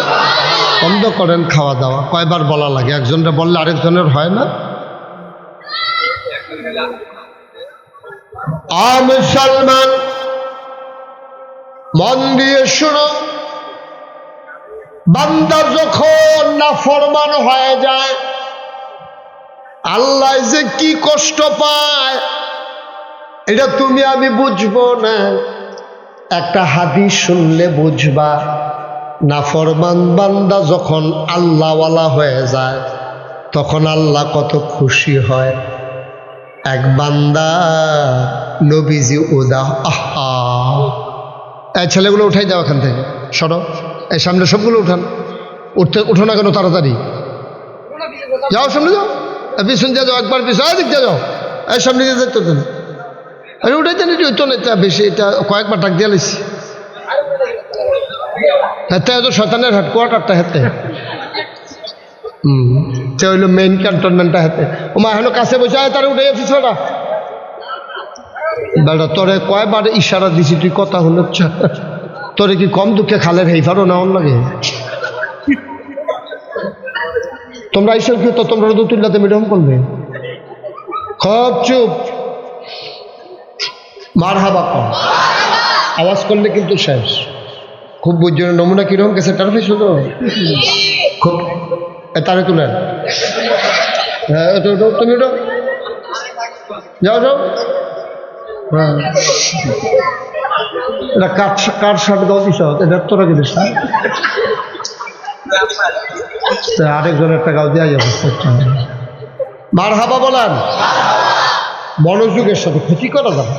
বন্ধ করেন খাওয়া দাওয়া। কয়বার বলা লাগে? একজনটা বললে আরেকজনের হয় না? মুসলমান মন দিয়ে শুনো, বান্দা যখন নাফরমান হয়ে যায় আল্লাহ যে কি কষ্ট পায় এটা তুমি আমি বুঝবো না। একটা হাদিস শুনলে বুঝবা। নাফরমান বান্দা যখন আল্লাহওয়ালা হয়ে যায় তখন আল্লাহ কত খুশি হয়। এক বান্দা নবীজি উদা, আহা, এই ছেলেগুলো উঠাই দাও এখান থেকে, সরো, এই সামনে সবগুলো উঠান। উঠো না কেন তাড়াতাড়ি? যাও সামনে যাও, পিছন দিয়ে যাও, একবার পিছন দিক দিয়ে যাও, এই সামনে দিয়ে যেতে দেন। আরে উঠাইতে নিতে হইতো না, এটা বেশি, এটা কয়েকবার টাক দিয়ে লাইছি। হেতে তো শয়তানের হেডকোয়ার্টারটা হেতে, সে হইল মেইন ক্যান্টনমেন্টটা হেতে। ও মা এখন কাছে বসে তারা উঠে পিছনটা বেটা তোরে কয়বার ইশারা দিছি তুই কথা হলো তোরে কি কম দুঃখে খালের হেইফারও নেওয়ার লাগে তোমরা ঈশ্বর কি তো তোমরা দু তিনটাতে মিডিয়াম করবে খুব চুপ মার হাবা কম আওয়াজ করলে কিন্তু শেষ খুব বুঝছো নমুনা কিরকম গেছে তার ফেস তো খুব তারে তুলেন হ্যাঁ তুমি ওটো যাও যাও হ্যাঁ এটা কার শার্ট গাও দিস এটা তোরা কি দিস আরেকজনের একটা গাও দেওয়া যাবে মার হাবা বলেন মনোযোগের সাথে ক্ষতি করা যাবে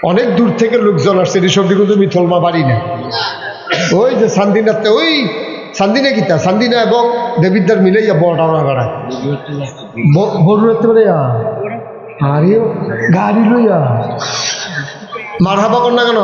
অনেক দূর থেকে লোকজন আসছে এসব কিন্তু মিথলমা বাড়ি না ওই যে সান্দিনাতে ওই সান্দিনা কিতা সান্দিনা এবং দেবিদ্দার মিলেই বড় গাড়ায় বড় রাখতে পারে আরে গাড়ি লইয়া মার হাবা কর না কেন